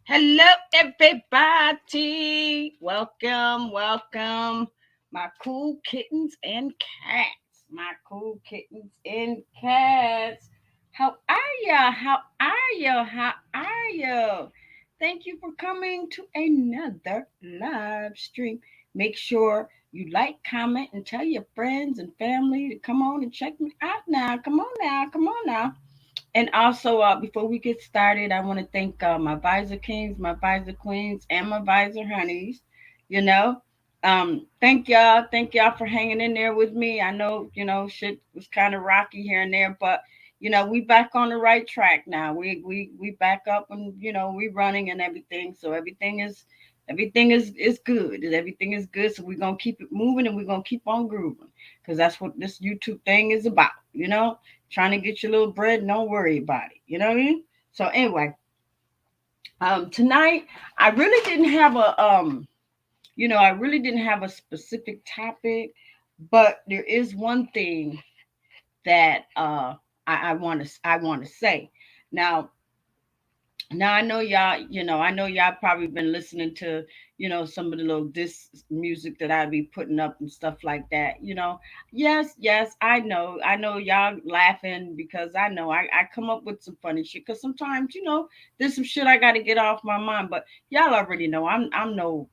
Hello, everybody. Welcome. My cool kittens and cats. My cool kittens and cats. How are ya? How are you? Thank you for coming to another live stream. Make sure you like, comment, and tell your friends and family to come on and check me out now. Come on now. And also, before we get started, I want to thank my visor kings, my visor queens, and my visor honeys. You know, thank y'all for hanging in there with me. I know, shit was kind of rocky here and there, but we back on the right track now. We back up, and we running and everything. So everything is good. Everything is good. So we're gonna keep it moving, and we're gonna keep on grooving, because that's what this YouTube thing is about. Trying to get your little bread, and don't worry about it. You know what I mean? So anyway, tonight I really didn't have a specific topic, but there is one thing that I want to say. Now, I know y'all, I know y'all probably been listening to, some of the little disc music that I be putting up and stuff like that. Yes, I know y'all laughing, because I know I come up with some funny shit, because sometimes, there's some shit I got to get off my mind. But y'all already know I'm no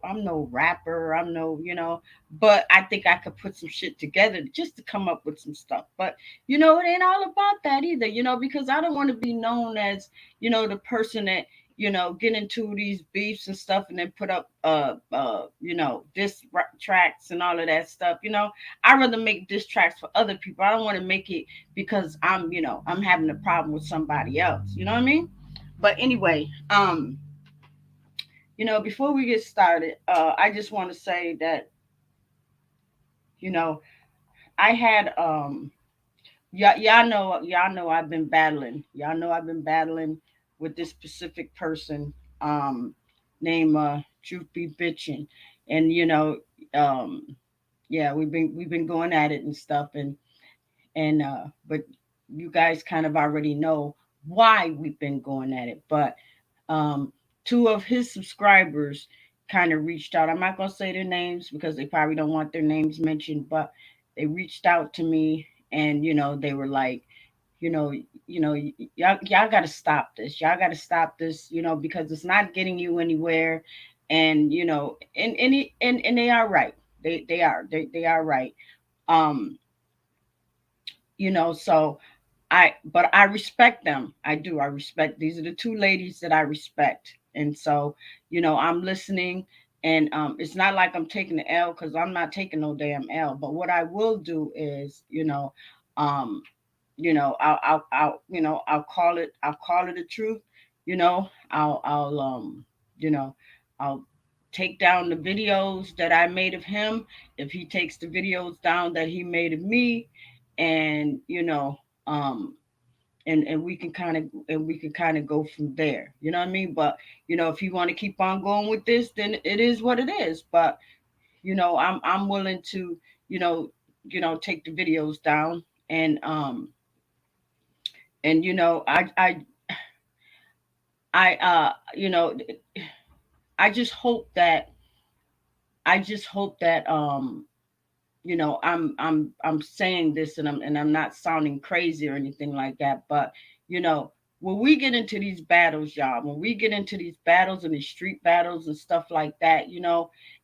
rapper, I'm no, but I think I could put some shit together just to come up with some stuff. But it ain't all about that either, because I don't want to be known as, the person that, get into these beefs and stuff, and then put up tracks and all of that stuff. I rather make diss tracks for other people. I don't want to make it because I'm having a problem with somebody else. You know what I mean? But anyway, before we get started, I just want to say that, you know, I had y'all know I've been battling. Y'all know I've been battling with this specific person, named Truth Be Bitchin'. And yeah, we've been going at it and stuff, and but you guys kind of already know why we've been going at it. But um two of his subscribers kind of reached out. I'm not gonna say their names because they probably don't want their names mentioned, but they reached out to me, and they were like, you know, y'all got to stop this. Y'all got to stop this, because it's not getting you anywhere. And and they are right. They are right. Um, so but I respect them. I do. I respect. These are the two ladies that I respect. And so, I'm listening, and it's not like I'm taking the L, because I'm not taking no damn L. But what I will do is, um, I'll call it. I'll call it the truth. I'll you know, I'll take down the videos that I made of him if he takes the videos down that he made of me, and um, and we can kind of go from there. You know what I mean? But if you want to keep on going with this, then it is what it is. But I'm willing to you know take the videos down, and I I just hope that I just hope that I'm saying this, and I'm not sounding crazy or anything like that. But you know when we get into these battles, y'all, when we get into these battles and these street battles and stuff like that,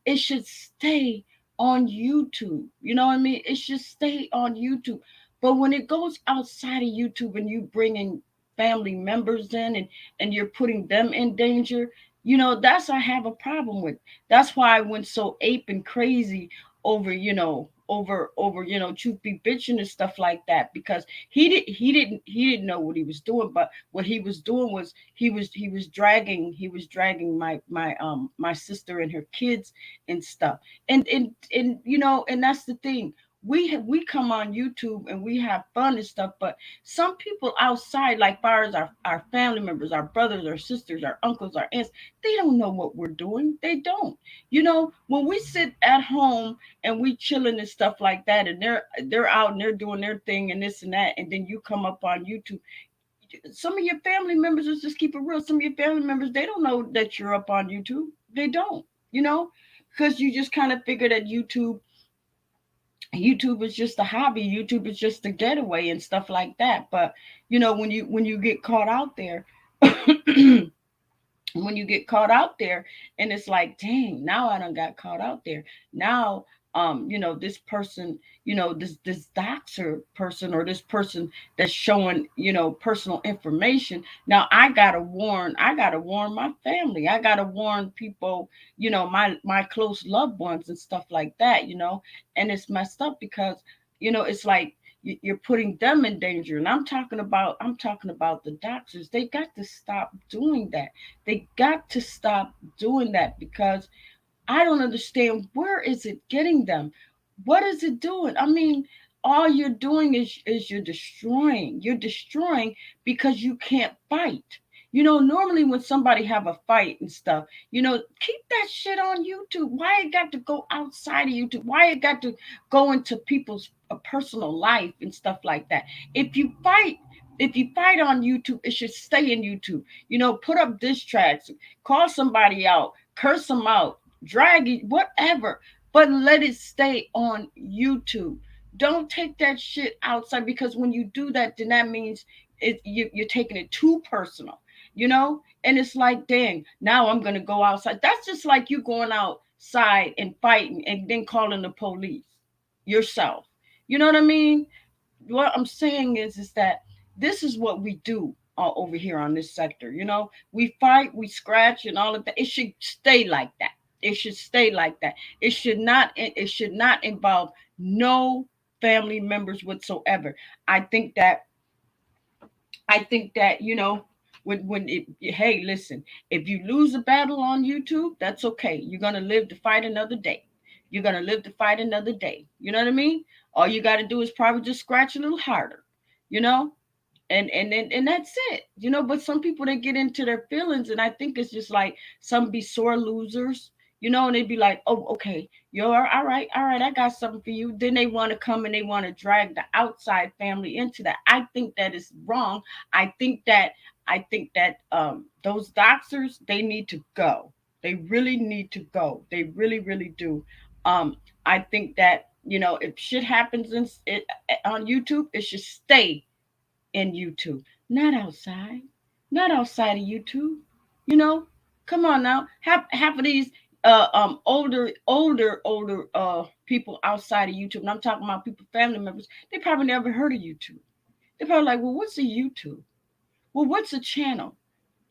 it should stay on YouTube. You know what I mean? It should stay on YouTube. But when it goes outside of YouTube and you bringing family members in, and you're putting them in danger, that's I have a problem with. That's why I went so ape and crazy over over truth be bitching and stuff like that, because he didn't know what he was doing. But what he was doing was he was dragging my sister and her kids and stuff. And that's the thing. We come on YouTube and we have fun and stuff, but some people outside, like far as our family members, our brothers, our sisters, our uncles, our aunts, they don't know what we're doing. They don't. When we sit at home and we chilling and stuff like that, and they're out and they're doing their thing and this and that, and then you come up on YouTube. Some of your family members, let's just keep it real, some of your family members, they don't know that you're up on YouTube. They don't, you know because you just kind of figure that YouTube is just a hobby. YouTube is just a getaway and stuff like that. But when you get caught out there, when you get caught out there, and it's like, dang, now I done got caught out there. Now this person, this doxer person, or this person that's showing personal information. Now I gotta warn my family. I gotta warn people, my close loved ones and stuff like that. And it's messed up, because it's like you're putting them in danger. And I'm talking about the doctors. They got to stop doing that. They got to stop doing that, because I don't understand, where is it getting them? What is it doing? I mean, all you're doing is you're destroying because you can't fight. Normally when somebody have a fight and stuff, keep that shit on YouTube. Why it got to go outside of YouTube? Why it got to go into people's personal life and stuff like that? If you fight, if you fight on YouTube, it should stay in YouTube. Put up diss tracks, call somebody out, curse them out, drag it, whatever, but let it stay on YouTube. Don't take that shit outside, because when you do that, then that means you're taking it too personal, And it's like, dang, now I'm gonna go outside. That's just like you going outside and fighting and then calling the police yourself. You know what I mean? What I'm saying is that this is what we do over here on this sector. We fight, we scratch, and all of that. It should stay like that. It should stay like that. It should not involve no family members whatsoever. I think that when hey, listen, if you lose a battle on YouTube, that's okay. You're gonna live to fight another day. You're gonna live to fight another day. You know what I mean? All you got to do is probably just scratch a little harder. You know, and that's it. But some people, they get into their feelings, and I think it's just like some be sore losers, and they'd be like, oh, okay, you're all right, I got something for you. Then they want to come and they want to drag the outside family into that. I think that is wrong. I think that those doxers, they need to go. They really need to go. They really do. I think that if shit happens on YouTube, it should stay in YouTube, not outside, not outside of YouTube. You know, come on now. Half of these older people outside of YouTube, and I'm talking about people, family members, they probably never heard of YouTube. They're probably like, well, what's a YouTube? Well, what's a channel?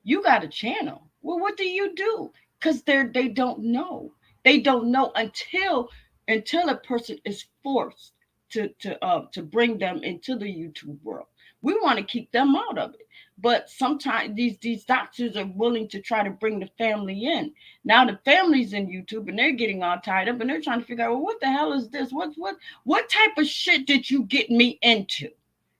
You got a channel. Well, what do you do? Because they don't know. They don't know until a person is forced to bring them into the YouTube world. We want to keep them out of it. But sometimes these doctors are willing to try to bring the family in. Now the family's in YouTube and they're getting all tied up and they're trying to figure out, well, what the hell is this? What type of shit did you get me into?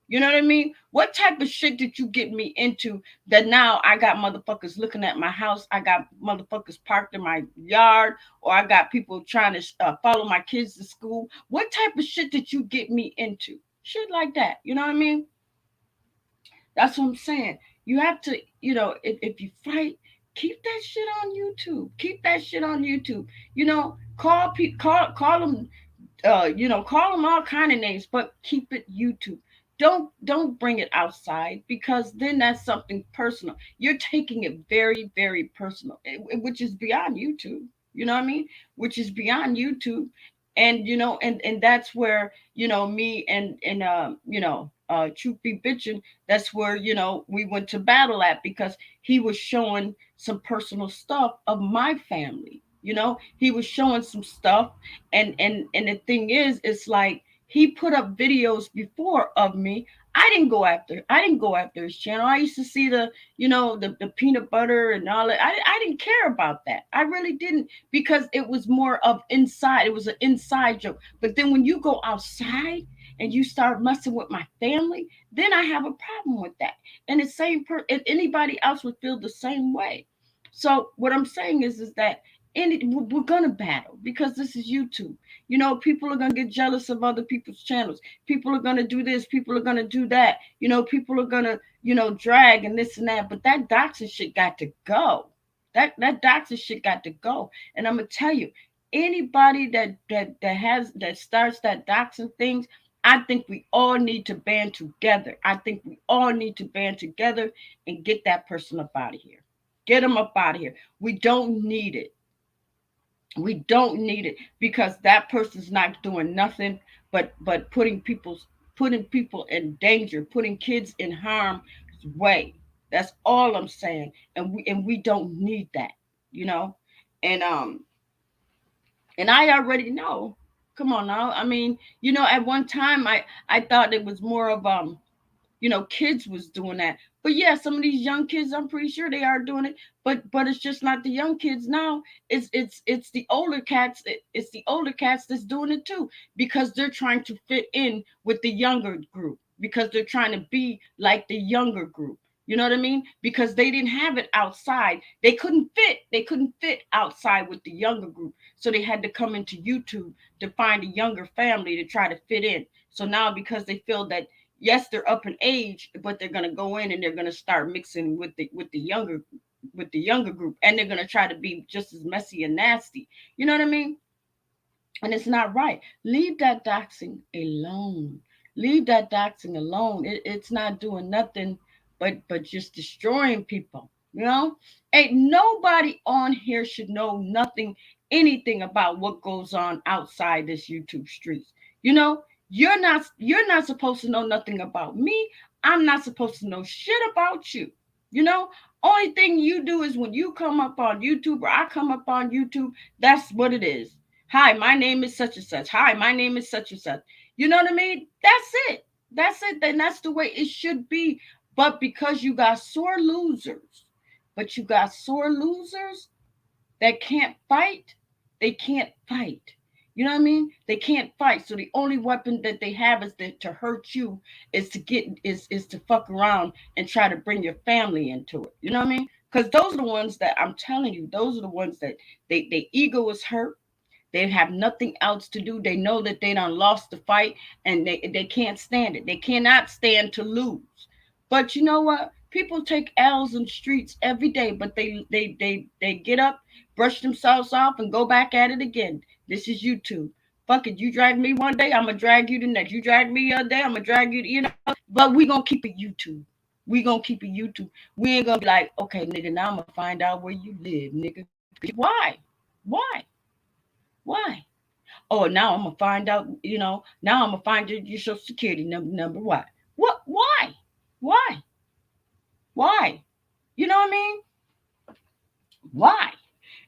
You know what I mean? What type of shit did you get me into that now I got motherfuckers looking at my house? I got motherfuckers parked in my yard, or I got people trying to follow my kids to school. What type of shit did you get me into? Shit like that. You know what I mean? That's what I'm saying. You have to, if you fight, keep that shit on YouTube. Keep that shit on YouTube. Call them, call them all kind of names, but keep it YouTube. Don't bring it outside, because then that's something personal. You're taking it very, very personal, which is beyond YouTube. You know what I mean? Which is beyond YouTube, and and that's where me and truth be bitching, that's where we went to battle at, because he was showing some personal stuff of my family. He was showing some stuff, and the thing is, it's like he put up videos before of me. I didn't go after his channel. I used to see the peanut butter and all that. I didn't care about that. I really didn't, because it was more of inside. It was an inside joke. But then when you go outside and you start messing with my family, then I have a problem with that. And the same if anybody else would feel the same way. So what I'm saying is that we're gonna battle, because this is YouTube. People are gonna get jealous of other people's channels. People are gonna do this. People are gonna do that. People are gonna drag and this and that. But that doxing shit got to go. That doxing shit got to go. And I'm gonna tell you, anybody that starts that doxing things, I think we all need to band together. I think we all need to band together and get that person up out of here. Get them up out of here. We don't need it. We don't need it, because that person's not doing nothing but putting people in danger, putting kids in harm's way. That's all I'm saying. And we don't need that, you know. And and I already know. Come on now. I mean, at one time I thought it was more of kids was doing that. But yeah, some of these young kids, I'm pretty sure they are doing it. But it's just not the young kids now. It's the older cats. It's the older cats that's doing it too, because they're trying to fit in with the younger group, because they're trying to be like the younger group. You know what I mean? Because they didn't have it outside. They couldn't fit. They couldn't fit outside with the younger group. So they had to come into YouTube to find a younger family to try to fit in. So now, because they feel that, yes, they're up in age, but they're gonna go in and they're gonna start mixing with the younger group, and they're gonna try to be just as messy and nasty. You know what I mean? And it's not right. Leave that doxing alone. Leave that doxing alone. It's not doing nothing but just destroying people. Ain't nobody on here should know nothing, anything about what goes on outside this YouTube streets. You know, you're not supposed to know nothing about me. I'm not supposed to know shit about you. You know, only thing you do is when you come up on YouTube, or I come up on YouTube, that's what it is. Hi, my name is such and such. Hi, my name is such and such. You know what I mean? That's it. That's it. Then that's the way it should be. But because you got sore losers that can't fight, they can't fight. You know what I mean? They can't fight. So the only weapon that they have is to hurt you, is to fuck around and try to bring your family into it. You know what I mean? Because those are the ones that I'm telling you, those are the ones that their ego is hurt. They have nothing else to do. They know that they done lost the fight, and they can't stand it. They cannot stand to lose. But you know what? People take L's in the streets every day, but they get up, brush themselves off, and go back at it again. This is YouTube. Fuck it. You drag me one day, I'ma drag you the next. You drag me a day, I'ma drag you, but we gonna keep it YouTube. We gonna keep it YouTube. We ain't gonna be like, okay, nigga, now I'm gonna find out where you live, nigga. Why? Why? Why? Oh, now I'm gonna find out, now I'm gonna find your social security number. Why? What? Why? Why? Why? You know what I mean? Why?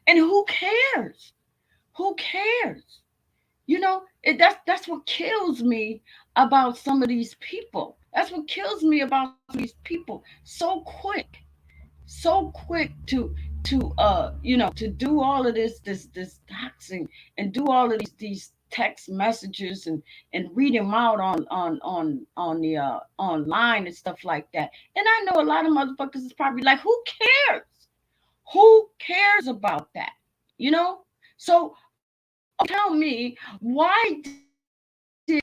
And who cares? Who cares? That's what kills me about some of these people. That's what kills me about some of these people. So quick to do all of this doxing and do all of these text messages and read them out on the online and stuff like that. And I know a lot of motherfuckers is probably like, who cares? Who cares about that? You know? So tell me, why did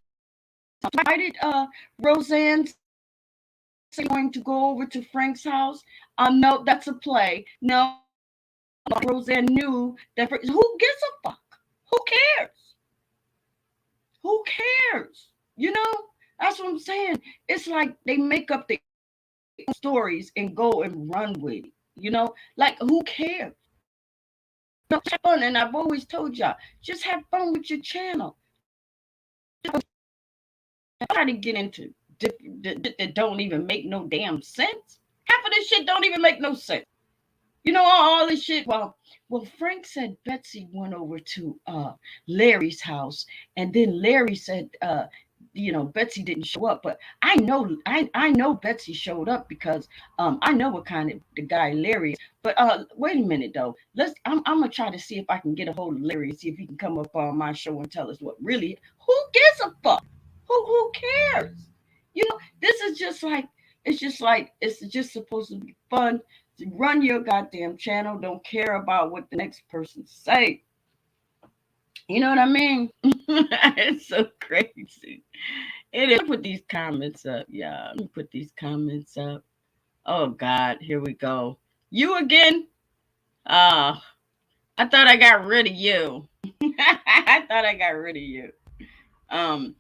Roseanne say going to go over to Frank's house? No, that's a play. No, Roseanne knew that. Who gives a fuck? Who cares? Who cares? You know, that's what I'm saying. It's like they make up their stories and go and run with it. Like who cares? Have fun, and I've always told y'all, just have fun with your channel. Try to get into that don't even make no damn sense. Half of this shit don't even make no sense. All this shit. Well, Frank said Betsy went over to Larry's house, and then Larry said, Betsy didn't show up. But I know Betsy showed up because I know what kind of the guy Larry is. But wait a minute though. I'm gonna try to see if I can get a hold of Larry and see if he can come up on my show and tell us what really. Who gives a fuck? Who cares? This is just like it's just supposed to be fun. Run your goddamn channel. Don't care about what the next person say. You know what I mean? It's so crazy. It is. Put these comments up, yeah. Let me put these comments up. Oh God, here we go. You again? I thought I got rid of you. I thought I got rid of you.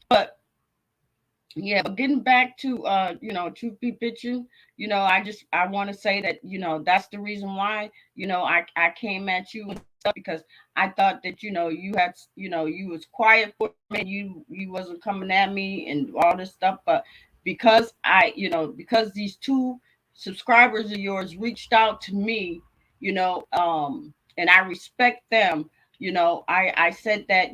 But yeah, but getting back to truth be bitching, I want to say that, that's the reason why, I came at you and stuff, because I thought that, you had, you was quiet for me, you wasn't coming at me and all this stuff. But because these two subscribers of yours reached out to me, and I respect them, I said that,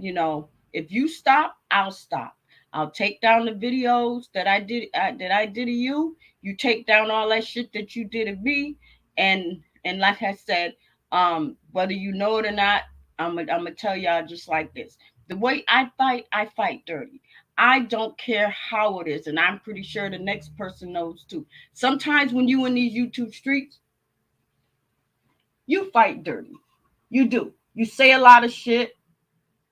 if you stop, I'll stop. I'll take down the videos that I did of you. You take down all that shit that you did of me, and like I said, whether you know it or not, I'm gonna tell y'all just like this: the way I fight dirty. I don't care how it is, and I'm pretty sure the next person knows too. Sometimes when you in these YouTube streets, you fight dirty. You do. You say a lot of shit.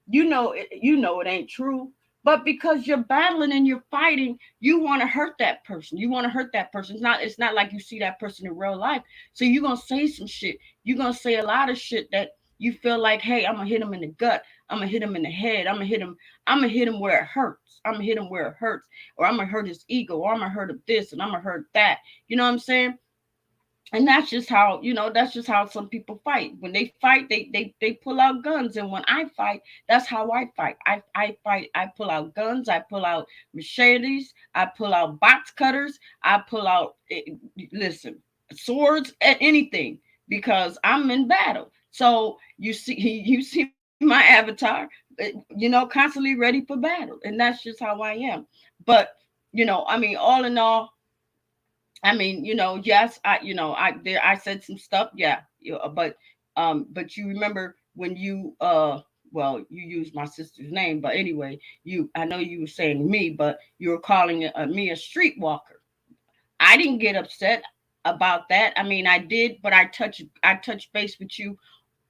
You know it ain't true, but because you're battling and you're fighting, you want to hurt that person. You want to hurt that person. It's not like you see that person in real life, so you're gonna say some shit. You're gonna say a lot of shit that you feel like, hey, I'm gonna hit him in the gut, I'm gonna hit him in the head, I'm gonna hit him where it hurts, I'm gonna hit him where it hurts, or I'm gonna hurt his ego, or I'm gonna hurt him this, and I'm gonna hurt that. You know what I'm saying? And that's just how some people fight. When they fight, they pull out guns. And when I fight, that's how I fight. I fight. I pull out guns. I pull out machetes. I pull out box cutters. I pull out, listen, swords and anything, because I'm in battle. So you see my avatar, constantly ready for battle, and that's just how I am. But all in all, yes, I said some stuff, yeah, but you remember when well, you used my sister's name, but anyway, I know you were saying me, but you were calling me a streetwalker. I didn't get upset about that. I did, but I touched base with you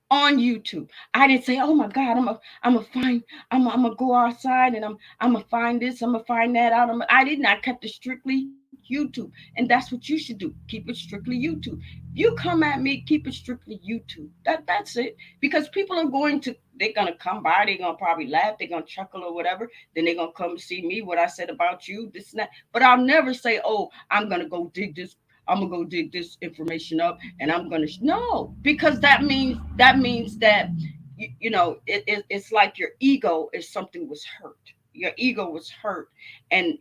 on YouTube. I didn't say, "Oh my God, I'm gonna go outside and I'm gonna find this, I'm gonna find that out." I didn't. I kept it strictly YouTube, and that's what you should do. Keep it strictly YouTube. You come at me, keep it strictly YouTube. That's it, because people are going to they're gonna come by, they're gonna probably laugh, they're gonna chuckle or whatever. Then they're gonna come see me, what I said about you, this and that. But I'll never say, oh, I'm gonna go dig this. I'm gonna go dig this information up, and I'm gonna no, because that means that it's like your ego is something was hurt. Your ego was hurt, and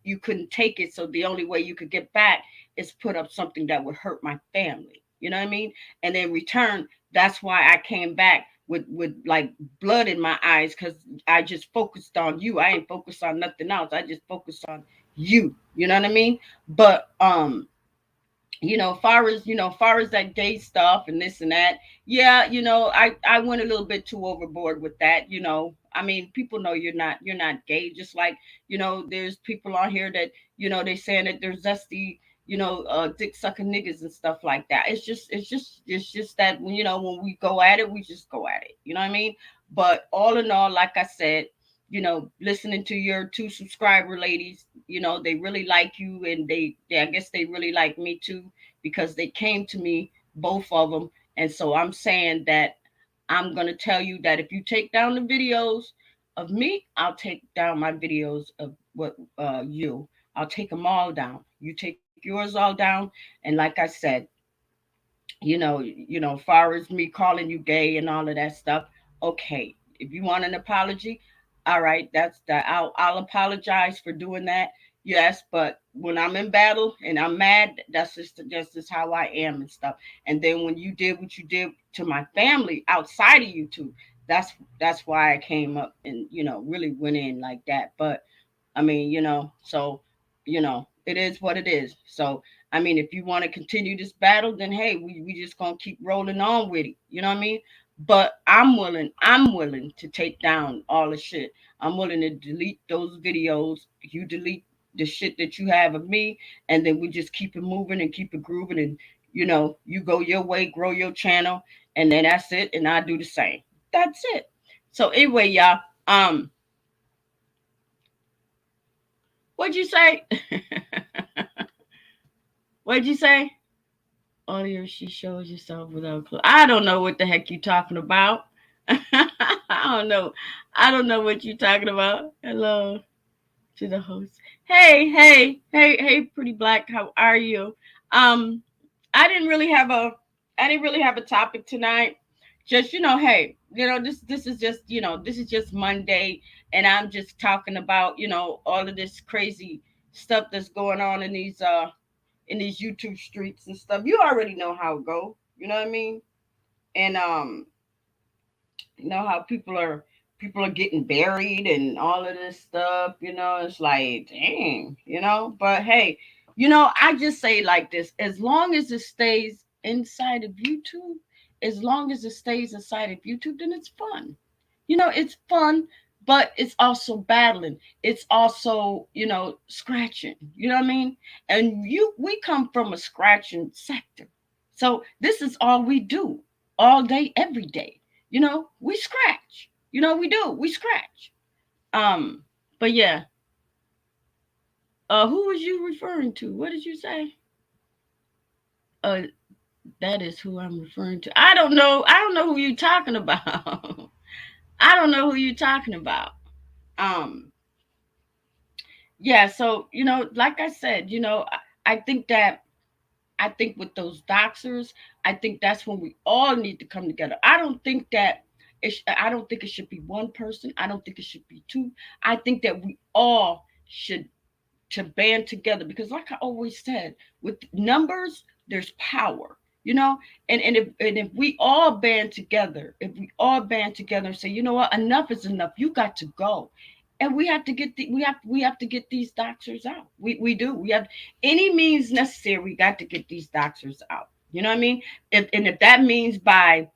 you couldn't take it. So the only way you could get back is put up something that would hurt my family. You know what I mean? And in return, that's why I came back with like blood in my eyes, because I just focused on you. I ain't focused on nothing else. I just focused on you. You know what I mean? But far as that gay stuff and this and that, yeah, I went a little bit too overboard with that. I mean, people know you're not gay. Just like, there's people on here that, they saying that there's zesty, dick sucking niggas and stuff like that. It's just that when we go at it, we just go at it. You know what I mean? But all in all, like I said, listening to your two subscriber ladies, they really like you, and they I guess they really like me too, because they came to me, both of them. And so I'm saying that I'm going to tell you that if you take down the videos of me, I'll take down my videos of what you. I'll take them all down. You take yours all down, and like I said, far as me calling you gay and all of that stuff, okay. If you want an apology, all right, that's that. I'll apologize for doing that. Yes, but when I'm in battle and I'm mad, that's just how I am and stuff. And then when you did what you did to my family outside of YouTube, that's why I came up and really went in like that. But I mean, so it is what it is. So I mean, if you want to continue this battle, then hey, we just gonna keep rolling on with it. You know what I mean? But I'm willing to take down all the shit. I'm willing to delete those videos. You delete the shit that you have of me, and then we just keep it moving and keep it grooving, and you go your way, grow your channel, and then that's it, and I do the same. That's it. So anyway, y'all, what'd you say? What'd you say? Audio, she shows yourself without clothes. I don't know what the heck you talking about. I don't know. I don't know what you talking about. Hello to the host. Hey, pretty black. How are you? Um, I didn't really have a I didn't really have a topic tonight. Just hey, this is just Monday, and I'm just talking about all of this crazy stuff that's going on in these YouTube streets and stuff. You already know how it go. You know what I mean? And how people are getting buried and all of this stuff. It's like, dang. But hey, I just say like this: as long as it stays inside of YouTube, as long as it stays inside of YouTube, then it's fun. It's fun, but it's also battling. It's also, scratching. You know what I mean? And we come from a scratching sector. So this is all we do all day, every day. We scratch. We do. We scratch. Um, but yeah. Who was you referring to? What did you say? Uh, that is who I'm referring to. I don't know. I don't know who you're talking about. I don't know who you're talking about. Um, yeah, so like I said, I think that I think with those doxers, I think that's when we all need to come together. I don't think it should be one person. I don't think it should be two. I think that we all should to band together, because like I always said, with numbers there's power. you know and if we all band together, if we all band together and say, you know what, enough is enough, you got to go. And we have to get we have to get these doctors out. We do. We have any means necessary. We got to get these doctors out. You know what I mean? If that means by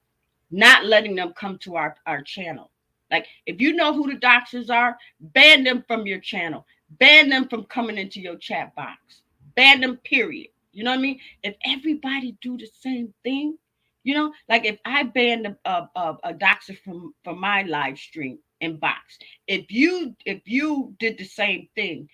not letting them come to our channel. Like, if you know who the doctors are, ban them from your channel. Ban them from coming into your chat box. Ban them, period. You know what I mean? If everybody do the same thing, like if I banned a doctor from my live stream inbox, if you did the same thing,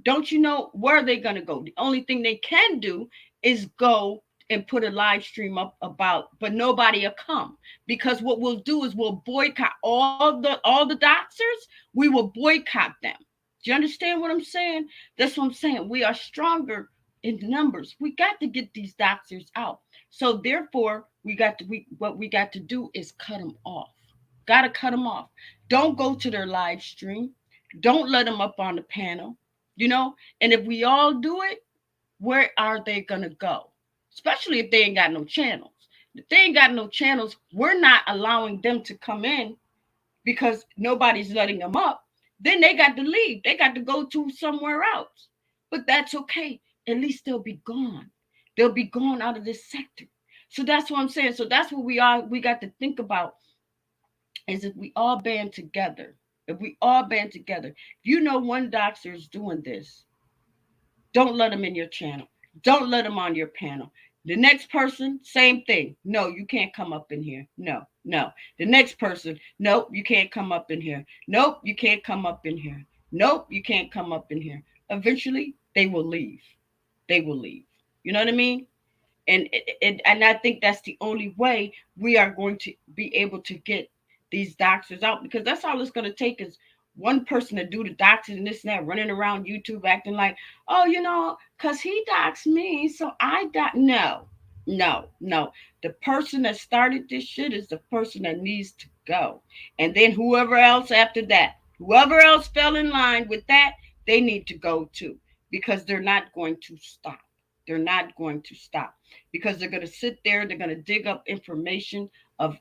don't you know where they're gonna go? The only thing they can do is go and put a live stream up about, but nobody will come, because what we'll do is we'll boycott all the doxers. We will boycott them. Do you understand what I'm saying? That's what I'm saying. We are stronger in numbers. We got to get these doxers out. So therefore, we what we got to do is cut them off. Got to cut them off. Don't go to their live stream. Don't let them up on the panel. You know, and if we all do it, where are they gonna go? Especially if they ain't got no channels. If they ain't got no channels, we're not allowing them to come in because nobody's letting them up. Then they got to leave. They got to go to somewhere else. But that's okay. At least they'll be gone. They'll be gone out of this sector. So that's what I'm saying. So that's what we got to think about, is if we all band together. If we all band together, if you know one doctor is doing this, don't let them in your channel. Don't let them on your panel. The next person, same thing. No, you can't come up in here. No, no. The next person, nope, you can't come up in here. Nope, you can't come up in here. Nope, you can't come up in here. Eventually, they will leave. They will leave. You know what I mean? And I think that's the only way we are going to be able to get these doctors out, because that's all it's going to take is one person to do the doctors and this and that, running around YouTube acting like, oh, because he doxed me, so I dox. No, no, no. The person that started this shit is the person that needs to go. And then whoever else after that, whoever else fell in line with that, they need to go too, because they're not going to stop. They're not going to stop, because they're going to sit there. They're going to dig up information of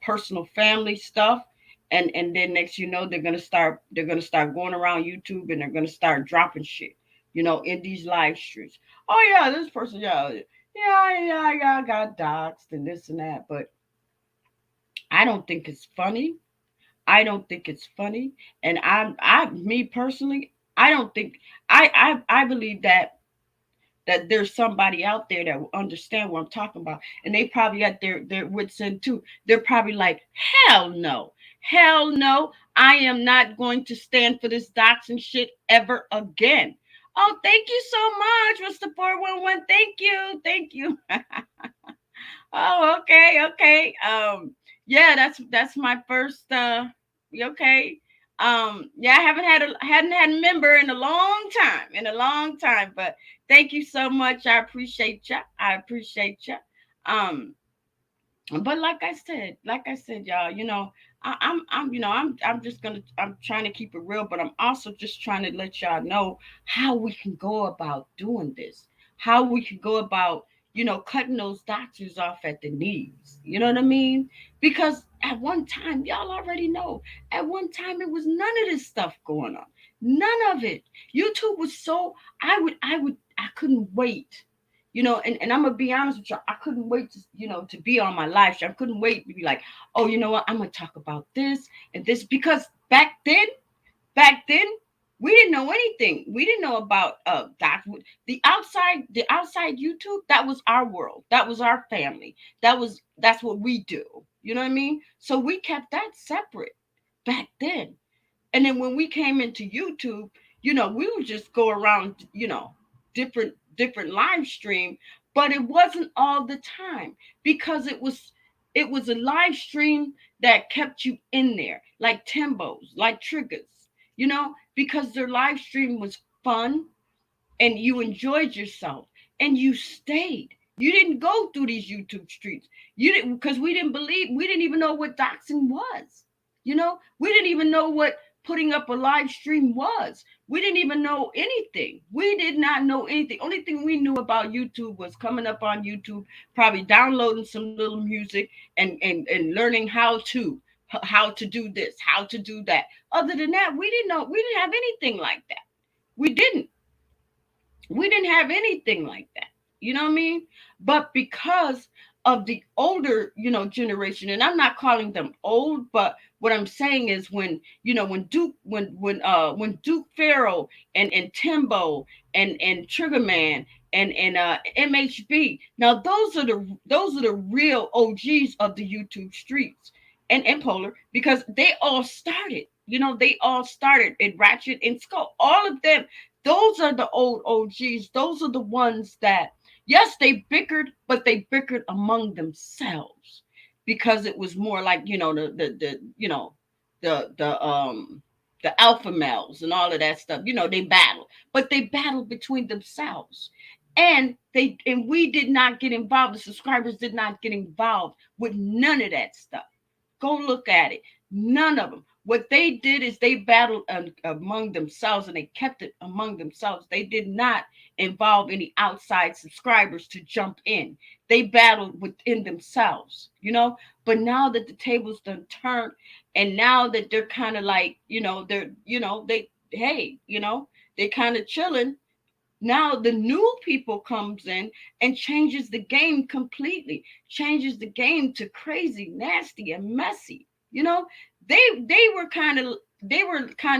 personal family stuff, and then next they're gonna start going around YouTube, and they're gonna start dropping shit, in these live streams. Oh yeah, this person, yeah, I got doxxed and this and that, but I don't think it's funny. I don't think it's funny, and me personally, I don't think I believe that there's somebody out there that will understand what I'm talking about. And they probably at their wits end too. They're probably like, hell no. Hell no. I am not going to stand for this doxing shit ever again. Oh, thank you so much, Mr. 411. Thank you. Thank you. Oh, okay, okay. Yeah, that's my first okay. Yeah, I hadn't had a member in a long time, but thank you so much. I appreciate you. I appreciate you. Um, but like I said, y'all, I'm just I'm trying to keep it real, but I'm also just trying to let y'all know how we can go about doing this, how we can go about, cutting those doctors off at the knees. You know what I mean? Because at one time, y'all already know, at one time it was none of this stuff going on. None of it. YouTube was so I couldn't wait, and I'm gonna be honest with you, I couldn't wait to be on my live show. I couldn't wait to be like, oh, you know what, I'm gonna talk about this and this, because back then we didn't know anything. We didn't know about that. The outside YouTube, that was our world, that was our family, that's what we do. You know what I mean? So we kept that separate back then. And then when we came into YouTube, we would just go around, different live stream, but it wasn't all the time, because it was a live stream that kept you in there, like Timbos, like Triggers, because their live stream was fun and you enjoyed yourself and you stayed. You didn't go through these YouTube streets. You didn't, because we didn't even know what doxing was. We didn't even know what putting up a live stream was. We didn't even know anything. We did not know anything. Only thing we knew about YouTube was coming up on YouTube, probably downloading some little music, and learning how to do this, how to do that. Other than that, we didn't know. We didn't have anything like that. We didn't. We didn't have anything like that. You know what I mean? But because of the older, generation, and I'm not calling them old, but what I'm saying is when Duke Farrell and Timbo and Triggerman and MHB. Now those are the real OGs of the YouTube streets, and Polar, because they all started. They all started at Ratchet and Skull. All of them. Those are the old OGs. Those are the ones that Yes, they bickered, but they bickered among themselves because it was more like, the alpha males and all of that stuff. They battled, but they battled between themselves. And we did not get involved. The subscribers did not get involved with none of that stuff. Go look at it. None of them. What they did is they battled among themselves, and they kept it among themselves. They did not involve any outside subscribers to jump in. They battled within themselves, But now that the tables done turned, and now that they're kind of like, they kind of chilling. Now the new people comes in and changes the game completely, changes the game to crazy, nasty, and messy. They were kind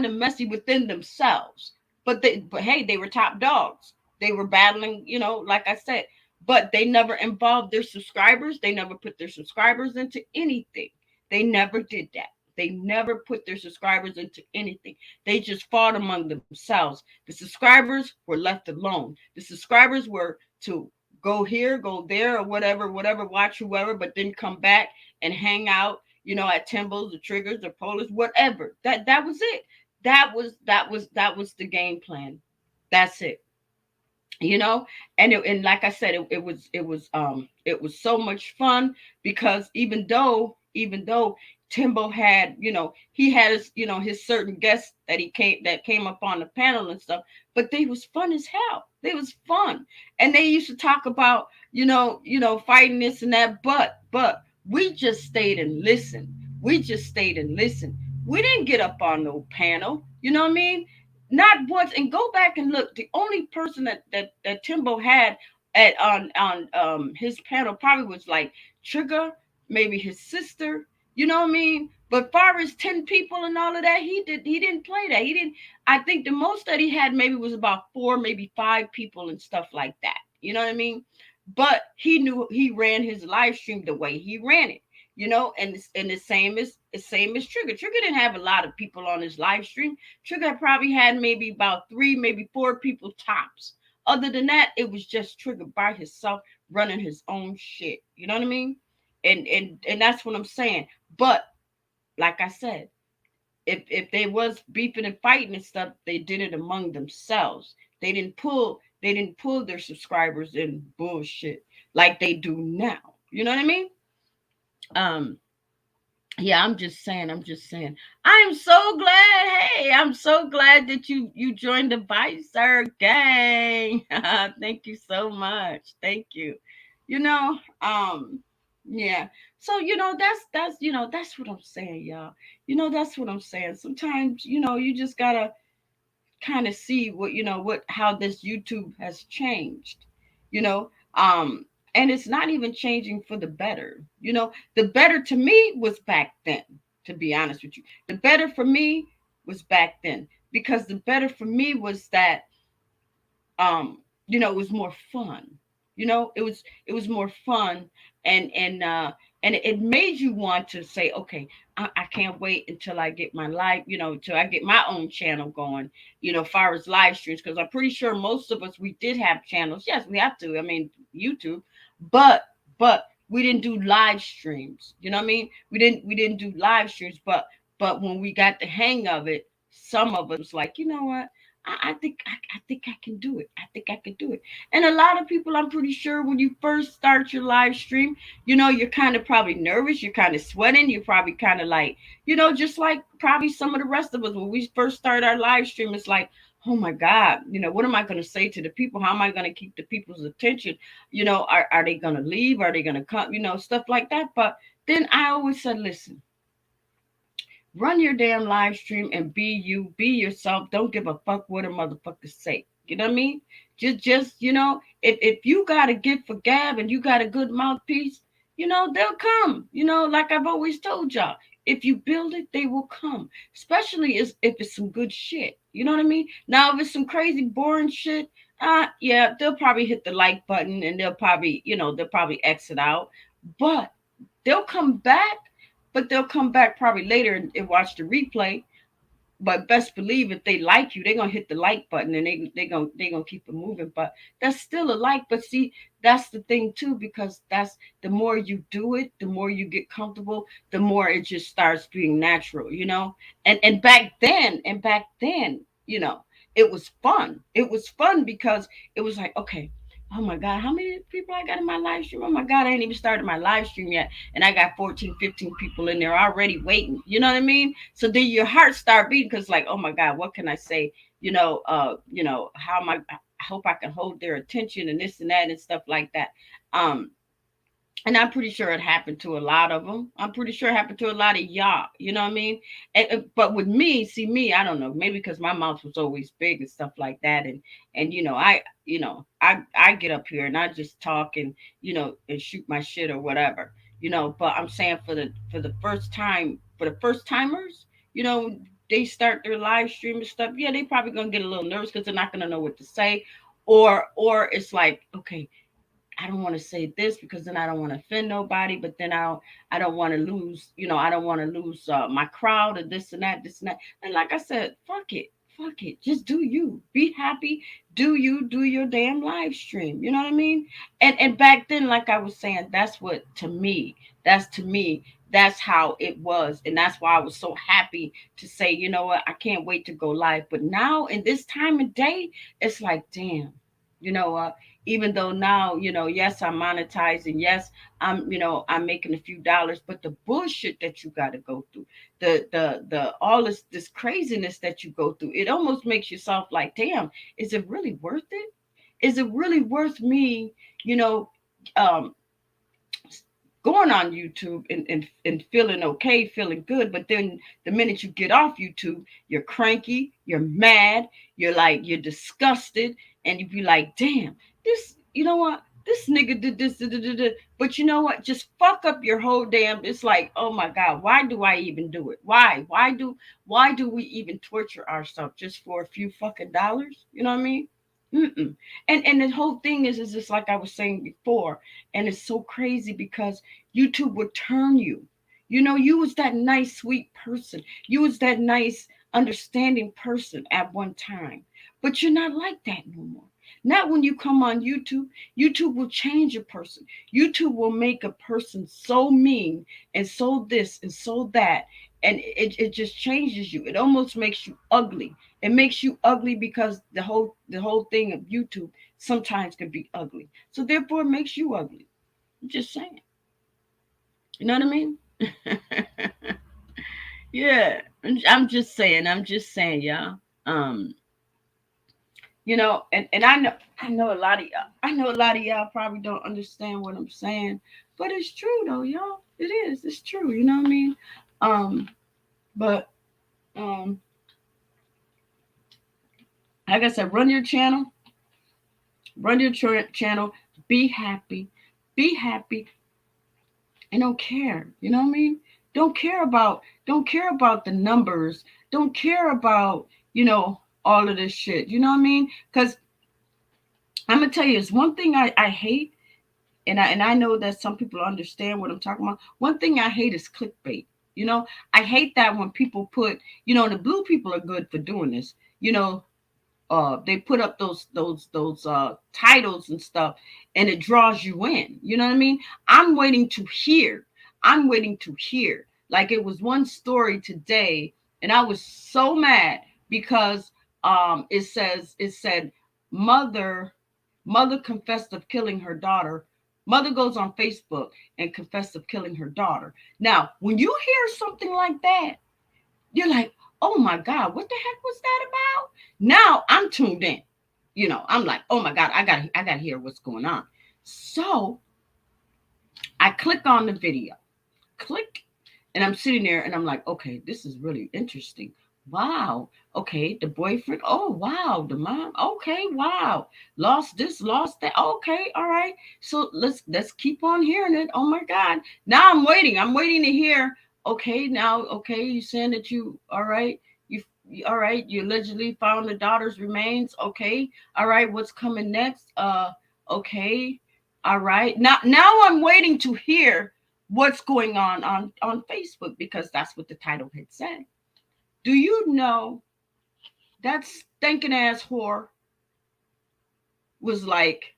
of messy within themselves, but hey, they were top dogs. They were battling, like I said, but they never involved their subscribers. They never put their subscribers into anything. They never did that. They never put their subscribers into anything. They just fought among themselves. The subscribers were left alone. The subscribers were to go here, go there, or whatever, watch whoever, but then come back and hang out, at Timbos, the Triggers, the Polish, whatever. That was it. That was the game plan. That's it. you know and like I said, it was so much fun, because even though Timbo had, he had his certain guests that came up on the panel and stuff, but they was fun as hell. They was fun, and they used to talk about, fighting this and that, but we just stayed and listened. We didn't get up on no panel, you know what I mean? Not once. And go back and look. The only person that Timbo had at on his panel probably was like Trigger, maybe his sister. You know what I mean? But far as 10 people and all of that, he didn't play that. He didn't. I think the most that he had maybe was about 4, maybe 5 people and stuff like that. You know what I mean? But he knew he ran his live stream the way he ran it. And the same as Trigger. Trigger didn't have a lot of people on his live stream. Trigger probably had maybe about 3, maybe 4 people tops. Other than that, it was just Trigger by himself running his own shit. You know what I mean? And that's what I'm saying. But like I said, if they was beefing and fighting and stuff, they did it among themselves. They didn't pull their subscribers in bullshit like they do now. You know what I mean? Um yeah, I'm just saying. I'm so glad. Hey, I'm so glad that you joined the Vicer gang. Thank you so much. Thank you. You know, yeah. So that's what I'm saying, y'all. That's what I'm saying. Sometimes, you just gotta kind of see what how this YouTube has changed. You know, and it's not even changing for the better. The better to me was back then. To be honest with you, the better for me was back then, because the better for me was that it was more fun. It was more fun, and it made you want to say, okay, I can't wait until I get my live, till I get my own channel going, far as live streams, because I'm pretty sure most of us, we did have channels. Yes, we have to. I mean, YouTube, but we didn't do live streams. You know what I mean? We didn't do live streams, but when we got the hang of it, some of us was like, you know what? I think I can do it. I think I can do it. And a lot of people, I'm pretty sure, when you first start your live stream, you're kind of probably nervous. You're kind of sweating. You're probably kind of like, just like probably some of the rest of us when we first start our live stream. It's like, oh my God, what am I going to say to the people? How am I going to keep the people's attention? Are they going to leave? Are they going to come? Stuff like that. But then I always said, listen, run your damn live stream and be you, be yourself. Don't give a fuck what a motherfucker say. You know what I mean? Just if you got a gift for gab and you got a good mouthpiece, they'll come. Like I've always told y'all, if you build it, they will come. Especially if it's some good shit. You know what I mean? Now, if it's some crazy boring shit, yeah, they'll probably hit the like button, and they'll probably exit out. But they'll come back, but they'll come back probably later and watch the replay. but best believe if they like you, they're gonna hit the like button and they gonna keep it moving. But that's still a like. But see, that's the thing too, because that's the more you do it, the more you get comfortable, the more it just starts being natural, you know. And back then, it was fun. It was fun because it was like, okay, oh my God, how many people I got in my live stream? Oh my God, I ain't even started my live stream yet. And I got 14, 15 people in there already waiting. You know what I mean? So then your heart start beating because like, oh my God, what can I say? How am I hope I can hold their attention and this and that and stuff like that. Um, and I'm pretty sure it happened to a lot of them. I'm pretty sure it happened to a lot of y'all. You know what I mean? But with me, see me, I don't know. Maybe because my mouth was always big and stuff like that, and I get up here and I just talk and and shoot my shit or whatever. But I'm saying for the first timers, they start their live stream and stuff. Yeah, they probably gonna get a little nervous because they're not gonna know what to say, or it's like, okay, I don't want to say this because then I don't want to offend nobody, but then I don't want to lose, I don't want to lose my crowd or this and that. And like I said, fuck it, just do you, be happy, do your damn live stream. You know what I mean? And back then, like I was saying, that's to me, that's how it was, and that's why I was so happy to say, you know what, I can't wait to go live. But now in this time of day, it's like, damn, you know what? Even though now, yes, I'm monetizing, yes, I'm making a few dollars, but the bullshit that you got to go through, the all this craziness that you go through, it almost makes yourself like, damn, is it really worth it? Is it really worth me, you know, um, going on YouTube and feeling okay, feeling good, but then the minute you get off YouTube, you're cranky, you're mad, you're disgusted, and you be like, damn, this, you know what? This nigga did this, but you know what? Just fuck up your whole damn. It's like, oh my God, why do I even do it? Why? Why do we even torture ourselves just for a few fucking dollars? You know what I mean? Mm-mm. And the whole thing is just like I was saying before, and it's so crazy because YouTube would turn you. You was that nice, sweet person. You was that nice, understanding person at one time. But you're not like that no more. Not when you come on YouTube. YouTube will change a person. YouTube will make a person so mean and so this and so that. And it just changes you. It almost makes you ugly. It makes you ugly because the whole thing of YouTube sometimes can be ugly. So therefore it makes you ugly. I'm just saying. You know what I mean? Yeah. I'm just saying, y'all. Um, and I know a lot of y'all. I know a lot of y'all probably don't understand what I'm saying, but it's true though, y'all. It is. It's true. You know what I mean? Um, but um, like I said, run your channel, be happy, be happy, and don't care. You know what I mean? Don't care about the numbers. Don't care about all of this shit. You know what I mean? Because I'm gonna tell you, it's one thing I hate, and I know that some people understand what I'm talking about. One thing I hate is clickbait. I hate that when people the blue people are good for doing this. They put up those titles and stuff, and it draws you in. You know what I mean? I'm waiting to hear. I'm waiting to hear. Like it was one story today, and I was so mad because it said mother mother confessed of killing her daughter. Mother goes on Facebook and confessed of killing her daughter. Now, when you hear something like that, you're like, oh my God, what the heck was that about? Now I'm tuned in. I'm like, oh my God, I gotta hear what's going on. So I click on the video. Click, and I'm sitting there and I'm like, okay, this is really interesting. Wow. Okay, the boyfriend. Oh wow, the mom. Okay, wow. Lost this, lost that. Okay, all right. So let's keep on hearing it. Oh my God. Now I'm waiting. I'm waiting to hear. Okay, now okay, you saying that you all right. All right, you allegedly found the daughter's remains. Okay. All right, what's coming next? Okay. All right. Now I'm waiting to hear what's going on Facebook because that's what the title had said. Do you know that stinking ass whore was like,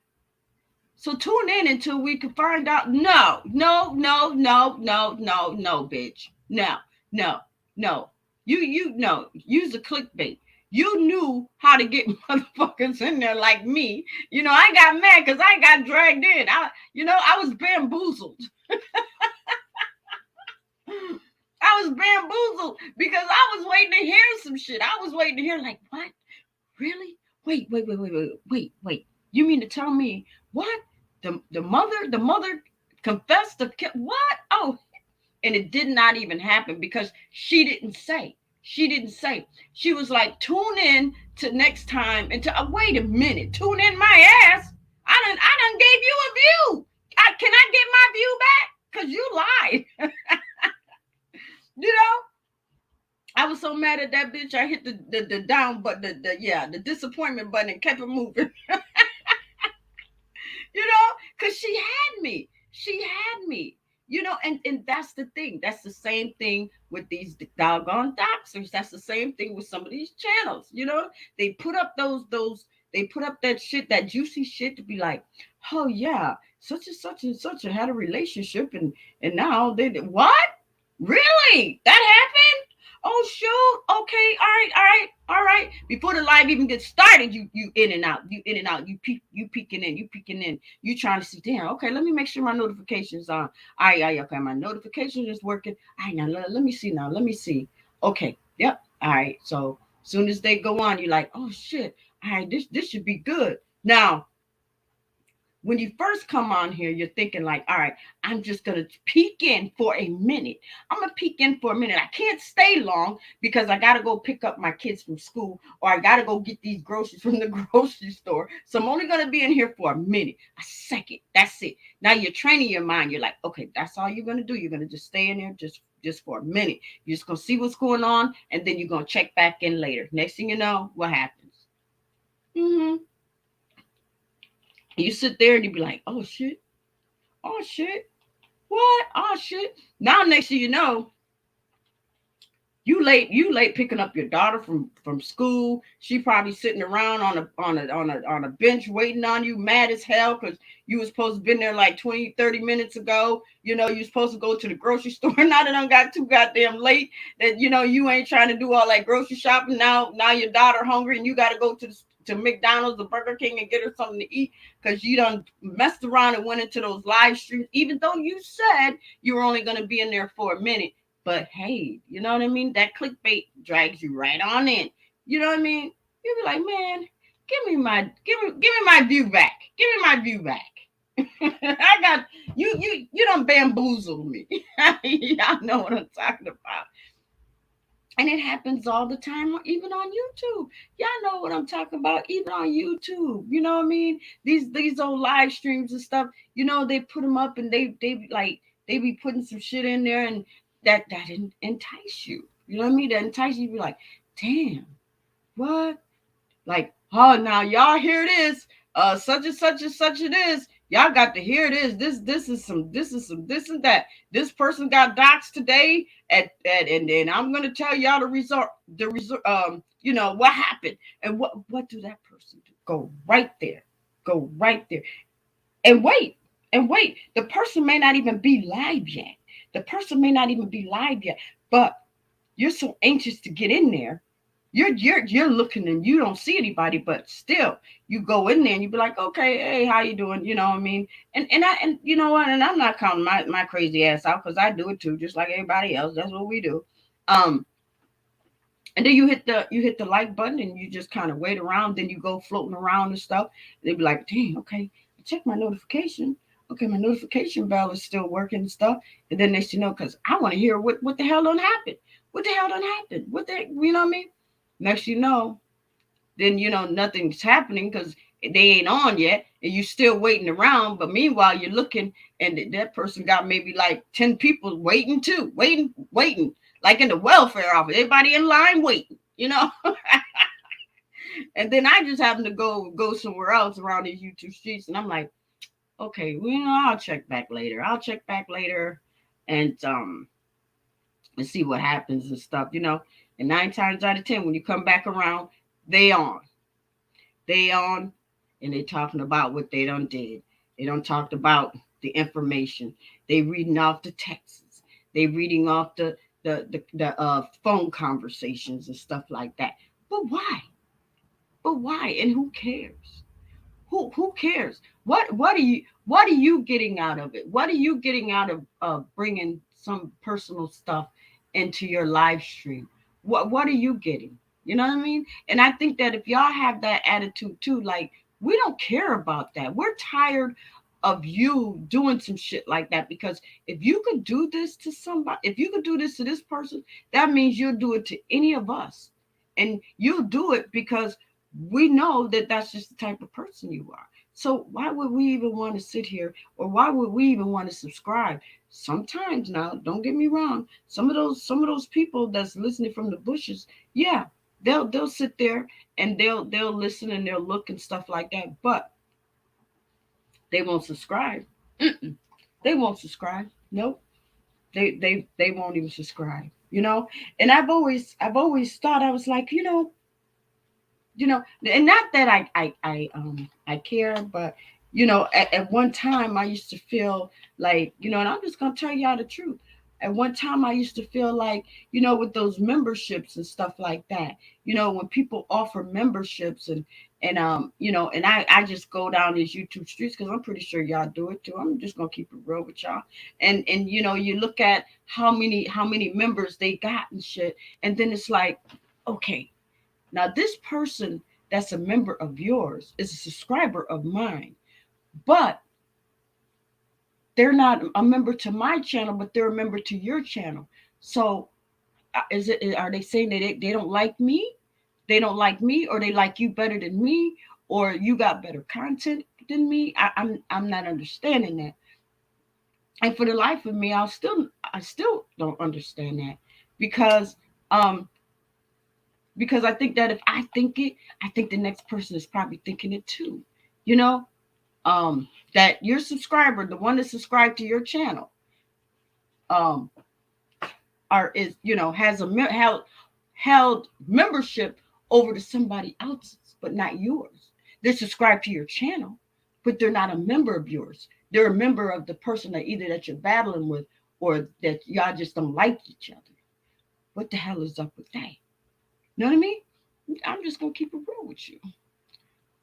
so tune in until we can find out. No, no, no, no, no, no, no, bitch. No, no, no. You no. Use the clickbait. You knew how to get motherfuckers in there like me. I got mad because I got dragged in. I was bamboozled. I was bamboozled because I was waiting to hear some shit. I was waiting to hear like, what? Really? Wait. You mean to tell me what? The mother confessed to what? Oh, and it did not even happen because she didn't say. She didn't say. She was like, tune in to next time and to wait a minute, tune in my ass. I done gave you a view. Can I get my view back? Because you lied. you know, I was so mad at that bitch. I hit the down button, the disappointment button, and kept it moving. Because she had me. She had me. And that's the thing. That's the same thing with these doggone doxers. That's the same thing with some of these channels. They put up they put up that shit, that juicy shit to be like, oh yeah, such and such had a relationship, and now they what? Really? That happened? Oh shoot. Okay. All right. All right. All right. Before the live even gets started, you in and out. You in and out. You peeking in. You peeking in. You trying to see. Damn. Okay. Let me make sure my notifications on. All right. All right. Okay. My notification is working. All right. Now let me see. Now let me see. Okay. Yep. All right. So as soon as they go on, you're like, oh shit. All right. This should be good. Now when you first come on here, you're thinking like, all right, I'm just going to peek in for a minute. I'm going to peek in for a minute. I can't stay long because I got to go pick up my kids from school, or I got to go get these groceries from the grocery store. So I'm only going to be in here for a minute, a second. That's it. Now you're training your mind. You're like, okay, that's all you're going to do. You're going to just stay in there just for a minute. You're just going to see what's going on, and then you're going to check back in later. Next thing you know, what happens? Mm-hmm. You sit there and you be like, oh shit, what? Oh shit. Now next thing you know, you late picking up your daughter from school. She probably sitting around on a bench waiting on you, mad as hell, because you was supposed to been there like 20-30 minutes ago. You supposed to go to the grocery store. Now that I got too goddamn late that you ain't trying to do all that grocery shopping. Now your daughter hungry and you got to go to McDonald's or Burger King and get her something to eat because you done messed around and went into those live streams, even though you said you were only going to be in there for a minute. But hey, you know what I mean? That clickbait drags you right on in. You know what I mean? You be like, man, give me my view back. Give me my view back. I got you done bamboozled me. Y'all know what I'm talking about. And it happens all the time, even on YouTube. Y'all know what I'm talking about, even on YouTube. You know what I mean? These old live streams and stuff. They put them up and they be putting some shit in there, and that entice you. You know what I mean? That entice you. Be like, damn, what? Like, oh, now y'all hear this? Such and such and such it is. Y'all got to hear this. This is some this and that. This person got doxxed today and then I'm gonna tell y'all what happened. And what do that person do? Go right there. Go right there. And wait. And wait. The person may not even be live yet. The person may not even be live yet. But you're so anxious to get in there. You're looking and you don't see anybody, but still you go in there and you be like, okay, hey, how you doing? You know what I mean? And you know what? And I'm not counting my crazy ass out because I do it too, just like everybody else. That's what we do. Um, and then you hit the like button and you just kind of wait around. Then you go floating around and stuff. And they be like, dang, okay, I check my notification. Okay, my notification bell is still working and stuff. And then next because I want to hear what the hell done happened. What the hell done happened? What the you know what I mean? Next then nothing's happening because they ain't on yet, and you still waiting around. But meanwhile, you're looking, and that person got maybe like 10 people waiting too, waiting, like in the welfare office. Everybody in line waiting. And then I just happen to go somewhere else around these YouTube streets, and I'm like, okay, well, I'll check back later. And and see what happens and stuff, you know. And 9 times out of 10, when you come back around, they on, they on, and they talking about what they done did. They don't talked about the information. They reading off the texts. They reading off the phone conversations and stuff like that. But why? But why? And who cares? Who cares? What are you getting out of it? What are you getting out of bringing some personal stuff into your live stream? What are you getting? You know what I mean? And I think that if y'all have that attitude too, like, we don't care about that. We're tired of you doing some shit like that, because if you could do this to somebody, if you could do this to this person, that means you'll do it to any of us. And you'll do it because we know that that's just the type of person you are. So why would we even want to sit here, or why would we even want to subscribe? Sometimes, now, don't get me wrong, some of those people that's listening from the bushes, yeah, they'll sit there and they'll listen and they'll look and stuff like that, but they won't subscribe. Mm-mm. They won't subscribe. Nope. They won't even subscribe. You know, and I've always thought, I was like, you know, and not that I care, but at one time I used to feel like, and I'm just gonna tell y'all the truth. At one time I used to feel like, with those memberships and stuff like that, when people offer memberships, and I just go down these YouTube streets, because I'm pretty sure y'all do it too. I'm just gonna keep it real with y'all. And you look at how many members they got and shit, and then it's like, okay, now, this person that's a member of yours is a subscriber of mine, but they're not a member to my channel, but they're a member to your channel. So, are they saying that they don't like me? They don't like me, or they like you better than me, or you got better content than me? I'm not understanding that. And for the life of me, I still don't understand that, because um I think that if I think it, I think the next person is probably thinking it too. You know, that your subscriber, the one that subscribed to your channel, um, has held membership over to somebody else's, but not yours. They're subscribed to your channel, but they're not a member of yours. They're a member of the person that either that you're battling with, or that y'all just don't like each other. What the hell is up with that? You know what I mean? I'm just gonna keep it real with you.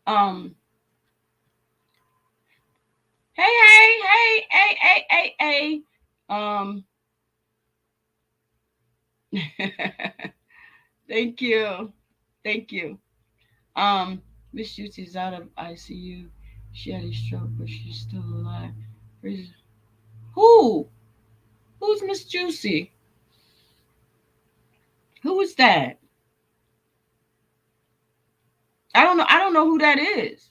Um, hey. Thank you. Thank you. Um, Miss Juicy's out of ICU. She had a stroke, but she's still alive. Who? Who's Miss Juicy? Who is that? I don't know who that is.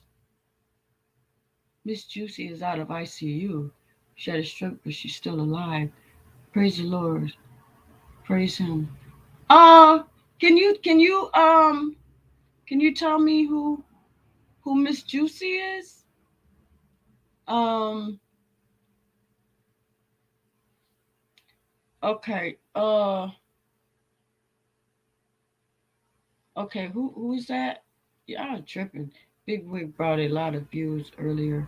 Miss Juicy is out of ICU. She had a stroke, but she's still alive. Praise the Lord. Praise Him. Uh, can you tell me who Miss Juicy is? Um, okay. Okay. Who is that? Yeah, I'm tripping. Big Wig brought a lot of views earlier.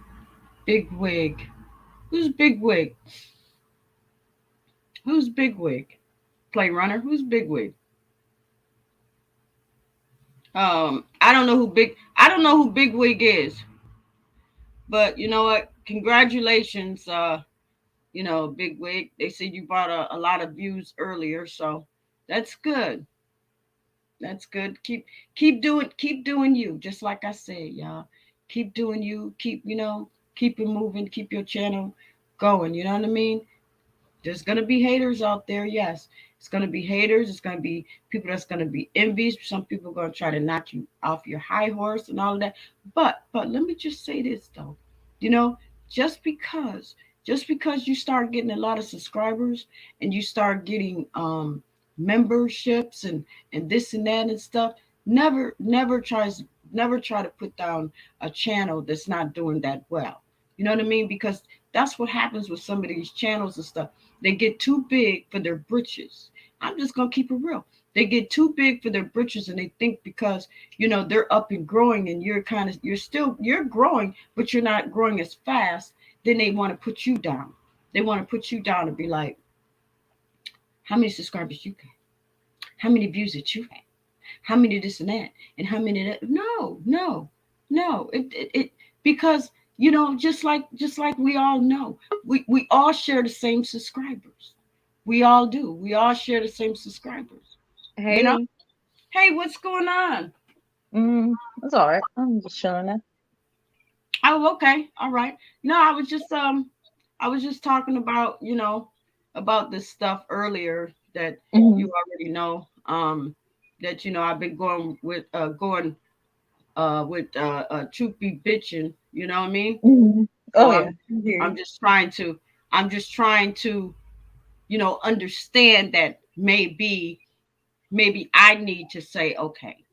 Big Wig. Who's Big Wig? Who's Big Wig? Play Runner. Who's Big Wig? I don't know who Big. I don't know who Big Wig is. But you know what? Congratulations, Big Wig. They said you brought a lot of views earlier, so that's good. That's good. Keep doing you. Just like I said, y'all. Keep doing you. Keep it moving. Keep your channel going. You know what I mean? There's gonna be haters out there, yes. It's gonna be haters. It's gonna be people that's gonna be envious. Some people are gonna try to knock you off your high horse and all of that. But let me just say this though. You know, just because just because you start getting a lot of subscribers, and you start getting memberships and this and that and stuff, never try to put down a channel that's not doing that well. You know what I mean? Because that's what happens with some of these channels and stuff. They get too big for their britches. I'm just gonna keep it real. They get too big for their britches, and they think because they're up and growing, and you're growing, but you're not growing as fast. Then they want to put you down. They want to put you down and be like, how many subscribers you got? How many views that you had? How many this and that? And how many that? No, no, no. It because just like we all know, we all share the same subscribers. We all do. We all share the same subscribers. You know? Hey. Hey, what's going on? That's all right. I'm just chilling now. Oh, okay. All right. No, I was just talking about, about this stuff earlier that Hmm. you already know. That I've been going with truth be bitching, you know what I mean? Hmm. So Oh I'm yeah. I hear I'm you. just trying to understand that maybe I need to say, okay,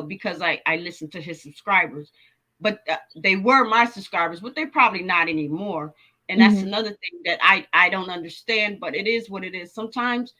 because I listen to his subscribers, but they were my subscribers, but they're probably not anymore. And that's Hmm. another thing that I don't understand, but it is what it is. Sometimes,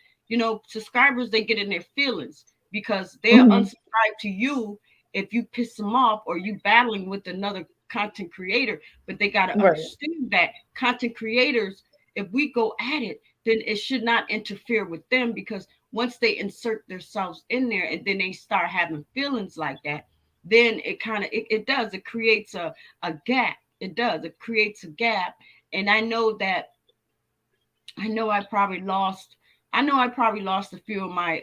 subscribers, they get in their feelings because they'll Hmm. unsubscribe to you if you piss them off or you battling with another content creator. But they got to Right. understand that content creators, if we go at it, then it should not interfere with them, because once they insert themselves in there and then they start having feelings like that, then it kind of it does, it creates a gap. It does, it creates a gap. And I know I probably lost a few of my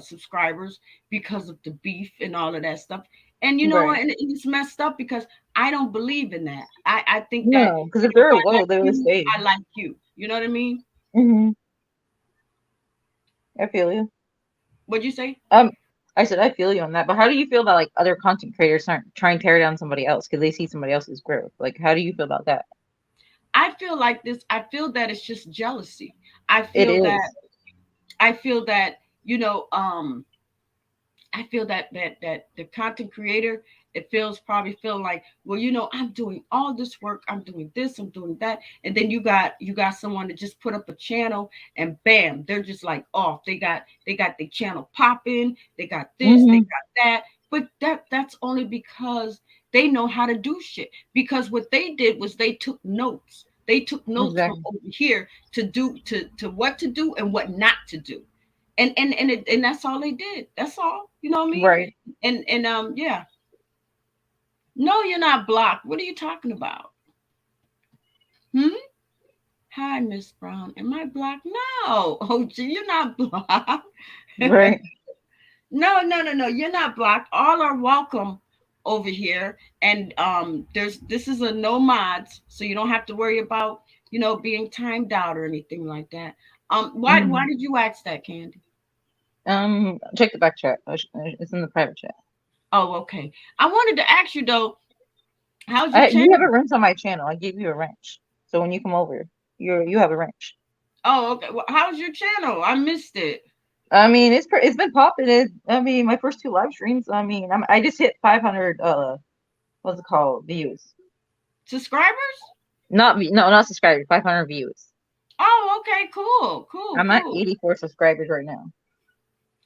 subscribers because of the beef and all of that stuff. And Right. it's messed up because I don't believe in that. I think that No, because if if they're I low, like they would you, stay. I like you. You know what I mean? Hmm. I feel you. What'd you say? Um, I said I feel you on that. But how do you feel that like other content creators aren't trying to tear down somebody else because they see somebody else's growth? Like, how do you feel about that? I feel like this. I feel that it's just jealousy. I It feel that is. I feel that you know I feel that the content creator, it feels probably feel like, well, I'm doing all this work, I'm doing this, I'm doing that, and then you got someone to just put up a channel, and bam, they're just like off. They got the channel popping, they got this, they Hmm. got that, but that's only because they know how to do shit. Because what they did was they took notes. They took notes from Exactly. over here to do to what to do and what not to do, and that's all they did. That's all. You know what I mean? Right. And yeah. No, you're not blocked. What are you talking about? Hmm. Hi, Miss Brown. Am I blocked? No. Oh, gee, you're not blocked. Right. No, no, no, no. You're not blocked. All are welcome over here. And this is a no mods, so you don't have to worry about being timed out or anything like that. Why Hmm. did you ask that, Candy? Check the back chat. It's in the private chat. Oh, okay. I wanted to ask you though, how's your You have a channel? wrench on my channel. I gave you a wrench. So when you come over, you have a wrench. Oh, okay. Well, how's your channel? I missed it. I mean, it's been popping. I mean, my first two live streams. I mean, I just hit 500. What's it called? Views. Subscribers? Not subscribers. 500 views. Oh, okay. Cool. Cool. I'm at Cool. 84 subscribers right now.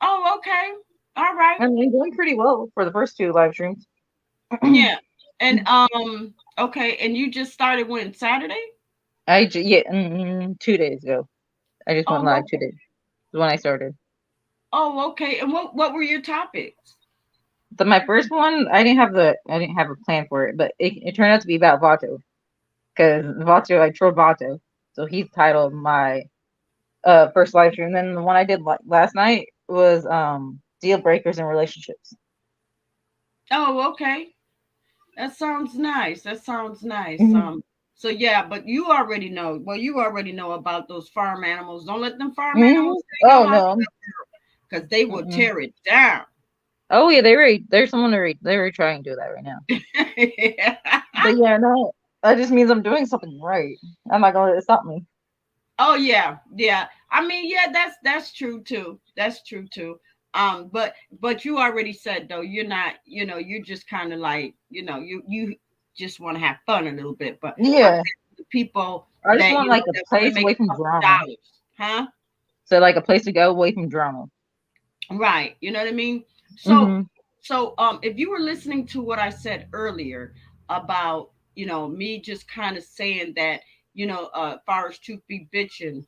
Oh, okay. All right. I mean, doing pretty well for the first two live streams. Yeah. And okay, and you just started when, Saturday? Yeah, 2 days ago. I just went Oh, live okay. 2 days. Is when I started. Oh, okay. And what were your topics? So my first one, I didn't have a plan for it, but it turned out to be about Vato because Vato, I trolled Vato, so he's titled my first live stream. Then the one I did last night was deal breakers in relationships. Oh, okay. That sounds nice. That sounds nice. Hmm. So yeah, but you already know. Well, you already know about those farm animals. Don't let them farm Hmm. animals tear Oh your house no. because they will Mm-mm. tear it down. Oh yeah, there's someone they were trying to do that right now. But yeah, no, that just means I'm doing something right. I'm not gonna let it stop me. Oh yeah, yeah. I mean, yeah, that's true too. That's true too. But you already said though, you're not, you're just kind of like, you just want to have fun a little bit. But I'm Yeah, saying the people I just that want like a that want to place make away a from couple drama. dollars, huh? So like a place to go away from drama. Right. You know what I mean? So Mhm. if you were listening to what I said earlier about, me just kind of saying that, far as truth be bitching,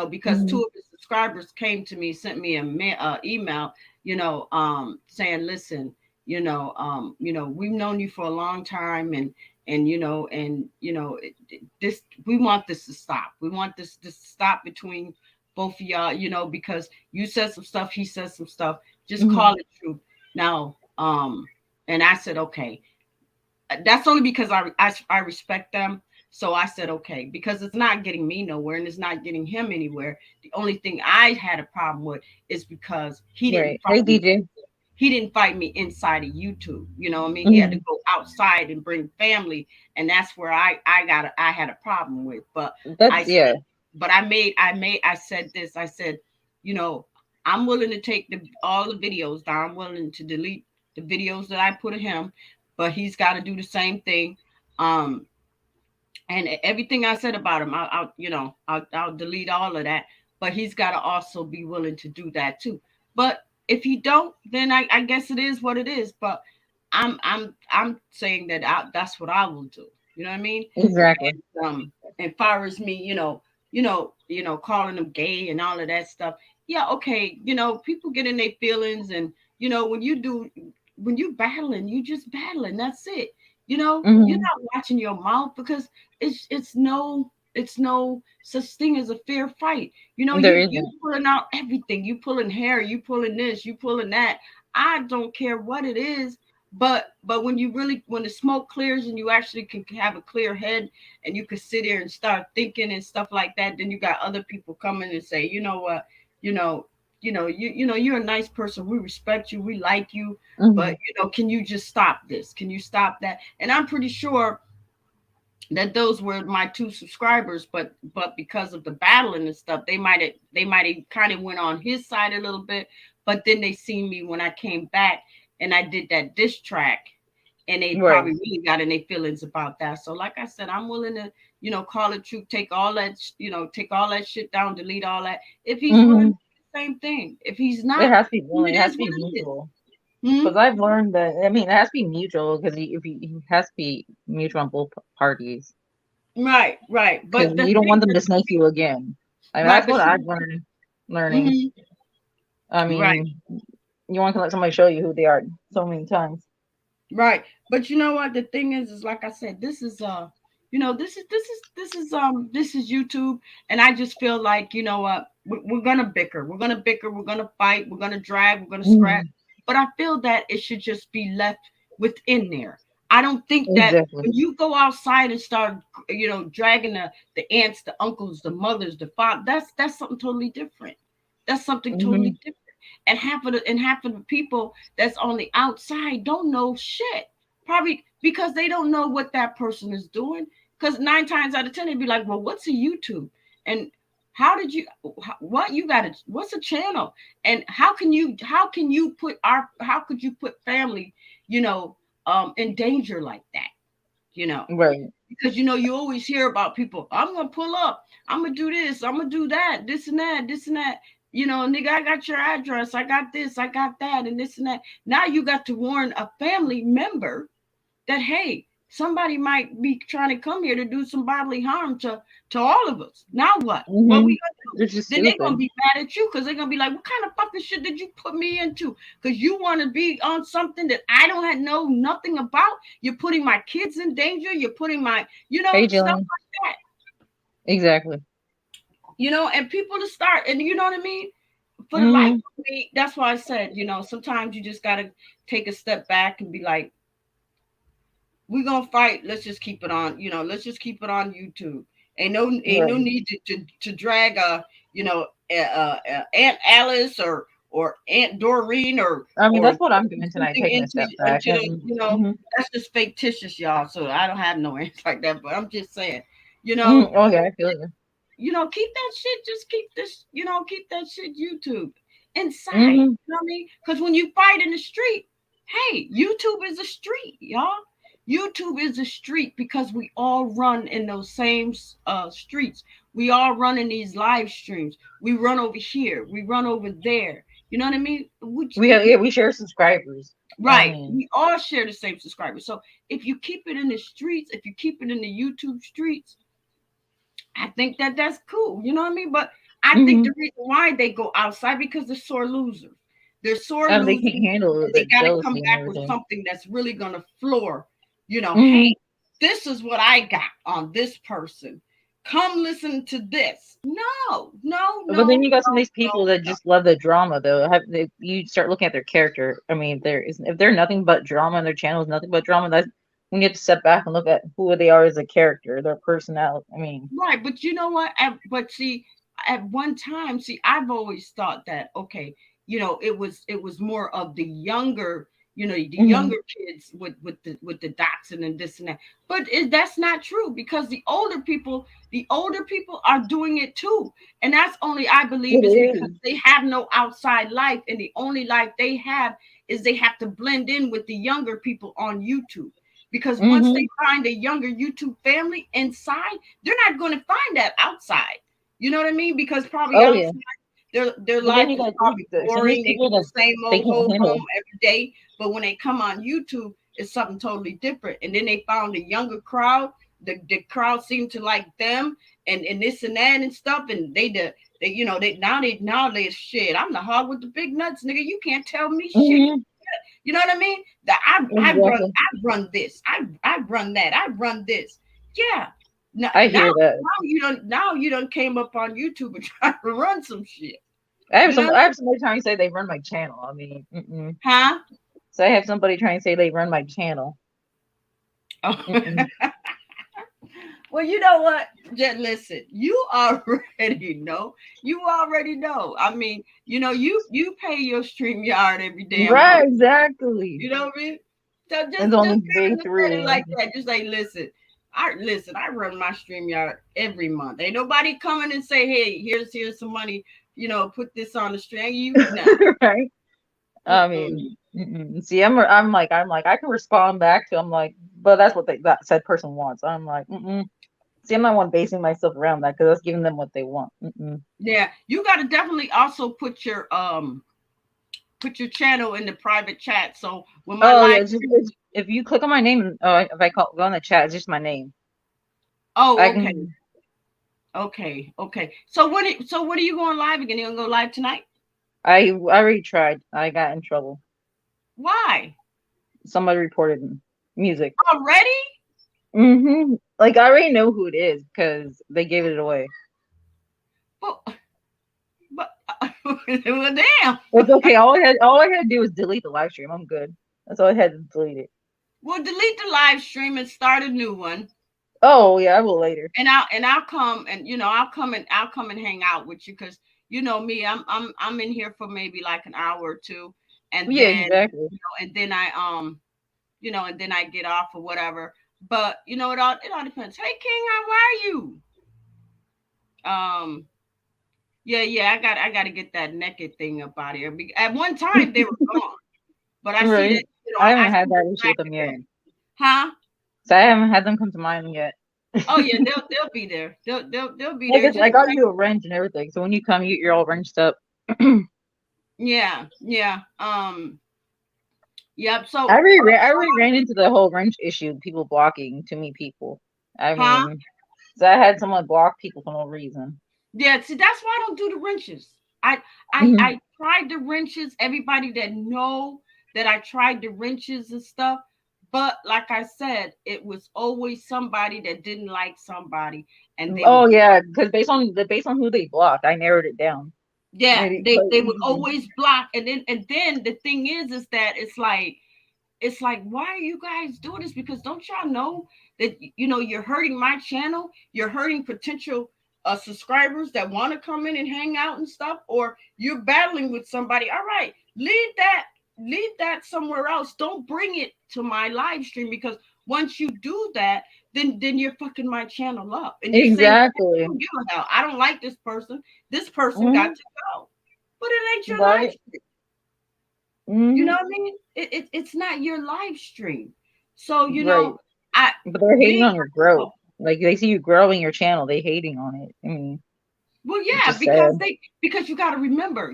because two Mhm. of the subscribers came to me, sent me email, saying, listen, we've known you for a long time, this, we want this to stop. We want this to stop between both of y'all, because you said some stuff, he said some stuff. Just call Mhm. it truth. Now, and I said, okay. That's only because I respect them. So I said, okay, because it's not getting me nowhere and it's not getting him anywhere. The only thing I had a problem with is because Right. Hey, DJ. he didn't fight me inside of YouTube. You know what I mean? He had to Mhm. go outside and bring family, and that's where I had a problem with. But That's I yeah. said, I said this. I said, you know, I'm willing to take all the videos down. I'm willing to delete the videos that I put of him, but he's got to do the same thing. Um, and everything I said about him, I'll delete all of that. But he's got to also be willing to do that too. But if he don't, then I guess it is what it is. But I'm saying that that's what I will do. You know what I mean? Exactly. And far as me, calling them gay and all of that stuff. Yeah, okay. People get in their feelings, and when you battling, you just battling. That's it. You're Mhm. not watching your mouth because it's no such thing as a fair fight. There You isn't. pulling out everything. You pulling hair. You pulling this. You pulling that. I don't care what it is. But when the smoke clears and you actually can have a clear head and you can sit there and start thinking and stuff like that, then you got other people coming and say, you know what, you know, you're a nice person. We respect you. We like you. But Mhm. can you just stop this? Can you stop that? And I'm pretty sure that those were my two subscribers, but because of the battling and stuff, they might have kind of went on his side a little bit, but then they seen me when I came back and I did that diss track, and they Right. probably really got in their feelings about that. So like I said, I'm willing to, call it truth, take all that shit down, delete all that. If he's willing to Mhm. do the same thing. If he's It not, has to be then willing. it It has is to what be it is. mutual. Hmm? Because I've learned that. I mean, it has to be mutual. Because if you, it has to be mutual on both parties. Right, right. Because But the you don't want thing them is, to snake you again. I mean, right, that's but what see, I've learned. Learning. mhm, I right. mean, you want to let somebody show you who they are so many times. Right. But you know what? The thing is like I said, this is YouTube, and I just feel like, what, we're gonna bicker. We're gonna bicker, we're gonna fight, we're gonna drag, we're gonna scratch. Mhm. But I feel that it should just be left within there. I don't think that Exactly. when you go outside and start, dragging the aunts, the uncles, the mothers, the father, that's something totally different. That's something totally Mhm. different. And half of the people that's on the outside don't know shit. Probably because they don't know what that person is doing. Because 9 times out of 10, they'd be like, well, what's a YouTube? And how did you, what you got to, what's a channel? And how could you put family, you know, in danger like that, you know? Right. Because you always hear about people, I'm gonna pull up, I'm gonna do this, I'm gonna do that, this and that, this and that. Nigga, I got your address, I got this, I got that, and this and that. Now you got to warn a family member that, hey, somebody might be trying to come here to do some bodily harm to all of us. Now what? What we Mhm. gonna do? It's just Then they're gonna stupid. be mad at you because they're gonna be like, what kind of fucking shit did you put me into? Because you want to be on something that I don't have know nothing about. You're putting my kids in danger. You're putting my, Hey, stuff Jillian. like that. Exactly. And people to start, and you know what I mean? For the life Mhm. of me, that's why I said, sometimes you just gotta take a step back and be like, we're gonna fight. Let's just keep it on. Let's just keep it on YouTube. Ain't no Right. need to drag Aunt Alice or Aunt Doreen I mean, or that's what I'm doing tonight, something taking a step back. into the And mhm. that's just fictitious, y'all. So I don't have no answer like that. But I'm just saying, you know, Mhm. Oh yeah, I feel you. keep that shit. Just keep this. Keep that shit YouTube inside. Mhm. You know what I mean? Because when you fight in the street, hey, YouTube is a street, y'all. YouTube is a street because we all run in those same streets. We all run in these live streams. We run over here. We run over there. You know what I mean? Which, We have, yeah, we share subscribers. I right. mean, We all share the same subscribers. So if you keep it in the streets, if you keep it in the YouTube streets, I think that that's cool. You know what I mean? But I think hmm the reason why they go outside because they're sore losers. They're sore they losers, can't handle and they the got to come jealousy and back with everything. something that's really gonna floor. Hey, Hmm this is what I got on this person. Come listen to this. No, no, But then no, you got some of no, these people no, that no. just love the drama, though. You start looking at their character. I mean, if they're nothing but drama and their channel is nothing but drama, that's when you have to step back and look at who they are as a character, their personality. I mean, Right, but you know what? But see, at one time, see, I've always thought that okay, it was more of the younger, the hmm younger kids with the doxing and this and that. But that's not true because the older people are doing it too, and that's only I believe it is because is. they have no outside life, and the only life they have is they have to blend in with the younger people on YouTube. Because once they Hmm find a younger YouTube family inside, they're not going to find that outside. You know what I mean? Because probably Oh yeah. outside, their But then life you is got probably some of these boring. They people do the that same they old can't ho hum handle. every day. But when they come on YouTube, it's something totally different. And then they found a younger crowd. The crowd seemed to like them and this and that and stuff. And they shit. I'm the hog with the big nuts, nigga. You can't tell me shit. Hmm You know what I mean? That I run Exactly. I run this. I run that. I run this. Yeah. Now I now hear that. now you don't came up on YouTube and try to run some shit. You know? I have somebody trying to say they run my channel. I mean, Huh? so I have somebody trying to say they run my channel. Oh. Mm-mm. Well, you know what? Just listen. You already know. You already know. I mean, you pay your stream yard every damn Right, month. exactly. You know what I mean? So just It's just only kind day of look at it three. like that. Just like listen. I run my StreamYard every month. Ain't nobody coming and say, hey, here's some money. Put this on the stream. You no. Right? I Mm-mm. mean, see, I'm like, I can respond back to. I'm like, but that's what that said person wants. I'm like, see, I'm not one basing myself around that because that's giving them what they want. Yeah, you got to definitely also put your channel in the private chat. So when my Oh yeah, live stream, if you click on my name, if I go in the chat, it's just my name. I oh, okay, can. okay. So what are you going live again? You gonna go live tonight? I already tried. I got in trouble. Why Somebody reported music. already? Like I already know who it is because they gave it away. But but well, damn. It's okay. All I had to do was delete the live stream. I'm good. That's all I had to delete it. Well, delete the live stream and start a new one. Oh yeah, I will later. And I'll come and I'll come and hang out with you because you know me, I'm in here for maybe like an hour or two, and Yeah, then exactly. and then I get off or whatever. But it all depends. Hey King, how are you? Um, yeah, I got to get that naked thing up out of here. At one time they were gone, but I see that Right. I I haven't see had them that issue back with them yet. again, huh? So I haven't had them come to mine yet. Oh yeah, they'll be there. They'll be Like there. I said, I Just got you a wrench and everything. So when you come, you're all wrenched up. yeah. Yep. So, I already ran into the whole wrench issue, people blocking to meet people. I huh? mean, so I had someone block people for no reason. Yeah. See, that's why I don't do the wrenches. I I Hmm I tried the wrenches. Everybody that know that I tried the wrenches and stuff, but like I said, it was always somebody that didn't like somebody, and they Oh would yeah, because based on who they blocked, I narrowed it down. yeah Made it they quite they would easy. always block, and then the thing is that it's like why are you guys doing this? Because don't y'all know that you're hurting my channel, you're hurting potential subscribers that want to come in and hang out and stuff, or you're battling with somebody. All right, leave that somewhere else. Don't bring it to my live stream because once you do that, then you're fucking my channel up and you're saying I Exactly. don't give a hell. I don't like this person. This person got hmm to go. But it ain't your live Right. stream. You know hmm what I mean? It's not your live stream. So, Right. I But they're hating being on your growth. myself. Like they see you growing your channel, they hating on it. I mean, Well, it's yeah, just sad. because you got to remember,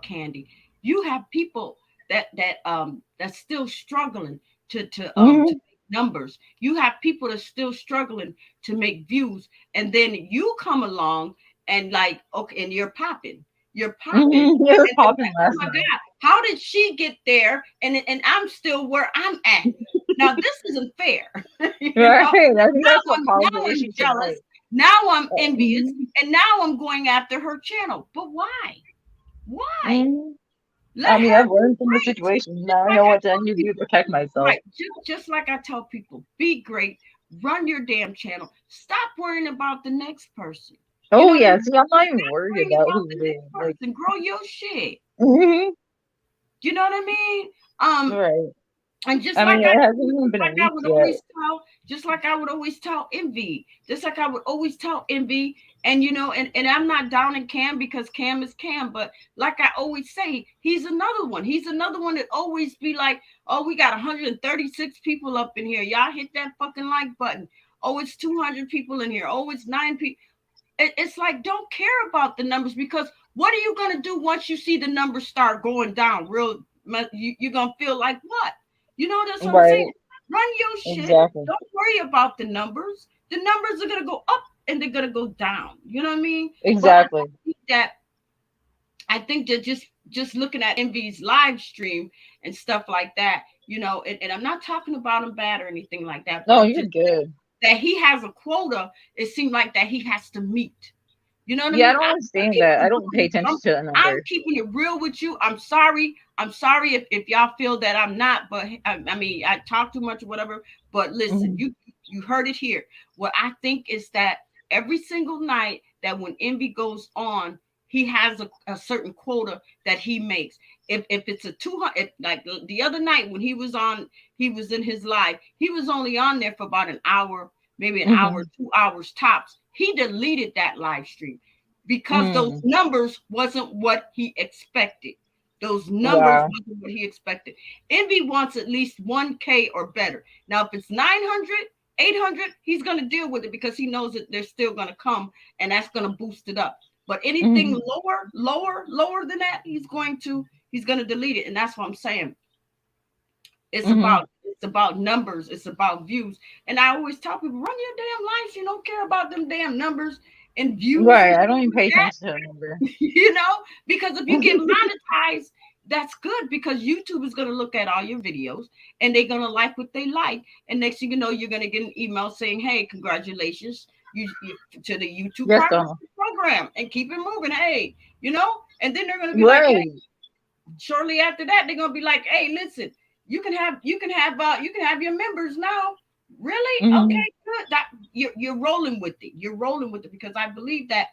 Candy, you have people that's still struggling to Hmm. make numbers. You have people that's still struggling to make views, and then you come along and like, okay, and you're popping, Hmm. They were and they're popping like, oh last my night. god, how did she get there, and I'm still where I'm at. Now this isn't fair. Right. I think that's what Now caused the I'm issue jealous. tonight. Now I'm envious, Mhm. and now I'm going after her channel. But why? Why? Mhm. Let I mean, her I've be learned from the great. situation. Just Now I like know I what I tell need to do to people, protect myself. right? Just like I tell people, be great. Run your damn channel. Stop worrying about the next person. You Oh know what I yeah, mean? see, I'm not even Stop worried worrying about about who the it next is. Like, person. Grow your shit. mhm. You know what I mean? Um, Right. and just I like mean, I it hasn't even just been a like I week would yet. always tell, just like I would always tell Envy, just like I would always tell Envy, and and I'm not down in Cam because Cam is Cam, but like I always say, he's another one. He's another one that always be like, oh, we got 136 people up in here. Y'all hit that fucking like button. Oh, it's 200 people in here. Oh, it's 9 people. It's like, don't care about the numbers, because what are you gonna do once you see the numbers start going down? You're gonna feel like what? That's what I'm saying. Right. Run your shit. Exactly. Don't worry about the numbers. The numbers are gonna go up and they're gonna go down. You know what I mean? But Exactly. I think that just looking at Envy's live stream and stuff like that, and I'm not talking about him bad or anything like that, but No, I'm you're just good. that he has a quota. It seemed like that he has to meet. You know what I Yeah, I mean? don't I'm understand keeping that. I it don't real pay with you. attention to the I'm number. keeping it real with you. I'm sorry. I'm sorry if y'all feel that I'm not, but I mean, I talk too much or whatever. But listen, Hmm. you heard it here. What I think is that every single night that when Envy goes on, he has a certain quota that he makes. If it's a 200, like the other night when he was on, he was in his live. He was only on there for about an hour, maybe an hour, Hmm. 2 hours tops. He deleted that live stream because those Mm. numbers wasn't what he expected. Those numbers Wow. wasn't what he expected. Envy wants at least 1K or better. Now, if it's 900, 800, he's going to deal with it because he knows that they're still going to come and that's going to boost it up. But anything Hmm. lower than that, he's going to delete it. And that's what I'm saying. Hmm. It's about numbers, it's about views. And I always tell people, run your damn lives. You don't care about them damn numbers and views and Right. I stuff don't even like pay that. attention to the number. Because if you get monetized, that's good because YouTube is going to look at all your videos and they're going to like what they like. And next thing you know, you're going to get an email saying, hey, congratulations you to the YouTube Yes, partnership Donna. program and keep it moving. Hey, and then they're going to be like, hey, Right. shortly after that, they're going to be like, hey, listen, you can have your members now. Really? Hmm. Okay, good. That you're rolling with it. You're rolling with it because I believe that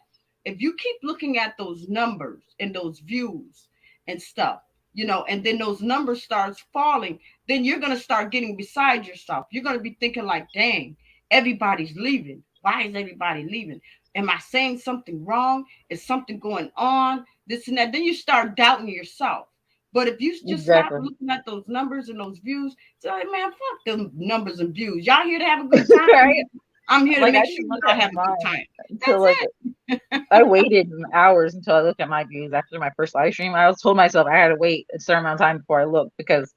if you keep looking at those numbers and those views and stuff, and then those numbers starts falling, then you're gonna start getting beside yourself. You're gonna be thinking like, dang, everybody's leaving. Why is everybody leaving? Am I saying something wrong? Is something going on? This and that. Then you start doubting yourself. But if you just stop Exactly. looking at those numbers and those views, say, like, man, fuck them numbers and views. Y'all here to have a good time. Right. I'm here to Like I make sure didn't look y'all at have a good mine time. until That's like it. I waited hours until I looked at my views after my first live stream. I was told myself I had to wait a certain amount of time before I looked because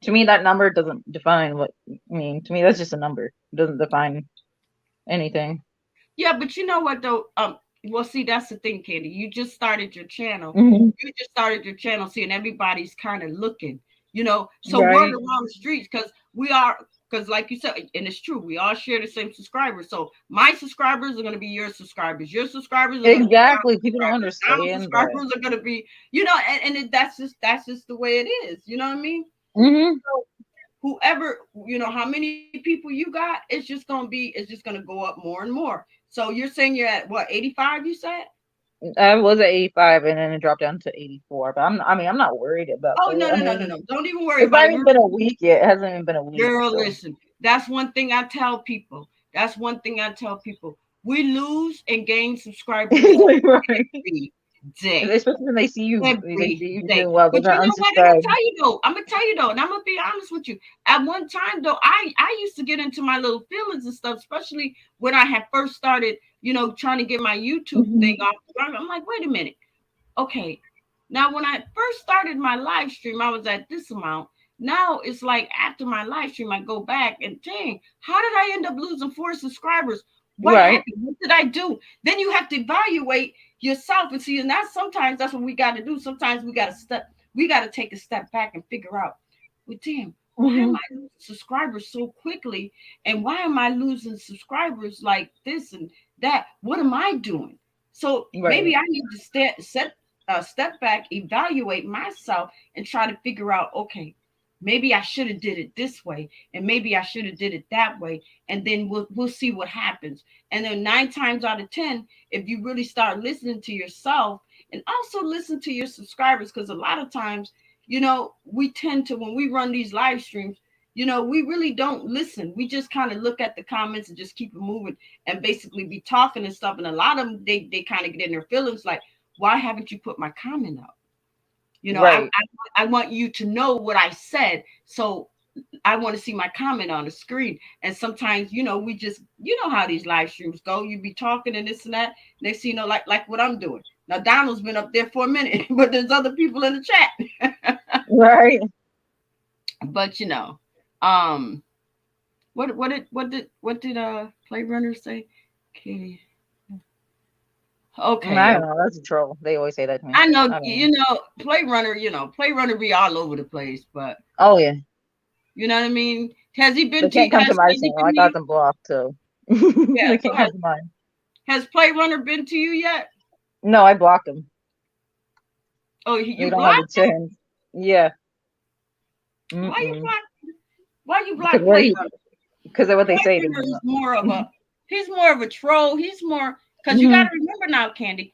to me that number doesn't define what I mean. To me that's just a number. It doesn't define anything. Yeah, but you know what though? Well, see, that's the thing, Candy. You just started your channel. Hmm. You just started your channel, seeing everybody's kind of looking. So word Right. around the streets because like you said, and it's true, we all share the same subscribers. So my subscribers are going to be your subscribers. Your subscribers are going to be Exactly. Don's People don't subscribers. Don's understand that. subscribers are going to be, that's just the way it is. You know what I mean? Hmm. So whoever, how many people you got, it's just gonna go up more and more. So you're saying you're at what, 85, you said? I was at 85 and then it dropped down to 84. But I mean, I'm not worried about Oh, that. no, I no, no, no, mean, no. Don't even worry it's about not it. even been a week yet. It hasn't even been a week. Girl, So, listen. That's one thing I tell people. That's one thing I tell people. We lose and gain subscribers right. daily. Day. Especially when they see Every you day. doing well, they're But you gonna know what? I'm gonna unsubscribe. tell you though. I'm gonna tell you though, and I'm gonna be honest with you. At one time though, I used to get into my little feelings and stuff, especially when I had first started, trying to get my YouTube thing Hmm. off the ground. I'm like, wait a minute. Okay. Now, when I first started my live stream, I was at this amount. Now it's like after my live stream, I go back and dang, how did I end up losing 4 subscribers? What Right. happened? What did I do? Then you have to evaluate yourself and see. And that's what we got to do. Sometimes we got to take a step back and figure out, well, damn, why am Hmm. I losing subscribers so quickly? And why am I losing subscribers like this and that? What am I doing? So Right. maybe I need to step back, evaluate myself, and try to figure out, okay, maybe I should have did it this way, and maybe I should have did it that way, and then we'll see what happens. And then 9 times out of 10, if you really start listening to yourself and also listen to your subscribers, because a lot of times, we tend to when we run these live streams. We really don't listen. We just kind of look at the comments and just keep it moving and basically be talking and stuff. And a lot of them, they kind of get in their feelings like, why haven't you put my comment up? Right. I want you to know what I said. So I want to see my comment on the screen. And sometimes, we just, how these live streams go. You be talking and this and that. Next thing you know, like what I'm doing. Now, Donald's been up there for a minute, but there's other people in the chat. Right. But, um, what did Play Runner say? Okay. I Okay. don't know. That's a troll. They always say that to me. I know, I don't know. Play Runner be all over the place, but Oh yeah. you know what I mean? Has he They been to can't come to my has he channel. been I to got you? them blocked, so Yeah, they so can't come to mine. has Play Runner been to you yet? No, I blocked them. Oh, They you don't have a blocked him? chance. Yeah. Why you Mm-mm. block why you Because block Play Runner? because of what they Play say to Runner me. is more of a he's more of a troll. He's more because you gotta Hmm. remember now, Candy,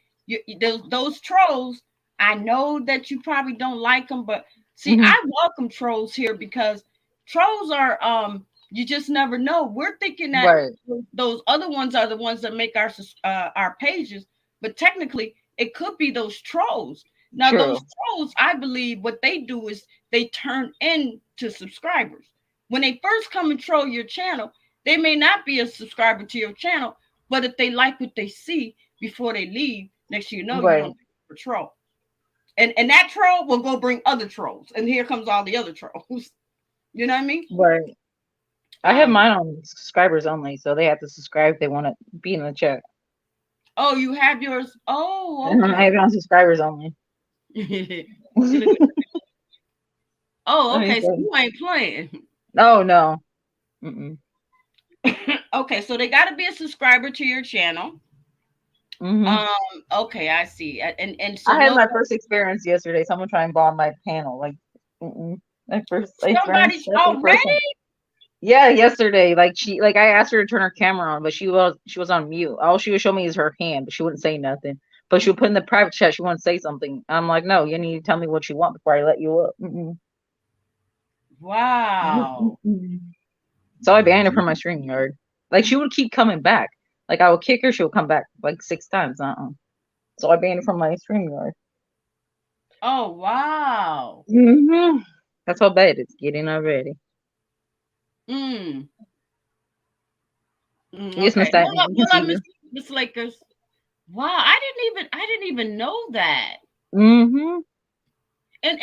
those trolls, I know that you probably don't like them, but see, Hmm. I welcome trolls here because trolls are you just never know. We're thinking that Right. those other ones are the ones that make our pages, but technically it could be those trolls. Now those True. trolls, I believe what they do is they turn into subscribers. When they first come and troll your channel, they may not be a subscriber to your channel, but if they like what they see before they leave, next thing you know, you Right. don't a troll. And that troll will go bring other trolls. And here comes all the other trolls. You know what I mean? Right. I have Um, mine on subscribers only, so they have to subscribe if they want to be in the chat. oh, you have yours. Oh, I okay. have it on subscribers only. Look at oh, Let me okay. So see. you ain't playing. Oh no. Mm-mm. Okay, so they got to be a subscriber to your channel. Hmm. Um, okay, I see. And so I had no my first experience yesterday. Someone trying to bomb my panel. Like, mm-mm. My first experience, somebody second person. already. Yeah, yesterday. Like I asked her to turn her camera on, but she was on mute. All she would show me is her hand, but she wouldn't say nothing. But she would put in the private chat she want to say something. I'm like, no, you need to tell me what you want before I let you up. Mm-mm. Wow. Mm-mm. So I banned her from my stream yard. Like she would keep coming back. Like I would kick her, she would come back like 6 times. So I banned her from my stream yard. Oh, wow. That's how bad it's getting already. Mm. Yes, Okay. Miss Titan, we can Hold see up, you. Miss Lakers. Wow, I didn't even know that. Mm-hmm. And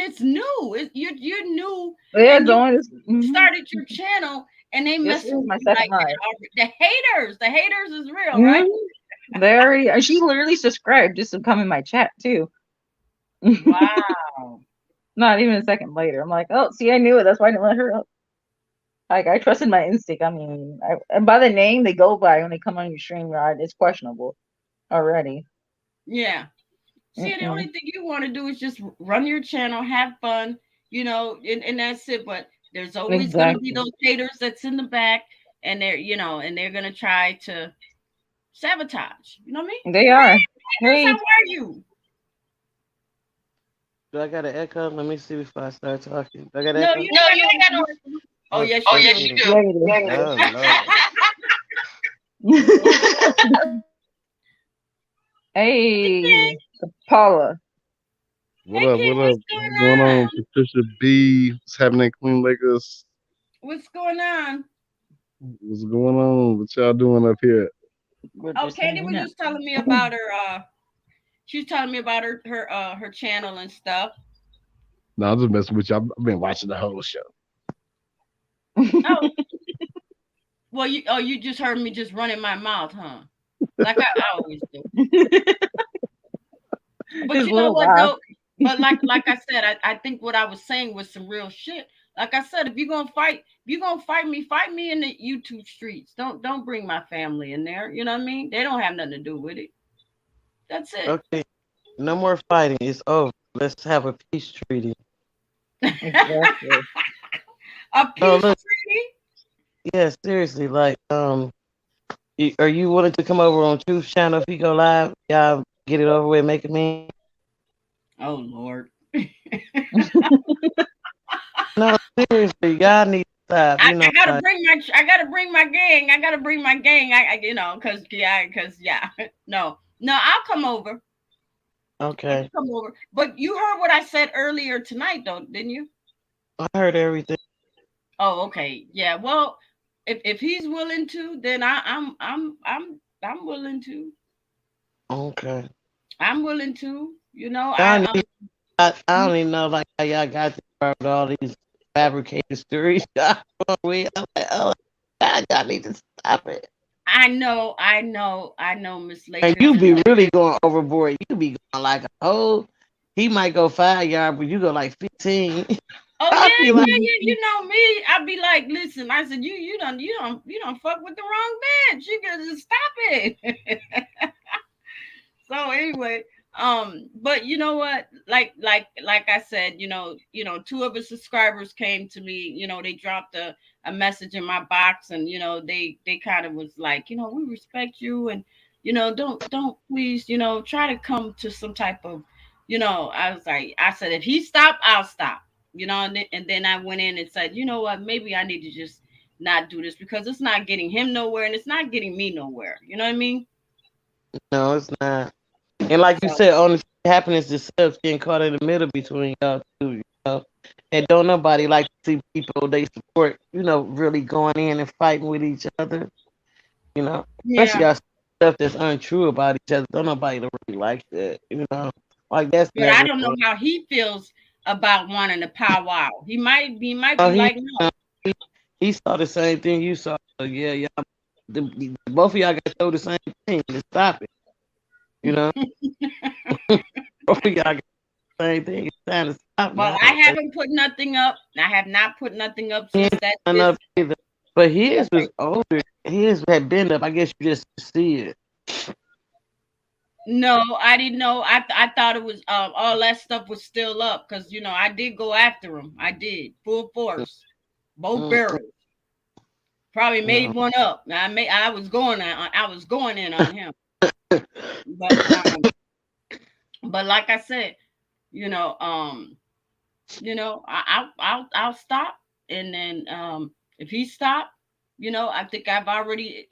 it's new. You're new, Yeah, and it's you only this. Mm-hmm. started your channel, and they This is messing with my you second like live. that. The haters is real, right? Mm-hmm. They already. She literally subscribed just to come in my chat too. Wow. Not even a second later. I'm like, oh, see, I knew it. That's why I didn't let her up. Like I trusted my instinct. I mean, and by the name they go by when they come on your stream, right? It's questionable already. Yeah. See, the only Mm-mm. thing you want to do is just run your channel, have fun, and that's it. But there's always going to be Exactly. those haters that's in the back, and they're going to try to sabotage. You know what I mean? They Hey, are. haters, how Hey. are you? Do I got an echo? Let me see before I start talking. Do I got an No, echo? you ain't got no echo. Oh, Oh, yes, oh you do. yes, you do. Yeah, you Oh Lord. do. Hey. Paula. Hey, What up? King, What up? what's What's going going on, on? Patricia B? What's happening, Queen Lakers? What's going on? What's going on? What y'all doing up here? We're Oh, just Candy hanging was out. just telling me about her. She was telling me about her channel and stuff. No, I'm just messing with you. I've been watching the whole show. Oh, well, you just heard me just running my mouth, huh? Like I always do. But His you know little what laugh. though? But like I said, I think what I was saying was some real shit. Like I said, if you're gonna fight me in the YouTube streets. Don't bring my family in there. You know what I mean? They don't have nothing to do with it. That's it. Okay, no more fighting. It's over. Let's have a peace treaty. Exactly. A No, peace look, treaty? yeah, seriously, like, are you willing to come over on Truth Channel if you go live? Y'all get it over with, make it mean. Oh Lord. No, seriously, y'all need to stop. I, You I know, gotta like, bring my I gotta bring my gang. I gotta bring my gang. Cause yeah. No, I'll come over. okay, Come over. But you heard what I said earlier tonight, though, didn't you? I heard everything. Oh, okay. Yeah. Well, if he's willing to, then I'm willing to. Okay, I'm willing to. You know, y'all need. I don't even know like how y'all got this far with all these fabricated stories. I'm like, oh, God, y'all need to stop it. I know, Miss And Lakers. you be really going overboard. You be going like a whole. He might go 5 yard, but you go like 15. Oh I yeah, be like, yeah, yeah. You know me. I'd be like, listen. I said, you don't fuck with the wrong bitch. You gotta just stop it. So anyway, but you know what? Like I said, two of his subscribers came to me. They dropped a message in my box, and they kind of was like, we respect you, and don't please, try to come to some type of, I was like, I said, if he stop, I'll stop. And then I went in and said, you know what? Maybe I need to just not do this because it's not getting him nowhere, and it's not getting me nowhere. You know what I mean? no, it's not. And like you So said, only happiness is self getting caught in the middle between y'all two. And don't nobody like to see people they support, really going in and fighting with each other. Especially yeah. y'all stuff that's untrue about each other. Don't nobody really like that. Like that's But I never. don't know how he feels about wanting to powwow. He might Oh, be like, no. he, he saw the same thing you saw. So yeah, yeah. Both of y'all got to throw the same thing to stop it. You know, both of y'all got the same thing. It's time to stop Well, now. I haven't put nothing up. I have not put nothing up He since ain't that done this. up either. But his was Okay. older. His had been up. I guess you just see it. No, I didn't know. I thought it was all that stuff was still up because I did go after him. I did full force, both Mm, barrels. Probably no. made one up. I was going in on him, but like I said, you know um I'll stop, and then if he stop, I think I've already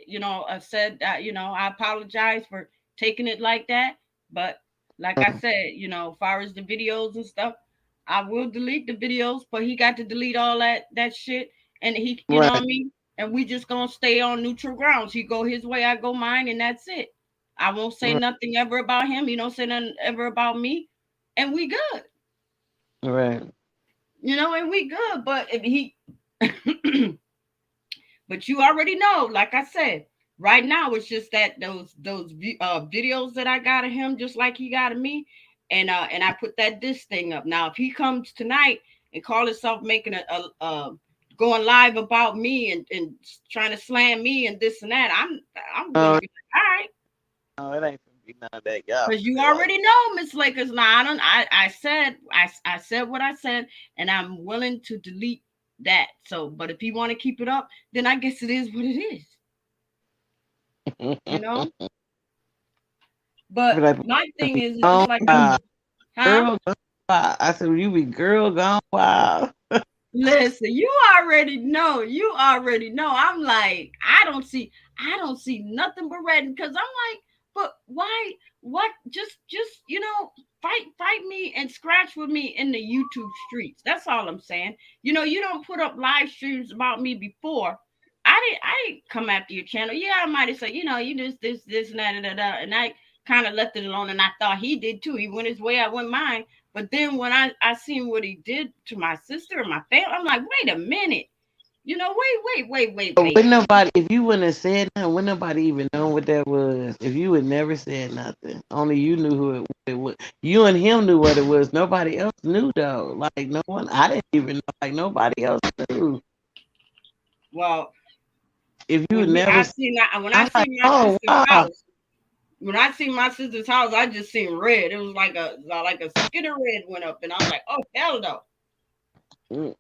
said that I apologize for taking it like that, but like I said, as far as the videos and stuff, I will delete the videos, but he got to delete all that shit, and he, what Right. I mean, and we just gonna stay on neutral grounds. He go his way, I go mine, and that's it. I won't say Right. nothing ever about him. He don't say nothing ever about me, and we good. Right. And we good. But if he, but you already know, like I said, right now it's just that those videos that I got of him, just like he got of me, and I put that this thing up. Now, if he comes tonight and call himself making a going live about me and trying to slam me and this and that, I'm gonna No, be like, all right. no, it ain't gonna be none of that. Y'all Because you feel like already know, Miss Lakers. Now I said what I said, and I'm willing to delete that. So, but if you want to keep it up, then I guess it is what it is, you know. be But like, my thing is, it's gone like, wild. huh? Girl gone wild. I said, you be girl gone wild. Listen, you already know. I'm like, I don't see nothing but red because I'm like, but why? What? Just fight me and scratch with me in the YouTube streets. That's all I'm saying. You don't put up live streams about me before. I didn't come after your channel. Yeah, I might have said, you just this and that and that, and I kind of left it alone. And I thought he did too. He went his way, I went mine. But then when I seen what he did to my sister and my family, I'm like, wait a minute. Wait. When nobody, if you wouldn't have said nothing, when nobody even know what that was, if you would never said nothing, only you knew it was. You and him knew what it was. Nobody else knew though. Like no one, I didn't even know. Like nobody else knew. Well, If you would when never, I seen that, when I I'm like, seen my oh sister's wow. house, when I seen my sister's house, I just seen red. It was like a skitter red went up, and I was like, oh hell no. Mm-mm.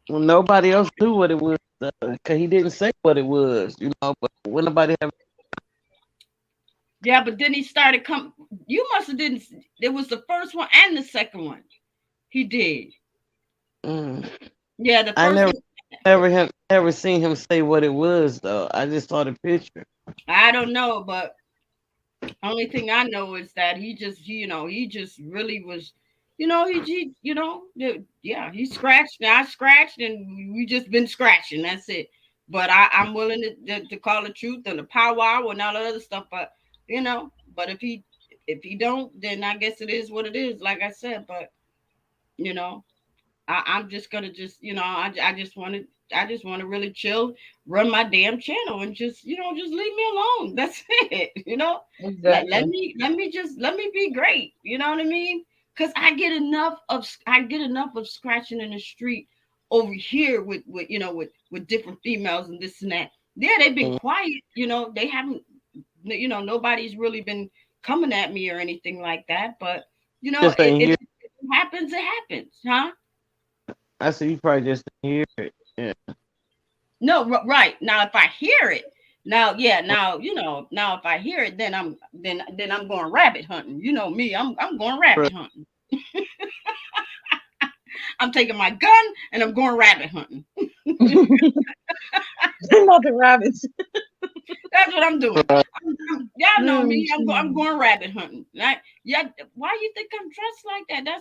Well, nobody else knew what it was because he didn't say what it was, But when nobody have, Yeah, but then he started come. You must have didn't. It was the first one and the second one. He did. mm, Yeah, the I first one. never seen him say what it was though. I just saw the picture. I don't know, but only thing I know is that he just really was, yeah, he scratched. And I scratched, and we just been scratching. That's it. But I'm willing to call the truth and the powwow and all the other stuff. But if he don't, then I guess it is what it is. Like I said, but you know, I'm just gonna I just want to really chill, run my damn channel, and just leave me alone. That's it. Exactly. Let me be great. You know what I mean? Because I get enough of scratching in the street over here with different females and this and that. Yeah, they've been Mm, quiet. They haven't. Nobody's really been coming at me or anything like that. But just ain't if hear. it happens, it happens, huh? I said you probably just didn't hear it. Yeah. No, right. Now if I hear it, now yeah, now if I hear it, then I'm going rabbit hunting. You know me, I'm going Bro, rabbit hunting. I'm taking my gun and I'm going rabbit hunting. Not the rabbits. That's what I'm doing. bro, Y'all know Oh, me. I'm shit. going rabbit hunting. Yeah. Why you think I'm dressed like that?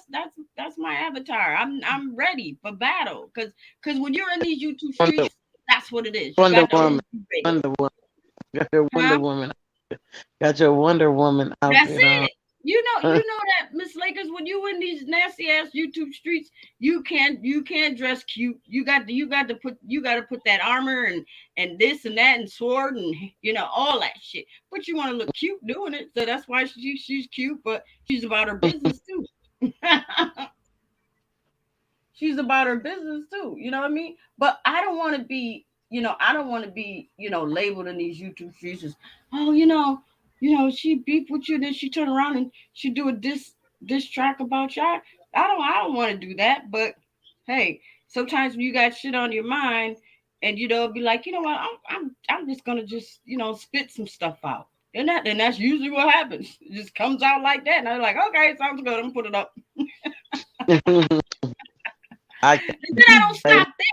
That's my avatar. I'm ready for battle. Cause when you're in these YouTube Wonder, streets, that's what it is. You Wonder got to Woman, always be ready, Wonder Woman. Got your Wonder huh? Woman. Got your Wonder Woman That's outfit on. it. You know that Miss Lakers, when you in these nasty ass YouTube streets, you can't dress cute. You got to put that armor and this and that and sword and all that shit. But you want to look cute doing it, so that's why she's cute. But she's about her business too. She's about her business too. You know what I mean? But I don't want to be. I don't want to be. Labeled in these YouTube streets as, oh, she beef with you, then she turn around and she do a diss track about you. I don't want to do that. But hey, sometimes when you got shit on your mind, and be like, you know what, I'm just gonna just spit some stuff out. And that's usually what happens. It just comes out like that, and I'm like, okay, sounds good. I'm gonna put it up. I can't And then I don't say stop there.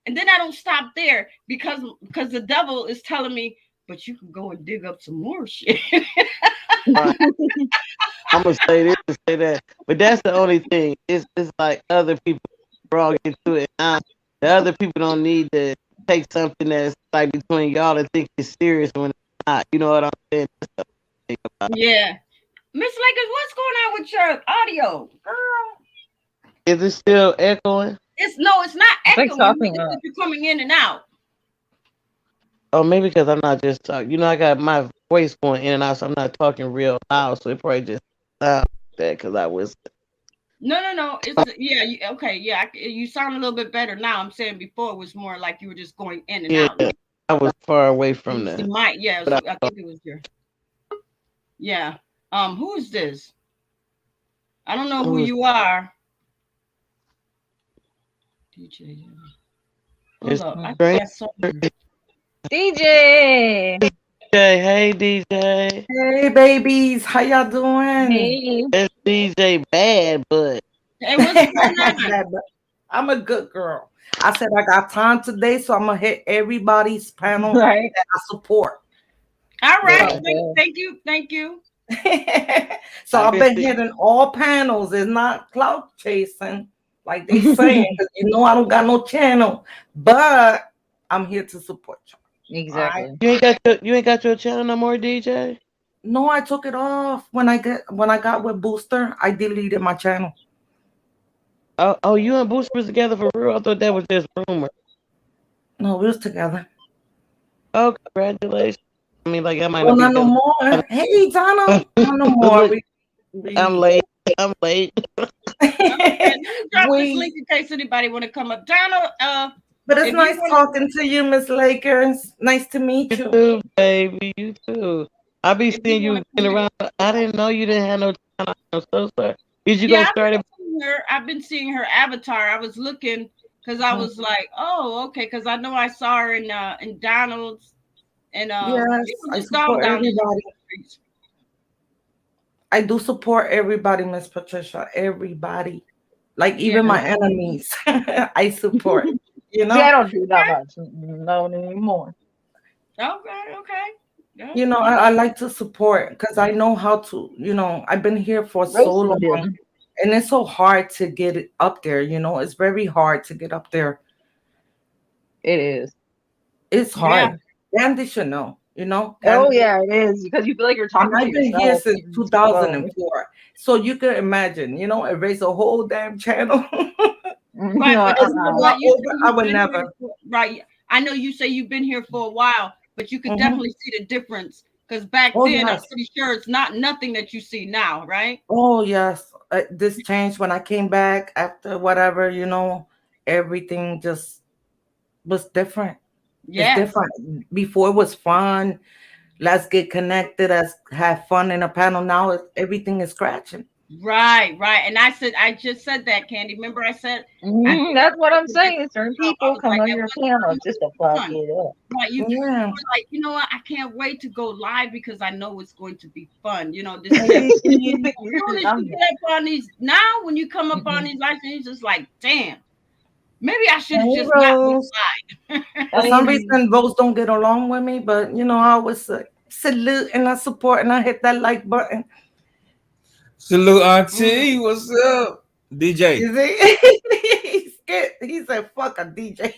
And then I don't stop there because the devil is telling me, but you can go and dig up some more shit. right. I'm gonna say this and say that, but that's the only thing. It's like other people brought into it. Now, the other people don't need to take something that's like between y'all and think it's serious when it's not. You know what I'm saying? That's the thing about Yeah. Miss Lakers, what's going on with your audio? Girl. it. Is it still echoing? It's not It's like echoing. chopping It's up. just you're coming in and out. Oh, maybe because I'm not just talking. I got my voice going in and out, so I'm not talking real loud. So it probably just sounds like that because I was. No. It's yeah. Okay. Yeah. You sound a little bit better now. I'm saying before it was more like you were just going in and Yeah, out. Like I was far away from the the. mic. Yeah. But I think it was your. Yeah. Who is this? I don't know who who is you are. DJ. Hold it's up. I think strange? I saw you. DJ. Hey DJ, Hey babies, how y'all doing? Hey. it's DJ Bad, but Hey, what's going on? I'm a good girl. I said I got time today, so I'm gonna hit everybody's panel Right. that I support. All Yeah. right. Oh, Thank you. Thank you. So I've I've been been see- hitting all panels. It's not cloud chasing, like they saying, because I don't got no channel, but I'm here to support you. All right. exactly. you ain't got your channel no more, DJ. No, I took it off when I got with Booster. I deleted my channel. Oh, you and Booster was together for real? I thought that was just rumor. No, we was together. Oh, congratulations. I mean, like I might Oh, not be not no together. more. Hey, Donald, not no more. Look, I'm We, late. I'm late. Okay, let me drop this we link in case anybody want to come up. Donald, But it's if you nice want talking to you, Miss Lakers. Nice to meet You you. too, baby. You too. I be if you seeing want you to in come around. in, I didn't know you didn't have no channel. I'm so sorry. Is you yeah, gonna start it? I've been seeing her avatar. I was looking because I was like, oh, okay, because I know I saw her in Donald's and Yes, I just down support down the everybody. streets. I do support everybody, Miss Patricia. Everybody. Like Yeah. even my enemies. I support. You See, I know? don't do that much. No anymore. Okay. Okay. Yeah. You know, I like to support because I know how to, I've been here for so Roasting long them. and it's so hard to get it up there, It's very hard to get up there. It is. It's Yeah. hard. Candy should know, Oh Candy. yeah, it is because you feel like you're And talking to I've been here yourself. since It's slow. 2004. So you can imagine, erase a whole damn channel. You Right, know, but It's you know not what? You over. say I you've would been here never. right. I know you say you've been here for a while, but you could Hmm. definitely see the difference. Because back Oh, then, I'm yes. pretty sure it's not nothing that you see now, right? Oh, yes. This changed when I came back after whatever, everything just was different. It's Yes. different. Before it was fun. Let's get connected. Let's have fun in a panel. Now everything is scratching. Right, right. And I just said that, Candy. Remember, I said I think that's what I'm that saying. Certain I people was come like, on at your one channel time it just to was fuck fun. it up. Right, you Yeah. were like, you know what? I can't wait to go live because I know it's going to be fun. This is Hey, soon as I'm you get up on these now, when you come up on not. these lives, and it's just like, damn, maybe I should have hey, just not Rose. went live. For some reason, Rose don't get along with me, but I always salute and I support and I hit that like button. Salute Mm. Auntie. What's up? DJ. You see, he's scared. He said, "Fuck a DJ."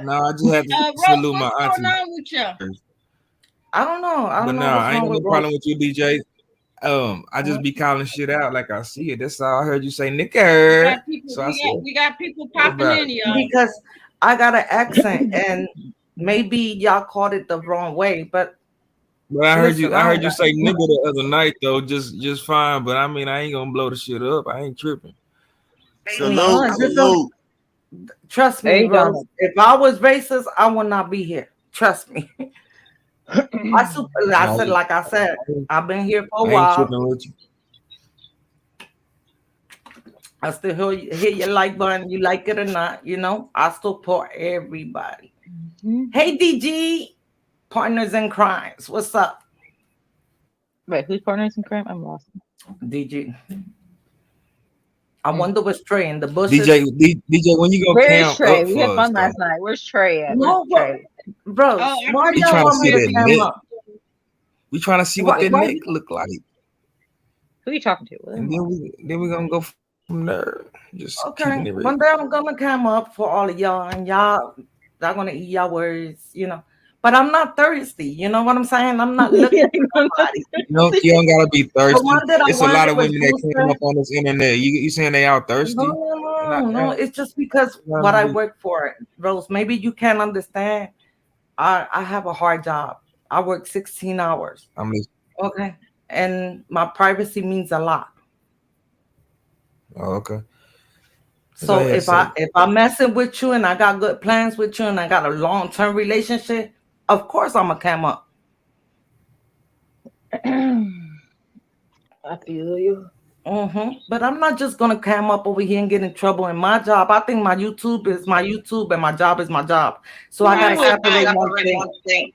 No, I just had to Rose, salute my what's going auntie. on with you? I don't know. I But don't know nah, what's I ain't wrong got with no Rose. problem with you, DJ. I just be calling shit out like I see it. That's all I heard you say, Nicker. So I said, We got people what popping about in, it? y'all. Because I got an accent and maybe y'all caught it the wrong way. But But I heard listen, you I I don't heard you got say nigga the other night though, just fine. But I mean I ain't gonna blow the shit up. I ain't tripping. no. Salute, It's just a, salute. trust me, Hey, Rose. Donald. If I was racist, I would not be here. Trust me. I I said, ain't, like I said, I've been here for a I ain't while. tripping with you. I still hit your like button. You like it or not, I support everybody. Hey, DG, partners in crimes. What's up, Wait, who's partners in crime? I'm lost. DG? I Mm. wonder what's Trey in the bushes. DJ, when you gonna Where's camp Trey? up We had for us fun though? last night. Where's Trey at? Where's No, Trey? bro, Oh, I'm why pretty We y'all trying sure to want see me to that Trey is cam neck. up? We trying to see what Why? that Why? neck look like. Who you talking to? And then we gonna go from there. Just keeping it Okay, real. one day I'm gonna cam up for all of y'all, and y'all gonna eat y'all words. But I'm not thirsty. You know what I'm saying? I'm not looking for nobody. You don't gotta be The thirsty. one that I It's a lot wanted of was women that came Booster. up on this internet. You saying they all No, thirsty? no, They're not, no, no. It's just because what I work for, Rose. Maybe you can't understand. I have a hard job. I work 16 hours. I'm just, Okay. And my privacy means a lot. oh, okay. That's all So you had to say. if I'm messing with you and I got good plans with you and I got a long term relationship, of course I'm gonna come up. I feel you. But I'm not just gonna come up over here and get in trouble in my job. I think my YouTube is my YouTube and my job is my job. So I gotta right. separate one thing.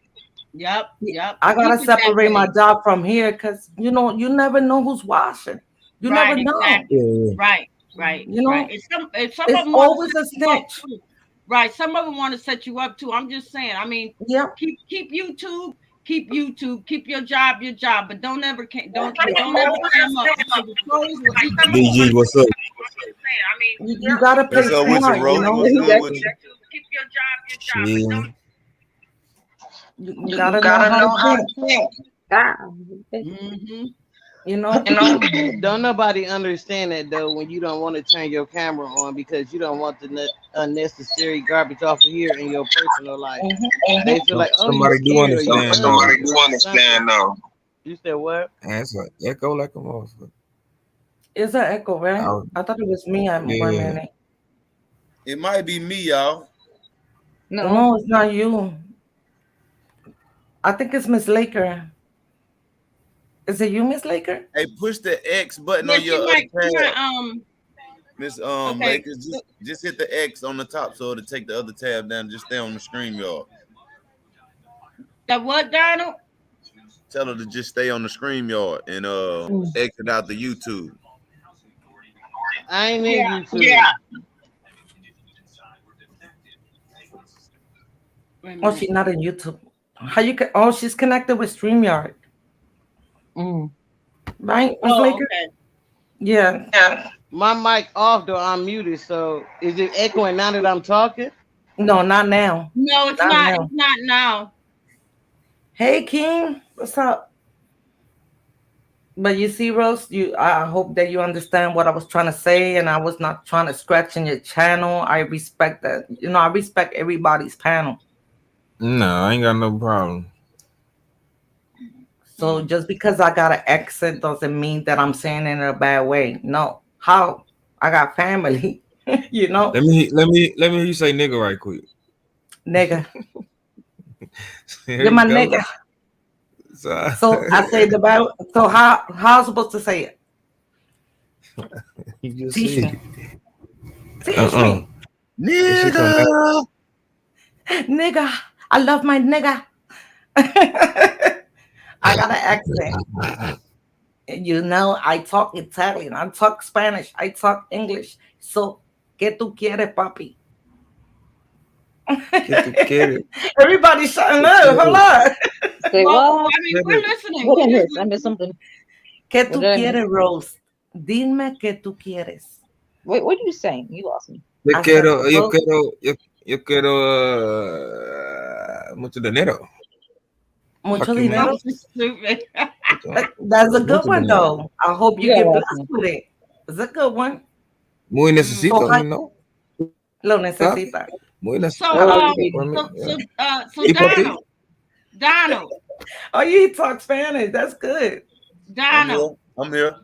Yep, yep. I And gotta keep it that separate my way. job from here because you never know who's watching. You never Right, know. exactly. Yeah, Right, right, You right. know, And some of it's them want to always set a you up snitch. too. Right. Some of them want to set you up too. I'm just saying. I mean, Yep. keep YouTube, keep YouTube, keep your job, but don't ever don't ever clam up because the pros will eat you DG, up. what's up? You gotta play What's up with you, smart, you Rose? know. What's good with you? Keep your job, but Shit. don't. You gotta know how to think, Mm-hmm. you know. Don't nobody understand that though when you don't want to turn your camera on because you don't want the unnecessary garbage off of here in your personal life. They feel like, oh, you Somebody do scared or you understand though. somebody do understand now. You said what? That's an echo like a motherfucker. It's an echo, right? Oh, I thought it was me at 1 yeah. minute. It might be me, y'all. No, it's not you. I think it's Miss Laker. Is it you, Miss Laker? Hey, push the X button Yeah, on your she might tab. Miss okay. Lakers, just hit the X on the top so it'll take the other tab down. Just stay on the screen, y'all. That what, Donald? Tell her to just stay on the stream yard and exit out the YouTube. I ain't in YouTube. Yeah. Oh, she's not on YouTube. How you can? Oh, she's connected with StreamYard. Right, Miss Laker? Okay. Yeah. My mic off though, I'm muted. So is it echoing now that I'm talking? No, not now. No, it's not. Now. It's not now. Hey, King, what's up? But you see, Rose, I hope that you understand what I was trying to say, and I was not trying to scratch in your channel. I respect that. You know, I respect everybody's panel. No, I ain't got no problem. So just because I got an accent doesn't mean that I'm saying it in a bad way. No. How? I got family. You know. Let me hear you say nigga right quick. Nigga. You're my nigga. So I say the Bible. So how am I supposed to say it? You just Teach said me. Teach me. Nigga. Nigga. I love my nigga. I got an accent. You know, I talk Italian, I talk Spanish, I talk English. So, ¿qué tú quieres, papi? ¿Qué tú quieres? Everybody's shutting up. Hold on. Say Well, what? I mean, we're listening. What I missed? I missed something. ¿Qué tú quieres, Rose? Dime qué tú quieres. Wait, what are you saying? You lost me. Yo quiero mucho dinero. Mucho dinero. Stupid. That's a good one, though. I hope you get blessed with it. It's a good one. Muy necesito, ¿no? Lo necesita. Muy necesito. So Donald. Oh, you talk Spanish. That's good. Donald. I'm here.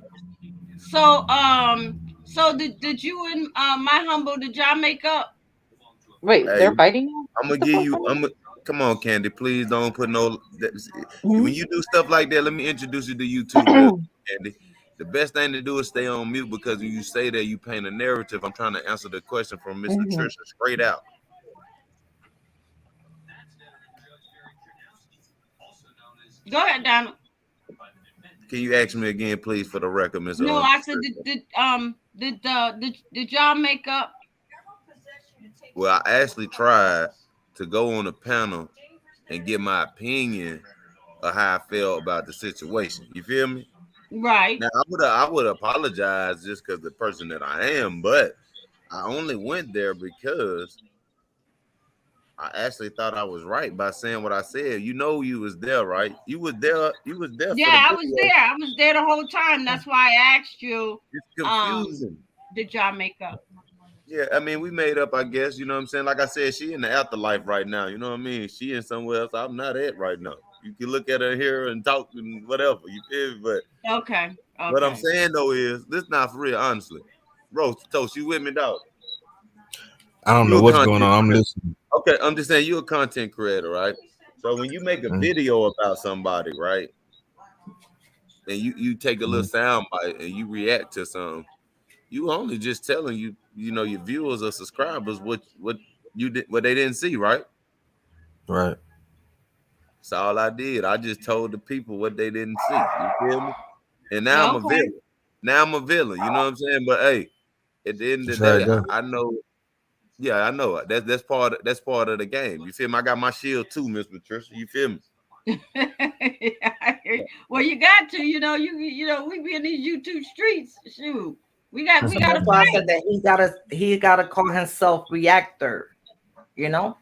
So did you and my humble, did y'all make up? Wait, they're fighting? I'm gonna give you. Come on, Candy. Please don't put no. When you do stuff like that, let me introduce you to YouTube, Candy. The best thing to do is stay on mute because when you say that, you paint a narrative. I'm trying to answer the question from Miss Patricia straight out. Go ahead, Donald. Can you ask me again, please, for the record, Miss? No, I said did y'all make up? Well, I actually tried to go on a panel and get my opinion of how I felt about the situation. You feel me? Right. Now I would apologize just because the person that I am, but I only went there because I actually thought I was right by saying what I said. You know, you was there, right? You was there. Yeah, I was there. I was there the whole time. That's why I asked you. It's confusing. Did y'all make up? Yeah, I mean, we made up, I guess. You know what I'm saying? Like I said, she in the afterlife right now. You know what I mean? She in somewhere else. I'm not at right now. You can look at her here and talk and whatever. You feel me? But okay. What I'm saying though is this not for real, honestly. Rose, Toast, you with me, dog? I don't know what's going on. I'm listening. Okay, I'm just saying you're a content creator, right? So when you make a video about somebody, right, and you take a little sound bite and you react to something, you only just telling you know your viewers or subscribers what you did, what they didn't see, right? Right. That's all I did. I just told the people what they didn't see. You feel me? And now I'm a villain. Now I'm a villain. You know what I'm saying? But hey, at the end of the day, I know. Yeah, I know. That's part of the game. You feel me? I got my shield too, Miss Patricia. You feel me? Well, you got to, we be in these YouTube streets. Shoot, we So got to that's why I fight. said that he gotta call himself reactor. You know.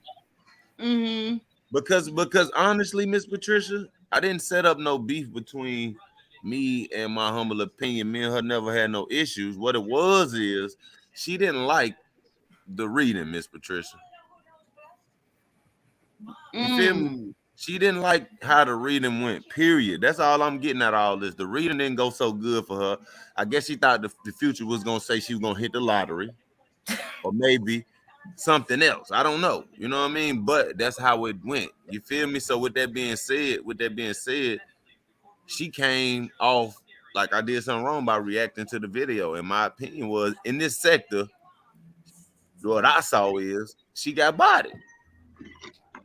Mm-hmm. Because honestly, Miss Patricia, I didn't set up no beef between me and my humble opinion. Me and her never had no issues. What it was is she didn't like the reading, Miss Patricia. You feel me? Mm. She didn't like how the reading went, period. That's all I'm getting at all this. The reading didn't go so good for her. I guess she thought the future was going to say she was going to hit the lottery or maybe something else. I don't know. You know what I mean? But that's how it went. You feel me? So with that being said, she came off like I did something wrong by reacting to the video. And my opinion was in this sector, what I saw is she got bodied.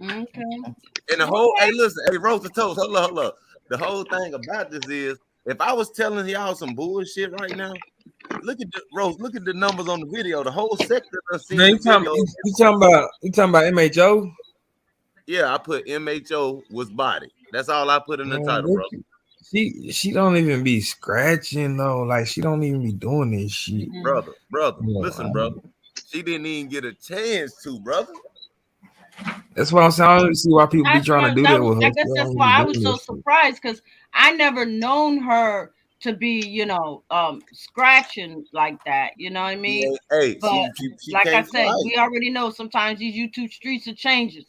Okay. And the whole, hey, listen, hey, Rosa Toast, hold up. The whole thing about this is, if I was telling y'all some bullshit right now, look at the numbers on the video. The whole sector done seen Man, the video. you talking about MHO? Yeah, I put MHO was body. That's all I put in the title, bro. She don't even be scratching though. Like she don't even be doing this shit. Brother, listen, brother. She didn't even get a chance to, brother. That's what I'm saying. I don't see why people be trying to do that with her. I guess that's why I was so surprised, because I never known her to be, scratching like that. You know what I mean? Yeah, hey, but she like I said, fight. we already know sometimes these YouTube streets are changes.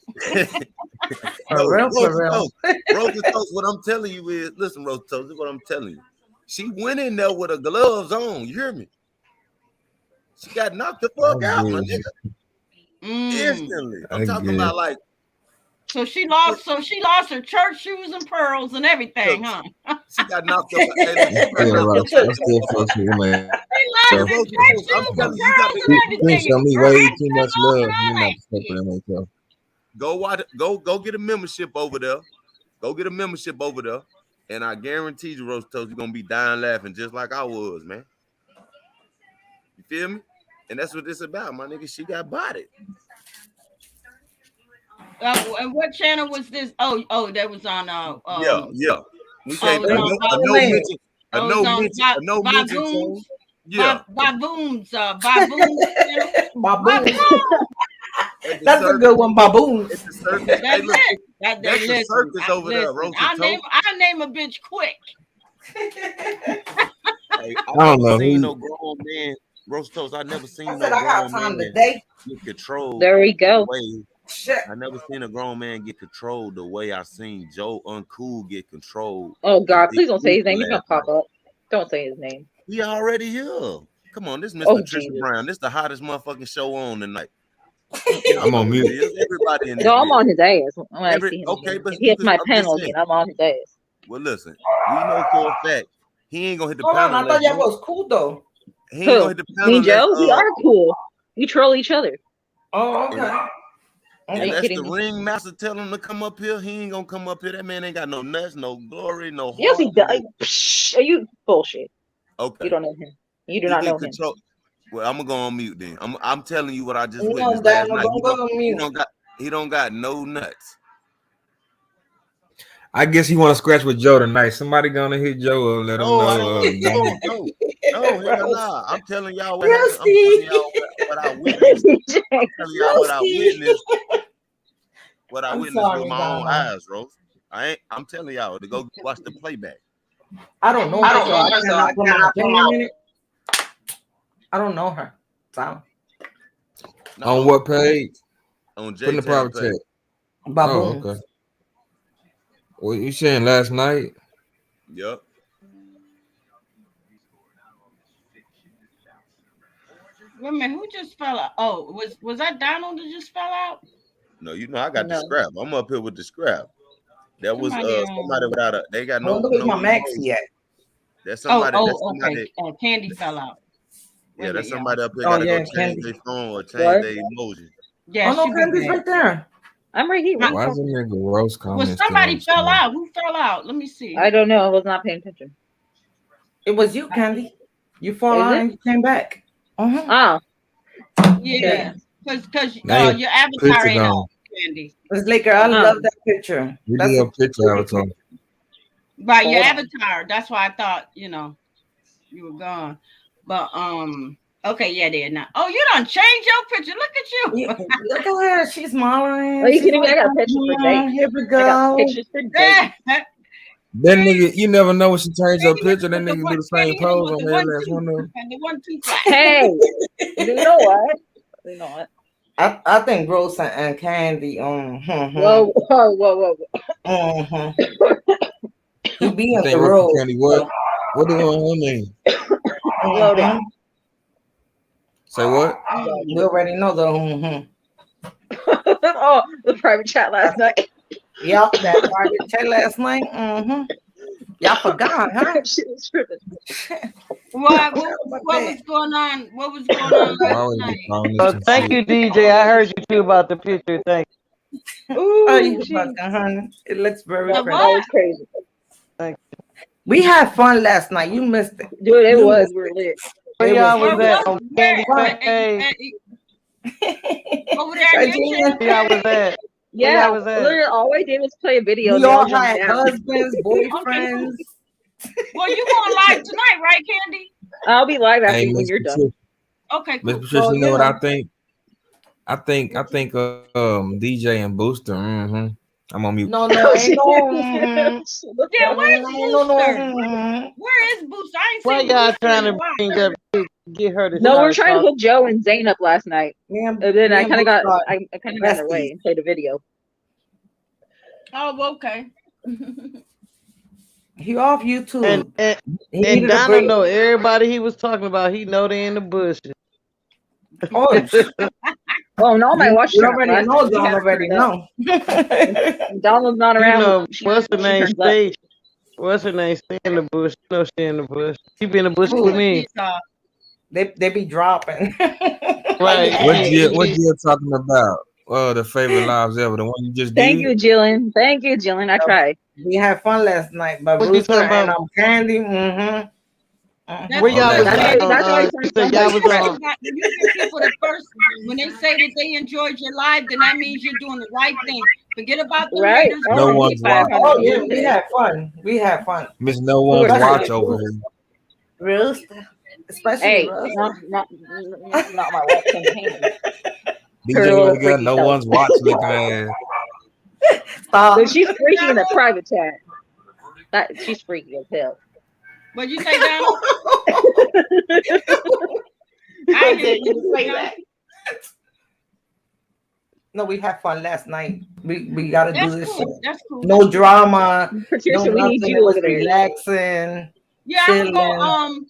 No, Rosa Toast, what I'm telling you is, listen, Rosa Toast, this is what I'm telling you. She went in there with her gloves on. You hear me? She got knocked the fuck out, my nigga. Instantly. I'm talking about like. So she lost her church shoes and pearls and everything, huh? She got knocked up. Go get a membership over there. And I guarantee you, Roast Toast, you're gonna be dying laughing just like I was, man. You feel me? And that's what this about, my nigga. She got bodied. And what channel was this? Oh, that was on yeah. We can't no mention. Yeah. Baboons. Baboons. That's a good one, baboons. It's a circus. That's a circus over there, Rosa Toast. I'll name a bitch quick. Hey, I never seen no grown man. Rosa Toast, I never seen no grown man get controlled. There we go. I never seen a grown man get controlled the way I seen Joe Uncool get controlled. Oh God, please don't say his name. He's gonna pop up. Don't say his name. He already here. Come on, this is Mr. Trisha Brown. This is the hottest motherfucking show on tonight. I'm on mute. Everybody in No, I'm on his ass. But if he hits my panel again, I'm on his ass. Well, listen, we know for a fact he ain't gonna hit the panel. I thought y'all was cool though. He ain't gonna hit the panel. Me and Joe, we are cool. We troll each other. Oh, okay. And that's the ring master tell him to come up here. He ain't gonna come up here. That man ain't got no nuts, no glory, no heart. Yes, he does. Are you bullshit? Okay. You don't know him. You do not know him. Well, I'm gonna go on mute then. I'm telling you what I just witnessed last night. He don't got no nuts. I guess he want to scratch with Joe tonight. Somebody gonna hit Joe or let him know. No, I'm telling y'all what I witnessed. I'm telling y'all what I witnessed. What I witnessed with my own eyes, Rose. I'm telling y'all to go watch the playback. I don't know. I don't know her. So. On what page? On J. Put in the private chat. Oh, okay. What you saying last night? Yep. Wait a minute, who just fell out? Oh, was that Donald that just fell out? No, I got the scrap. I'm up here with the scrap. That was somebody without a. They got no. My maxi yet. That's somebody. Okay. Candy fell out. Yeah, that's somebody up here gotta go change their phone or change their emoji. Yeah, no, Candy's right there. I'm right here. Why is the nigga roast comments? Well, somebody fell out. Who fell out? Let me see. I don't know. I was not paying attention. It was you, Candy. You fall out and you came back. Yeah, because your avatar ain't on. Candy. Miss Laker, I love that picture. That's Video picture avatar. Right, your avatar. That's why I thought, you were gone. But okay, yeah, there now. Oh, you done changed your picture. Look at you. Look at her. She's smiling. Are you She's kidding me? like, I got pictures for dates. Here we I got go. pictures for dates. That nigga, you never know when she changed her picture. That nigga do the same Candy, pose on the every one, last two, one of them. and the 1, 2 flat. Hey, you know what? You know what? I think Rose and Candy. Whoa. He be You on think the Rose road. Candy what? What do her name? Slow down. Say what? We already know the. Oh, the private chat last night. Yep, that private chat last night. Y'all forgot, huh? She was tripping. What was going on? What was going on last night? Thank you, DJ. I heard you too about the picture. Thank you. Oh, you fucking honey. It looks very pretty. That was crazy. Thank you. We had fun last night. You missed it. Dude, it was. We were lit. Where y'all was at? On Candy Over there in your channel? Where y'all was at? Yeah, was at? literally all I did was play a video. We all had husbands, boyfriends. Well, you going live tonight, right, Candy? I'll be live after when you're done. Okay, cool. Miss Patricia, you know what I think? I think DJ and Booster. I'm on mute. No, ain't no. Yeah, where's Booster? Where is Booster? I ain't Why seen y'all Booster trying in a to while. bring up get her to No, we're trying to hook Joe and Zane up last night. And then I kind of got in their way and played a video. Oh, okay. He off YouTube. And Donna know everybody he was talking about. He know they in the bushes. Oh no, my watch. You already know. Don already know. Donald's not around. You know, what's her name? Stay. What's her name? Stay in the bush. No, stay in the bush. She be in the bush with me. They be dropping. Right. What you talking about? Oh, the favorite lives ever. The one you just Thank did. you, Jillian. Thank you, Jillian. I tried. We had fun last night, but What you Rooster talking and about? Candy. Where y'all was at? Y'all was on. You get people the first when they say that they enjoyed your live, then that means you're doing the right thing. Forget about the haters. No one's watching. Oh yeah, we had fun. We had fun. Miss No One's watch over here. Rooster, especially Rooster. Not my watch in the hand. DJ got no one's watch looking at. Stop. So she's freaky in the private chat. She's freaky as hell. What you say, Donald? I didn't say that. No, we had fun last night. We gotta do this shit. That's cool. No drama. Patricia, no we need nothing. you It was over there. relaxing. Yeah, I'm gonna go.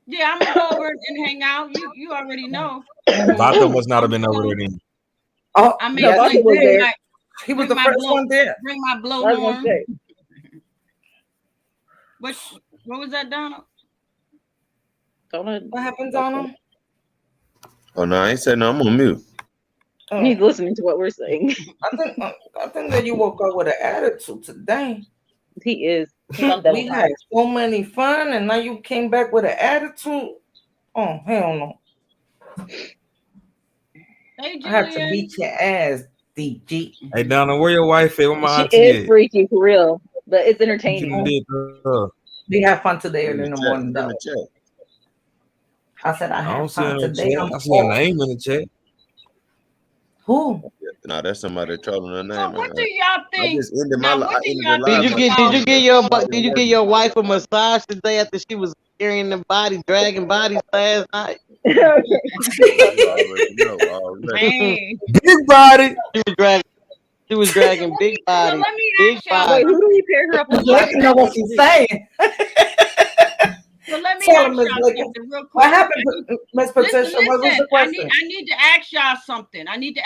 Yeah, I'm gonna go over and hang out. You already know. Vato must not have been over there then. Oh, I mean, yes, like, was there. like, He was the first one there. Bring my blow horn. What was that, Donald? What happened, Donald? Oh no, I ain't saying no. I'm on mute. He's listening to what we're saying. I think that you woke up with an attitude today. He is. We had so many fun, and now you came back with an attitude. Oh hell no! Hey, I have to beat your ass, DG. Hey Donna, where your wife at? Where my auntie She is freaky for real, but it's entertaining. We had fun today early in the morning, though. I said I had fun today. I see her name in the chat. Who? No, that's somebody trolling her name. So what do y'all think? I just ended my life. Did you get your wife a massage today after she was carrying the body, dragging bodies last night? Big body. She was dragging big body. Big body. Wait, who do we pair her up with? Let me know what she's saying. So let me ask y'all something real quick. What happened, Miss Patricia? What was the question? I need to ask y'all something. I need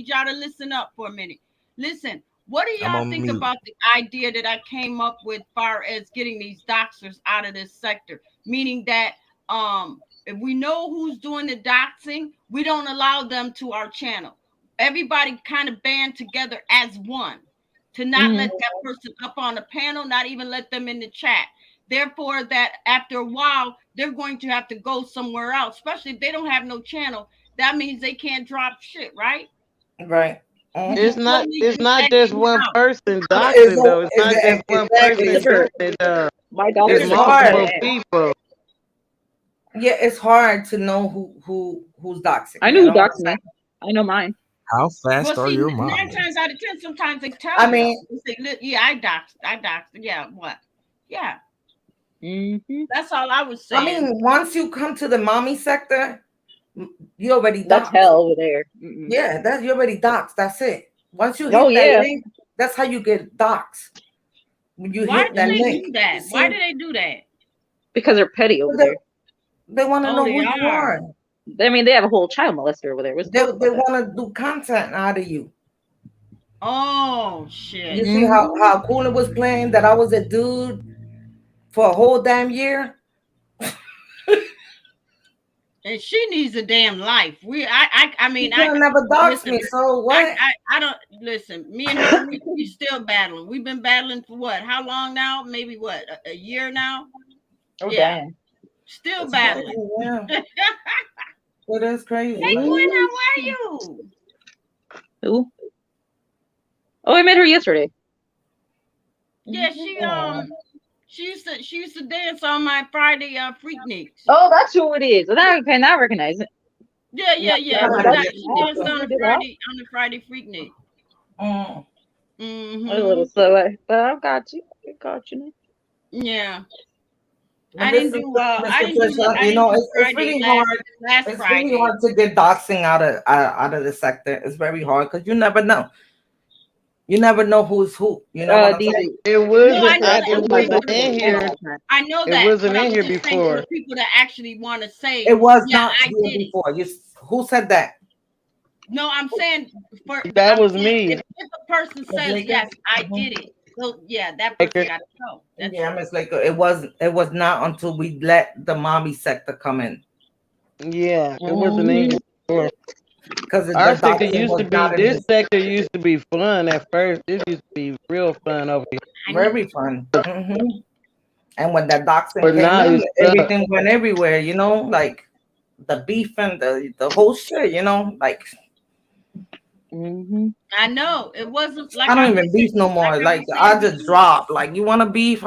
y'all to listen up for a minute. Listen, what do y'all think about the idea that I came up with, far as getting these doxers out of this sector? Meaning that if we know who's doing the doxing, we don't allow them to our channel. Everybody kind of band together as one to not let that person up on the panel, not even let them in the chat. Therefore, that after a while, they're going to have to go somewhere else, especially if they don't have no channel. That means they can't drop shit, right? Right. You It's just not. told me It's you not just acting one out. person It's doxing though. all, It's not just one exactly. person It's her. doing it. My daughter It's It's does it hard. multiple bad. people. Yeah, it's hard to know who's doxing. I You knew who know what doxed I'm saying? me. I know mine. How Well, fast are see, your 9 times models? out of 10, sometimes they tell I you though. mean, They say, "Look, yeah, I doxed. Yeah, what? Yeah, Hmm. that's all I was I saying. mean, once you come to the mommy sector, you already That's doxed. hell over there. Mm-mm. Yeah, that you already doxed. That's it. Once you Oh hit that yeah, link, that's how you get doxed. When you Why hit do that they hmm, link, do you that? Why see, do they do that? because they're petty over they, there. they want to Oh, know they who you are. are. I mean, they have a whole child molester over there. Let's They talk about that. want to do content out of you. Oh You shit. see Hmm. how cool it was playing that I was a dude for a whole damn year. And she needs a damn life. I You mean, could have never doxed listen. me. So I, what? I don't listen. Me and her, we still battling. We've been battling for what? How long now? Maybe what? A year now? Oh Yeah, damn. still It's battling. crazy. Yeah, Hey, it is crazy. Like, Gwen, Ooh. how are you? Ooh. Oh, I met her yesterday. Yeah, Hmm. she used to dance on my Friday Freakniks. Oh, that's who it is. Now I can now recognize it. Yeah, yeah, yeah, I yeah. might have That's get She you danced awesome. too. Who did that? On the Friday Freaknik. Mm. A little Mm-hmm. slow, but I got you. I got you. Yeah. But this is Mr. Fisher. I You didn't know, do it's Friday really hard. last It's really Friday. hard to get doxing out of the sector. It's very hard because you never know. You never know who's who. You know what I'm saying? Diesel. It No, Diesel I wasn't. know said that. it It was my Okay, wasn't but best in friend hold for a here. on. long time. I know It that, wasn't but I in was here just saying for the before. people that actually want to say, It was yeah, not I here did it. before. Who said that? No, I'm saying That I'm was saying me. if a person Miss says Laker? yes, I Mhm. did it. So yeah, that person Baker. got to know. That's Yeah, it. Miss Laker. It was not until we let the mommy sector come in Yeah, it wasn't in Hmm. here before. because the Our sector doxing used was to be. not in This this. sector used to be fun at first. This used to be real fun over here. I know. Very fun. And when that doxing But came now in, it's stuck. everything went everywhere. You know, like the beef and the whole shit. You know, like Hmm. I know. It wasn't I like don't even beef no like more. I Like was saying I just before. drop. Like you want to beef,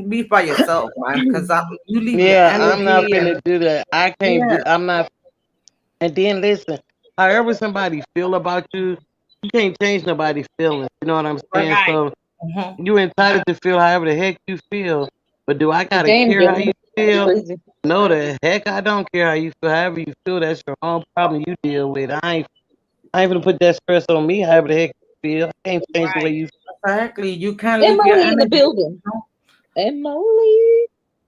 beef by yourself, man. Because you leave your Yeah, I'm not energy and finna do that. I can't do. yeah. I'm not. And then listen, however somebody feel about you, you can't change nobody's feelings. You know what I'm saying? Right. So Mhm. you entitled to feel however the heck you feel. But do I The gotta game, care how Jimmy. you It's feel? crazy. No, the heck I don't care how you feel. However you feel, that's your own problem you deal with. I ain't gonna put that stress on me. However the heck you feel, I can't change the way Right. you Exactly. You can't leave your Emily in the energy. building. Emily.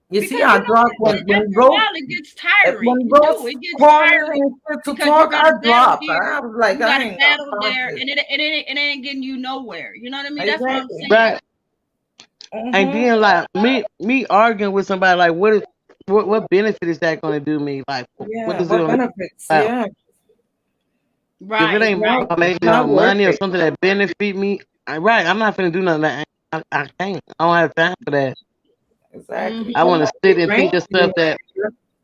You see, Because you I know drop what? After when a Rose while, it gets tiring. when It do. Rose It gets called me tiring and said to because you talk, got I to battle dropped. I here. was like, You got I to ain't got battle time there, for this. and it ain't getting you nowhere. You know what I mean? That's what I'm Exactly. saying. right. And Mm-hmm. then like me arguing with somebody like what benefit is that gonna do me? Like what Yeah. is it What gonna benefits? like, Yeah. if it Right. ain't Right. No, about it's making no not worth money or it. something that benefit me, right, I'm not finna do nothing that I can't. I don't have time for that. Exactly. I Mm-hmm. wanna sit It and think drains of stuff you. that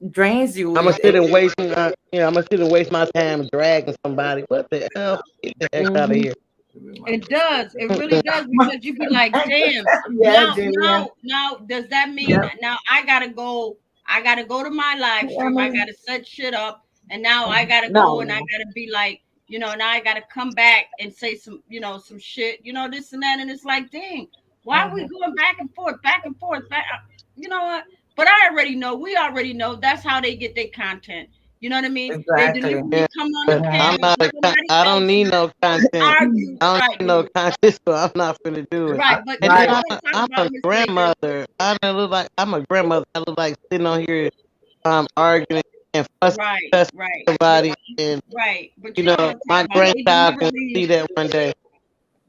It drains you. I'm gonna sit and waste I'm gonna sit and waste my time dragging somebody. What the hell? Get the heck out of Hmm. here. It does. It really Mm-mm. does because you be like, damn. Yeah, Jillian. Now, does that mean Yeah. now I gotta go? I gotta go to my live I stream. I mean, gotta set shit up, and now I gotta go and I No. gotta be like, now I gotta come back and say some, some shit, this and that, and it's like, dang, why are we mhm. going back and forth, back? You know what? But I already know. We already know that's how they get their content. You know what I mean? They Exactly. Yeah, deliberately come on the but Yeah. I'm panel not with somebody I don't else need no content. argue, I don't right? need no content, so I'm not finna do it. Right, but And you then know Right. what I'm talking I'm about, a Miss Laker. grandmother. I don't look like I'm a grandmother. I look like sitting on here arguing and fussing Right, cussing right, at somebody, and right. But you know what I'm my talking about. They grandchild can see deliberately, that one day.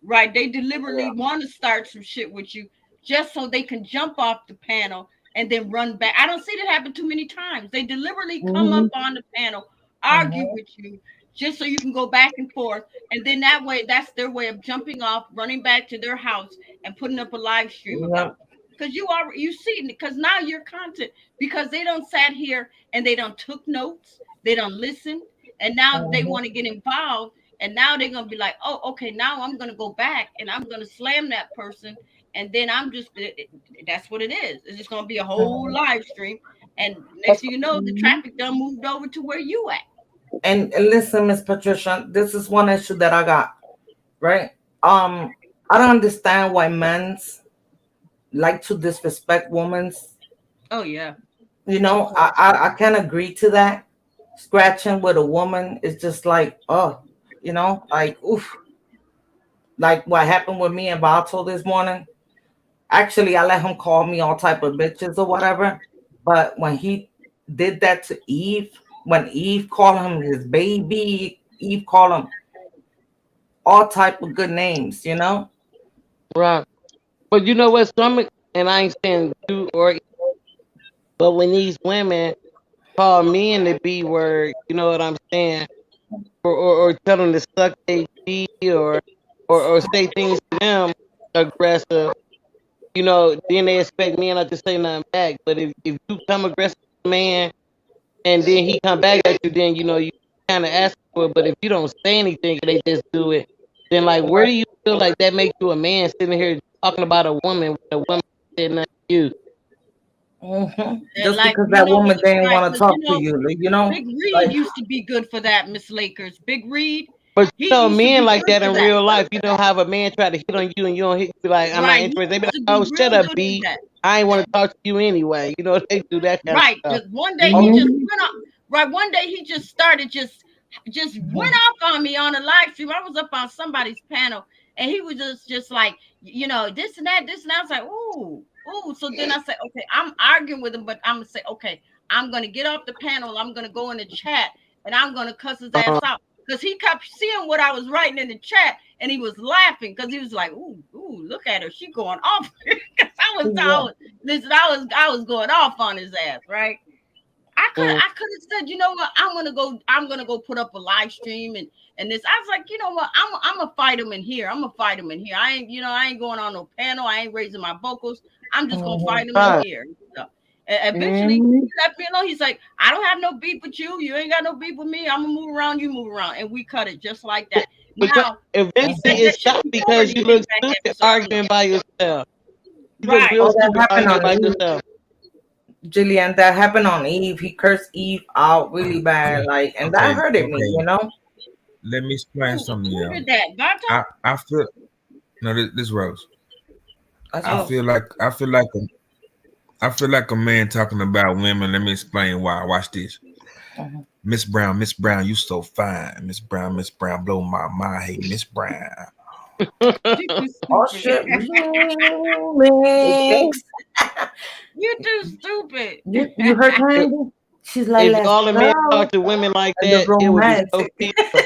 right? They deliberately want to start some shit with you just so they can jump off the panel and then run back. I don't see that happen too many times. They deliberately come up Hmm. on the panel, argue Mhm. with you, just so you can go back and forth, and then that way, that's their way of jumping off, running back to their house, and putting up a live stream Yep. about it. Because you see, because now your content, because they don't sat here and they don't took notes, they don't listen, and now they Mhm. want to get involved, And now they're gonna be like, oh, okay, now I'm gonna go back and I'm gonna slam that person, and then that's what it is. It's just gonna be a whole live stream, and next thing you know, the traffic done moved over to where you at. And listen, Miss Patricia, this is one issue that I got, right? I don't understand why men's like to disrespect women's. Oh yeah. You know, I can't agree to that. Scratching with a woman is just like, oh, you know, like oof. Like what happened with me and Balto this morning. Actually, I let him call me all type of bitches or whatever. But when he did that to Eve, when Eve called him his baby, Eve called him all type of good names, you know? Right. But you know what? Some, and I ain't saying you or, but when these women call men the B word, you know what I'm saying? Or tell them to suck their G or say things to them aggressive, you know, then they expect me not to say nothing back. But if you come aggressive to a man and then he come back at you, then you know you kind of ask for it. But if you don't say anything and they just do it, then like where do you feel like that makes you a man sitting here talking about a woman when a woman said nothing to you? Just like, because that woman didn't right, want to talk to you, you know? Big Reed Like, used to be good for that, Miss Lakers. Big Reed, But you know, used to men be like good that for in that. real life. You know, have a man try to hit on you and you don't hit, you be like, I'm not Right, he interested. They be used like, to oh, be shut real up, good for B. that. I ain't want to talk to you anyway. You know, they do that kind Right, of stuff. because one day he just went off. Right, one day he just started just went off on me on a live stream. I was up on somebody's panel, and he was just like, you know, this and that, this and that. I was like, ooh, ooh. So then I said, okay, I'm arguing with him, but I'm gonna say, okay, I'm gonna get off the panel. I'm gonna go in the chat, and I'm gonna cuss his ass out because he kept seeing what I was writing in the chat, and he was laughing because he was like, ooh, ooh, look at her, she going off. Because I was going off on his ass, right? I could have said, you know what, I'm gonna go put up a live stream and this. I was like, you know what, I'm gonna fight him in here. I'm gonna fight him in here. I ain't going on no panel. I ain't raising my vocals. I'm just gonna fight him in here. So, eventually he left me alone. He's like, I don't have no beef with you. You ain't got no beef with me. I'm gonna move around, you move around. And we cut it just like that. Now eventually it stopped because you look stupid arguing by yourself. You look real stupid arguing by yourself. Jillian, that happened on Eve. He cursed Eve out really bad, like, and that hurted me, you know. Let me explain something, y'all. That? I feel no, this Rose. I feel like a man talking about women. Let me explain why. Watch this. Miss Brown, you so fine. Miss Brown, blow my mind. Hey, Miss Brown. Oh shit! You too stupid. You heard Candy? She's like, if all the men talk to women like that, it would be so peaceful.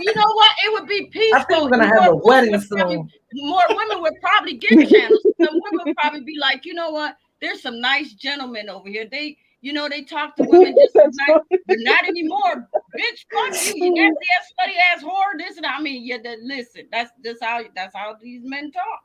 You know what? It would be peaceful. I think we're gonna have a wedding soon. More women would probably get channels. Some women would probably be like, you know what? There's some nice gentlemen over here. They, you know, they talk to women just as nice, but not anymore. Bitch, fuck you. You nasty ass, slutty ass whore. This and I mean, yeah. Listen, that's how these men talk.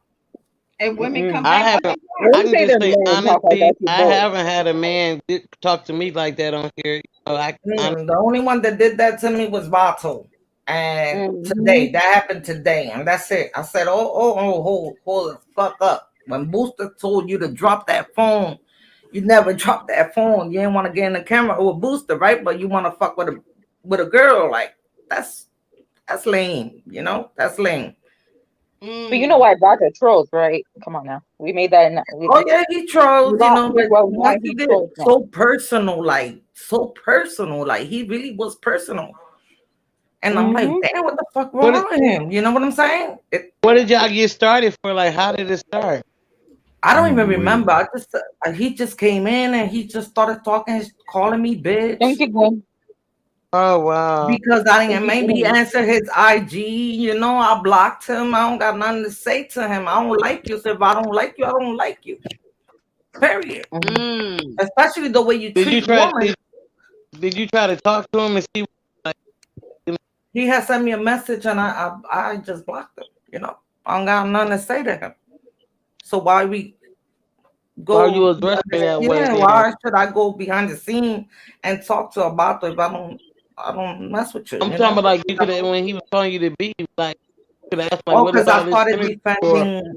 And women come back. I can just say honestly, I haven't had a man talk to me like that on here. The only one that did that to me was Vato. And today, that happened today, and that's it. I said, hold the fuck up. When Booster told you to drop that phone, you never dropped that phone. You didn't want to get in the camera with Booster, right? But you want to fuck with a girl, like that's lame, you know? That's lame. But you know why Vato trolls, right? Come on now. We made that. Yeah, he trolls, you know. But he did so personal, like he really was personal. And I'm like, damn, what the fuck wrong with him? You know what I'm saying? What did y'all get started for? Like, how did it start? I don't even remember. He just came in and he just started talking, calling me bitch. Thank you, oh wow! Because I didn't maybe answer his IG. You know, I blocked him. I don't got nothing to say to him. I don't like you. So if I don't like you, I don't like you. Period. Especially the way you treat women. Did you try to talk to him and see? He had sent me a message and I just blocked him. You know, I don't got nothing to say to him. So why we go? Why you addressing that way? Why should I go behind the scene and talk to about if I don't I don't mess with you. I'm You talking know. about like you could have when he was telling you to be like you could ask like Oh, what is because all this energy for?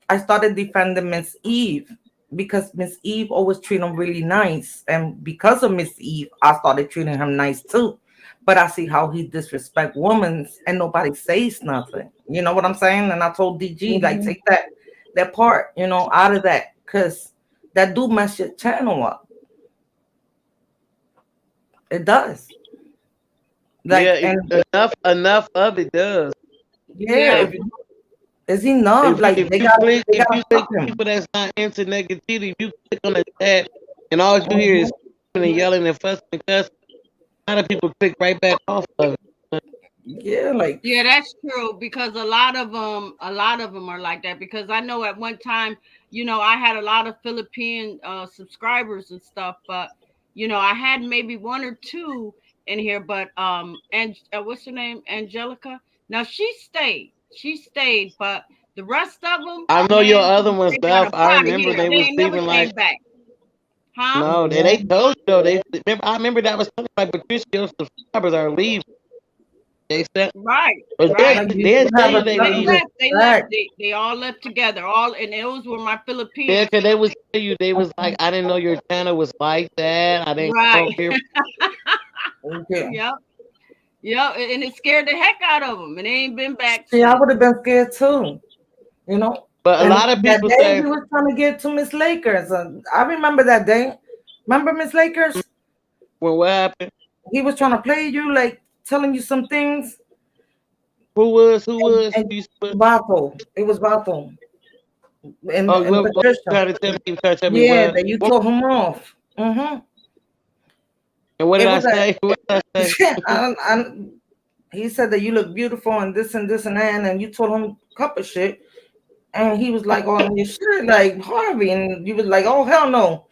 I started defending Miss Eve because Miss Eve always treated him really nice, and because of Miss Eve, I started treating him nice too. But I see how he disrespect women, and nobody says nothing. You know what I'm saying? And I told DG like Mhm. take that part, out of that, because that do mess your channel up. It does. Yeah, Like, and enough of it does. yeah, Yeah. if is enough, like they If gotta you click stop him. people that's not into negativity, if you click on the chat and all you hear is Mhm. screaming and yelling and fussing and cussing, a lot of people click right back off of it. Yeah, like Yeah, that's true because a lot of them are like that. Because I know at one time, I had a lot of Philippine subscribers and stuff, but I had maybe one or two in here. But and what's her name, Angelica? Now she stayed, but the rest of them, I know your man, other ones, they got Beth. up I out of remember here. they They was ain't never leaving like came back, huh? no, they yeah. told you though. I remember that was something like Patricia, your subscribers are leaving. They said, Right, but right. Like you they'll should tell have you a they They certain leaving. left. They left. respect. They all left together. All and those were my Yeah, Filipinos. cause they was tell you they was like, I didn't know your channel was like that. I didn't come Right. over here. Okay. Yep. Yep. And it scared the heck out of them, and they ain't been back See, I since. would have been scared too, you know. But a And lot of that people day say, he was trying to get to Miss Lakers. I remember that day. Remember Miss Lakers? well, what happened? He was trying to play you, like telling you some things. Who was? And Vato, it was Vato Oh, and what you Patricia. trying to tell me? You trying to tell me Yeah, what? that you told him off. And what did It I was a. say? What did I say? I, he said that you look beautiful and this and that, and you told him a couple shit. And he was like on your shit, like Harvey, and you was like, "Oh hell no,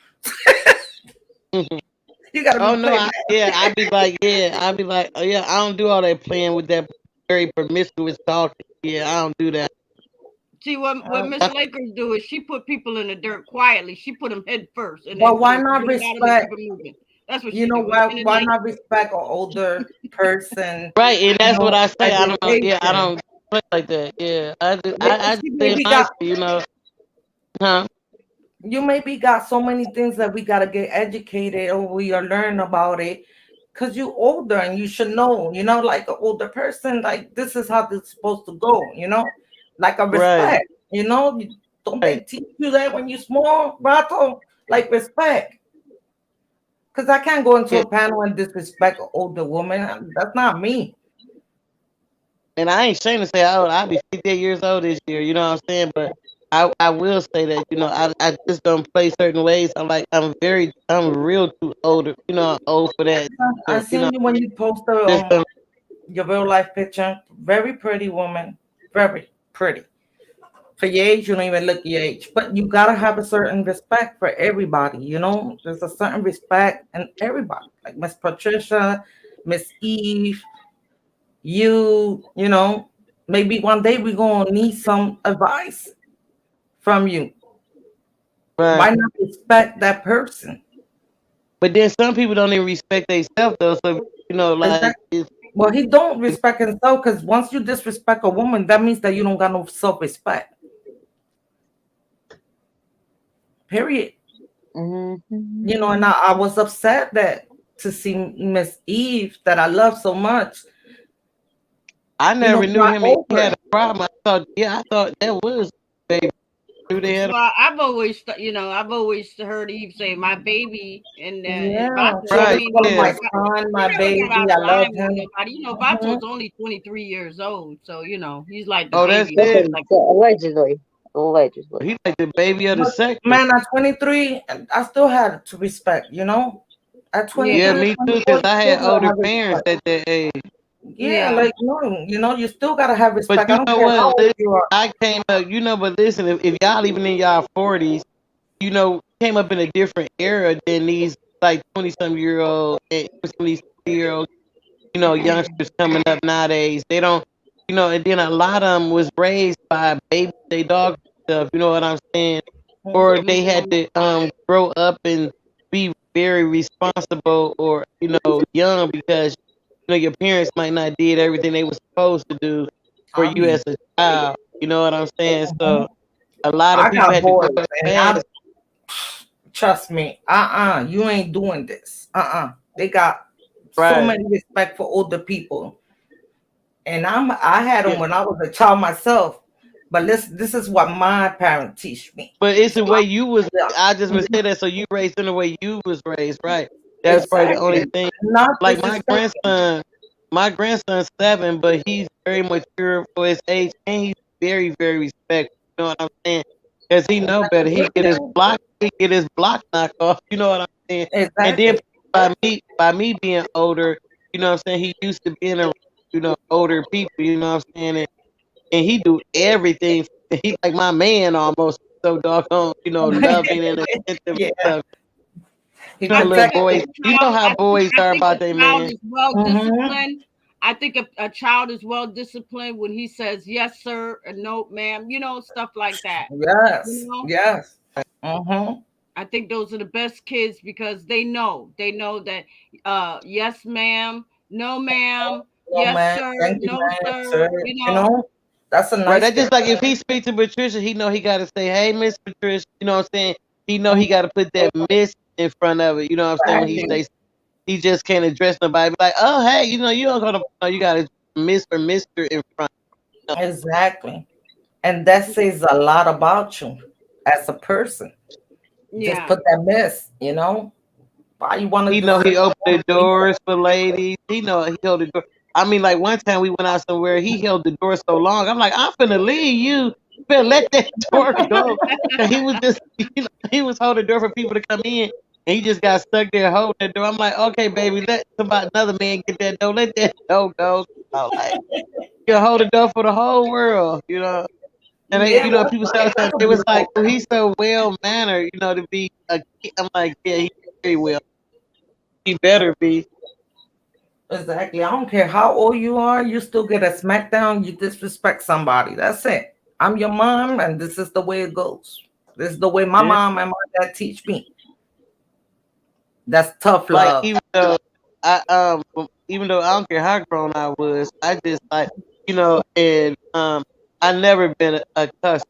you gotta be Oh no, playing." I be like, oh yeah, I don't do all that playing with that very promiscuous talking. Yeah, I don't do that. See what Miss That's, Lakers do is she put people in the dirt quietly. She put them head first, and But then why not forget about them and keep respect? it moving. That's what You she know do. And why? then at Why night, not respect an older person? right, and that's what I say. I don't know. Yeah, I Education. don't play like that. Yeah, I just She say it maybe got. nicely, you know. Huh? You maybe got so many things that we gotta get educated or we are learn about it. Cause you older and you should know. Like an older person, like this is how this is supposed to go. Like a Right, respect. Don't they right. teach you that when you small, Rato? Like respect. Because I can't go into Yeah. a panel and disrespect an older woman. That's not me. And I ain't ashamed to say I'll be 58 years old this year. You know what I'm saying? But I will say that I just don't play certain ways. I'm real too older. You know, I'm old for that. I You know, seen you when you posted just your real life picture. Very pretty woman. Very pretty. For your age, you don't even look your age. But you gotta have a certain respect for everybody. There's a certain respect in everybody. Like Miss Patricia, Miss Eve, you, maybe one day we're gonna need some advice from you. right. Why not respect that person? But then some people don't even respect themselves though. So like Exactly. Well, he don't respect himself because once you disrespect a woman, that means that you don't got no self-respect. Period. And I was upset that to see Miss Eve that I love so much, I never knew cry him and he over. had a problem. I thought that was baby. Knew they had a well, I've always heard Eve say my baby, and Yeah, Vato. she I always right. mean, call him my Yeah, son, he my never got baby. out I of love line with him. nobody. Mhm. Vato's only 23 years old, so he's like the oh that's baby. it. Like, Allegedly. Allegedly. He like the baby of the But sector. man, at 23, I still had to respect. At yeah, Yeah, 23, me too. 24, Cause you I still had gotta older have parents respect. at that age. Yeah, yeah. like no, you still gotta have But respect. I you don't know care how what? old Listen, you are. I came up. But listen, if y'all even in y'all 40s, came up in a different era than these like 20-some-year-old and some of these 50-year-old, youngsters coming up nowadays. They don't, and then a lot of them was raised by baby, they dog stuff. You know what I'm saying? Or they had Hmm. to grow up and be very responsible or young because your parents might not did everything they were supposed to do for you as a child. You know what I'm saying? So a lot of I people got had to grow boys, up and I fast. trust me. You ain't doing this. They got so Right. many respect for older people, and I had them Yeah. when I was a child myself. But this is what my parents teach me. But it's So the way you was. yeah, I just would say that so you raised in the way you was raised, right? That's probably the only exactly. thing. Not Like disrespecting. my grandson's 7, but he's very mature for his age, and he's very, very respectful. You know what I'm saying? Because he know better. He get his block knocked off. You know what I'm saying? And then Exactly. by me being older, you know what I'm saying. He used to being around, older people. You know what I'm saying? And he do everything. He like my man almost. So doggone, loving and attentive and Yeah, stuff. he I Little think protect. if boys, a you know child, how boys I are think about a their child man. is well Mm-hmm. disciplined. I think a child is well disciplined when he says yes, sir, and no, ma'am. Stuff like that. You Yes. know, Yes. Mm-hmm. I think those are the best kids because they know that yes, ma'am, no, ma'am, Oh yes, man, sir, thank you, no, man, sir. sir. That's a Right, nice that's thing. just like if he speaks to Patricia, he know he got to say, "Hey, Miss Patricia." You know what I'm saying? He know he got to put that Miss in front of it. You know what I'm saying? When he Exactly. says he just can't address nobody, be like, "Oh, hey, you don't go to, you got to Miss or Mister in front." Exactly. And that says a lot about you as a person. Just Yeah. put that mess. Why you want to He just know say he opened the people? doors for ladies. He know he held the door. I mean, like one time we went out somewhere, he held the door so long. I'm like, I'm finna leave you. You better let that door go. And he was just, he was holding the door for people to come in, and he just got stuck there holding the door. I'm like, okay, baby, let somebody, another man get that door. Let that door go. I was like, you hold the door for the whole world. And they, Yeah, that's people say all nice. the time, That's a it was beautiful like, oh, thing. he's so well mannered, to be a kid. I'm like, yeah, he's very well. He better be. Exactly. I don't care how old you are, you still get a smackdown, you disrespect somebody. That's it. I'm your mom, and this is the way it goes. This is the way my Yeah. mom and my dad teach me. That's tough Like love. even though I don't care how grown I was, I just like and I never been a cuss.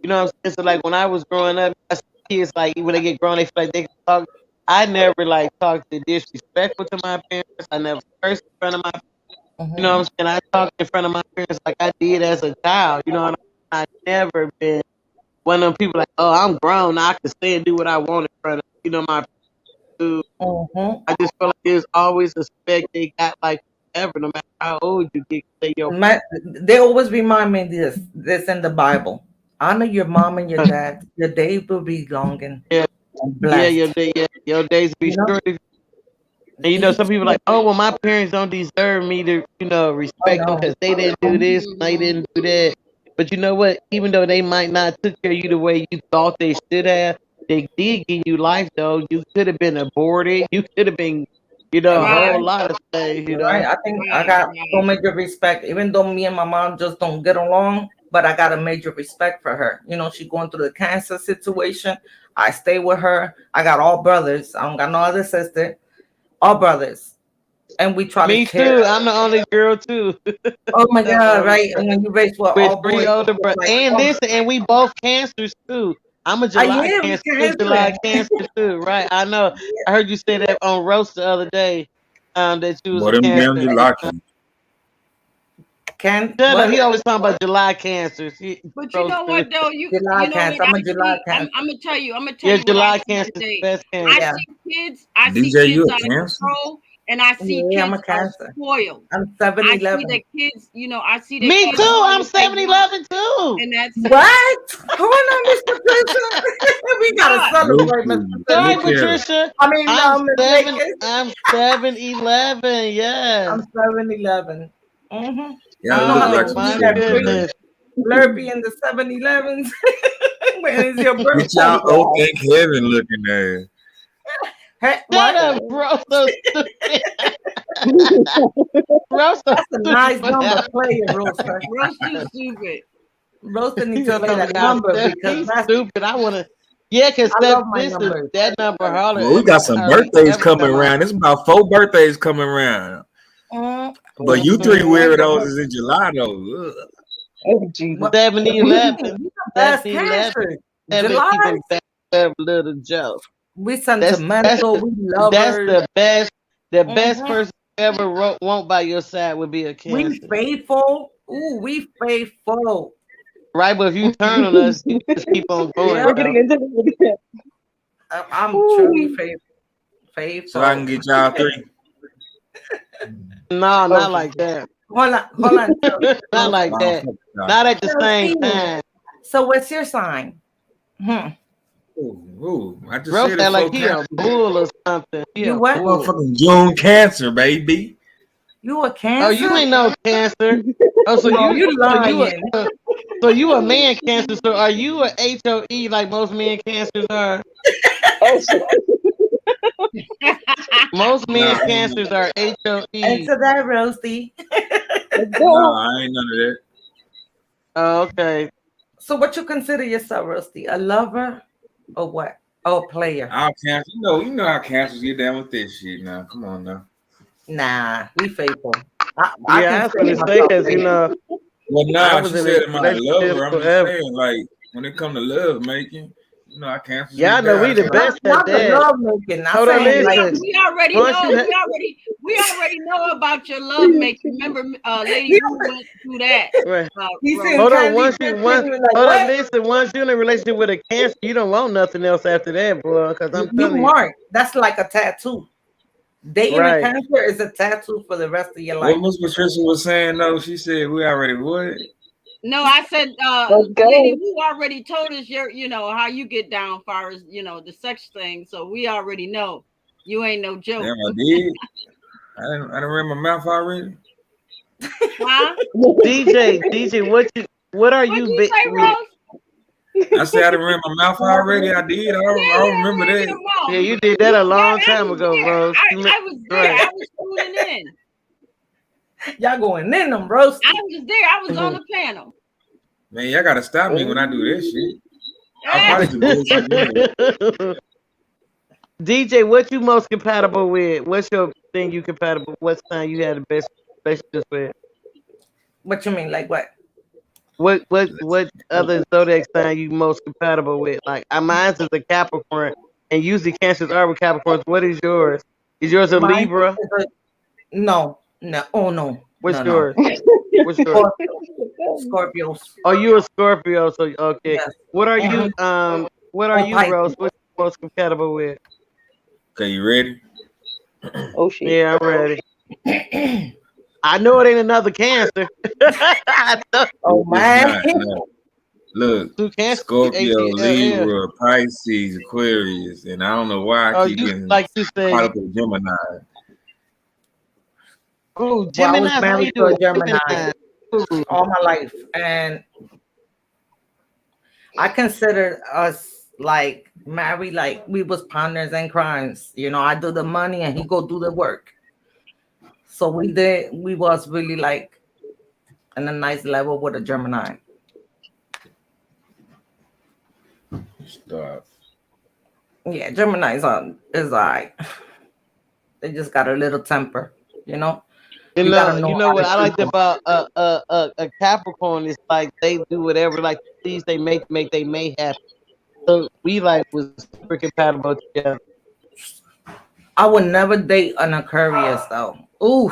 You know what I'm saying? So like when I was growing up, I see kids like when they get grown, they feel like they can talk. I never like talked to disrespectful to my parents. I never cursed in front of my. You know Mhm. what I'm saying? I talked in front of my parents like I did as a child. You know what I never been one of them people like, oh, I'm grown, now I can say and do what I want in front of my parents. Mhm. I just feel like there's always a respect they got like forever, no matter how old you get. Say your They always remind me this in the Bible. Honor your mom and your dad. Your day will be long and yeah, blessed. your days be You know, short. And some each. people like, oh well, my parents don't deserve me to Oh respect them no. because they didn't do this, and they Mhm. didn't do that. But you know what? Even though they might not took care of you the way you thought they should have, they did give you life though. You could have been aborted. You could have been, a You're whole Right. right. lot of things. You're right. I think I Right. got so Right. major respect, even though me and my mom just don't get along. But I got a major respect for her. She going through the cancer situation. I stay with her. I got all brothers. I don't got no other sister. All brothers, and we try to Me care. too. I'm the only girl too. Oh my I'm the God! only Right, girl. and when you raise with With all three boys, older it's just brothers. like And oh, listen, and we both cancers too. I'm a I July am cancer. You're a cancer. July cancer too, right? I know. I heard you say that on roast the other day. That you was But a them damn cancer. July kids. Can Shut up. what? He always talking about July cancers. But you know Roaster. what though? July You know what cancer. I'm a I July see? I'm cancer. I'm gonna tell you. I'm gonna tell Yeah, you what I July see cancer is the today. best I cancer. Yeah, see kids. I see DJ, you kids a out of cancer? control, and I see yeah. I'm kids a are cancer. spoiled. I'm 7 I see that 11. kids. I see that Me kids too. doing I'm what they want, 7-Eleven too. and that's What? Hold on, Miss Patricia. We gotta God. Look, celebrate Miss Sorry, look Patricia. here. Patricia. I mean, Miss Lakers. I'm 7-Eleven. I'm Yes. 7-Eleven. Mm-hmm. You Y'all know look how they like Oh give some you my that children. free goodness. Slurpee in the 7-Elevens when it's your Get birthday? y'all old Thank Heaven looking at. Hey, Shut what? up, bro. So stupid. Bro, so That's a stupid nice for number that. player, Roaster. Roast too stupid. Roaster need He's to play talking that about number that. because He's that's stupid. I wanna. Yeah, because I love my listen, numbers. that number Well, we got some birthdays coming around. It's about 4 birthdays coming around. But you 3 weirdos is in July though. Oh Jesus. 70-11. That's 70-11. cancer. 7 July. people back little Joe. We sentimental. We lovers. The best person you ever want by your side would be a Cancer. We faithful. Ooh, we faithful. Right, but if you turn on us, you just keep on going. Yeah. We're getting into this. I'm truly faithful. So I can get y'all 3. No, not like that. Hold on. Not like that. Not at the same time. So what's your sign? Ooh, I just Bro said sound it like he a bull or something. You what? Motherfucking June Cancer, baby. You a Cancer? Oh, you ain't no Cancer. Oh, so No, you lying. so you a man Cancer. So are you a HOE like most men Cancers are? Oh shit. Most men Cancers are HOE. Answer that, Roasty. No, I ain't none of that. Oh, okay. So what you consider yourself, Roasty? A lover or what? Oh, a player. Our Cancer, you know how Cancers get down with this shit now. Come on now. Nah, we faithful. I was gonna say because Well, I nah, was she in said a my lover. I'm just forever. saying, like, when it come to love making, I can't. Yeah, I know we the best at that. Love making. Hold on, listen. We already know. We already know about your love making. Remember, Lady Who went through that. Right. Hold on, once you're in a relationship with a Cancer, you don't want nothing else after that, bro. Because I'm telling you, Mark, that's like a tattoo. Dating right. a Cancer is a tattoo for the rest of your life. What Miss Patricia was saying, though, she said we already would. No, I said, Lady Who already told us how you get down, far as the sex thing. So we already know you ain't no joke. Damn, I did. I didn't read my mouth already. Huh? DJ, what are you? Say, Rose? I said I didn't read my mouth already. I did. I don't remember that. Yeah, you did that a long time ago, Rose. I was there. Right. I was tuning in. Y'all going in them, Rose. I was there. I was on the panel. Man, y'all gotta stop me when I do that shit. I'll probably do DJ, what you most compatible with? What's your thing you compatible? What sign you had the best relationships with? What you mean, like what? What other zodiac sign you most compatible with? Like mine is a Capricorn, and usually Cancers are with Capricorns. What is yours? Is yours a Libra? No. Oh no. What's yours? What's yours? Scorpios. Oh, you a Scorpio? So okay. Yes. What are you? What are you, Pisces. Rose? What you most compatible with? Okay, you ready? Oh shit. Yeah, I'm ready. I know it ain't another Cancer. Oh man. No. Look, Scorpio, Libra, Pisces, Aquarius, and I don't know why I keep getting like you said, caught up with Gemini. Oh, Gemini. Well, I was married to a Gemini all my life, and I consider us like married, like we was partners in crimes. I do the money and he go do the work. So we was really like in a nice level with a Gemini. Stop. Yeah, Gemini's is like they just got a little temper, You know what I liked about a Capricorn is like they do whatever like these they make they may happen. So we was super compatible together. I would never date an Aquarius though. Ooh,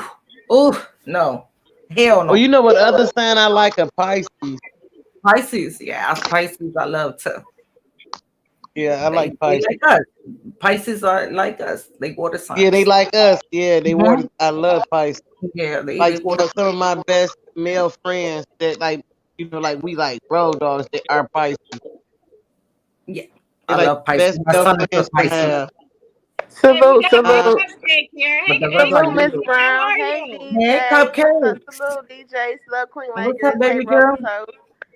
no, hell no. Oh, you know what other sign I like? A Pisces. Pisces, yeah, Pisces I love too. Yeah, I like Pisces. They like us. Pisces are like us. They water signs. Yeah, they like us. Yeah, they water. I love Pisces. Yeah, they water. Some of my best male friends that we like road dogs. They are Pisces. Yeah, I love Pisces. My son is Pisces. Salute, Salute, Miss Brown. Hey, DJ. Hey, Cupcake. Salute, DJ. Salute, Queen What's Lady. up, baby girl?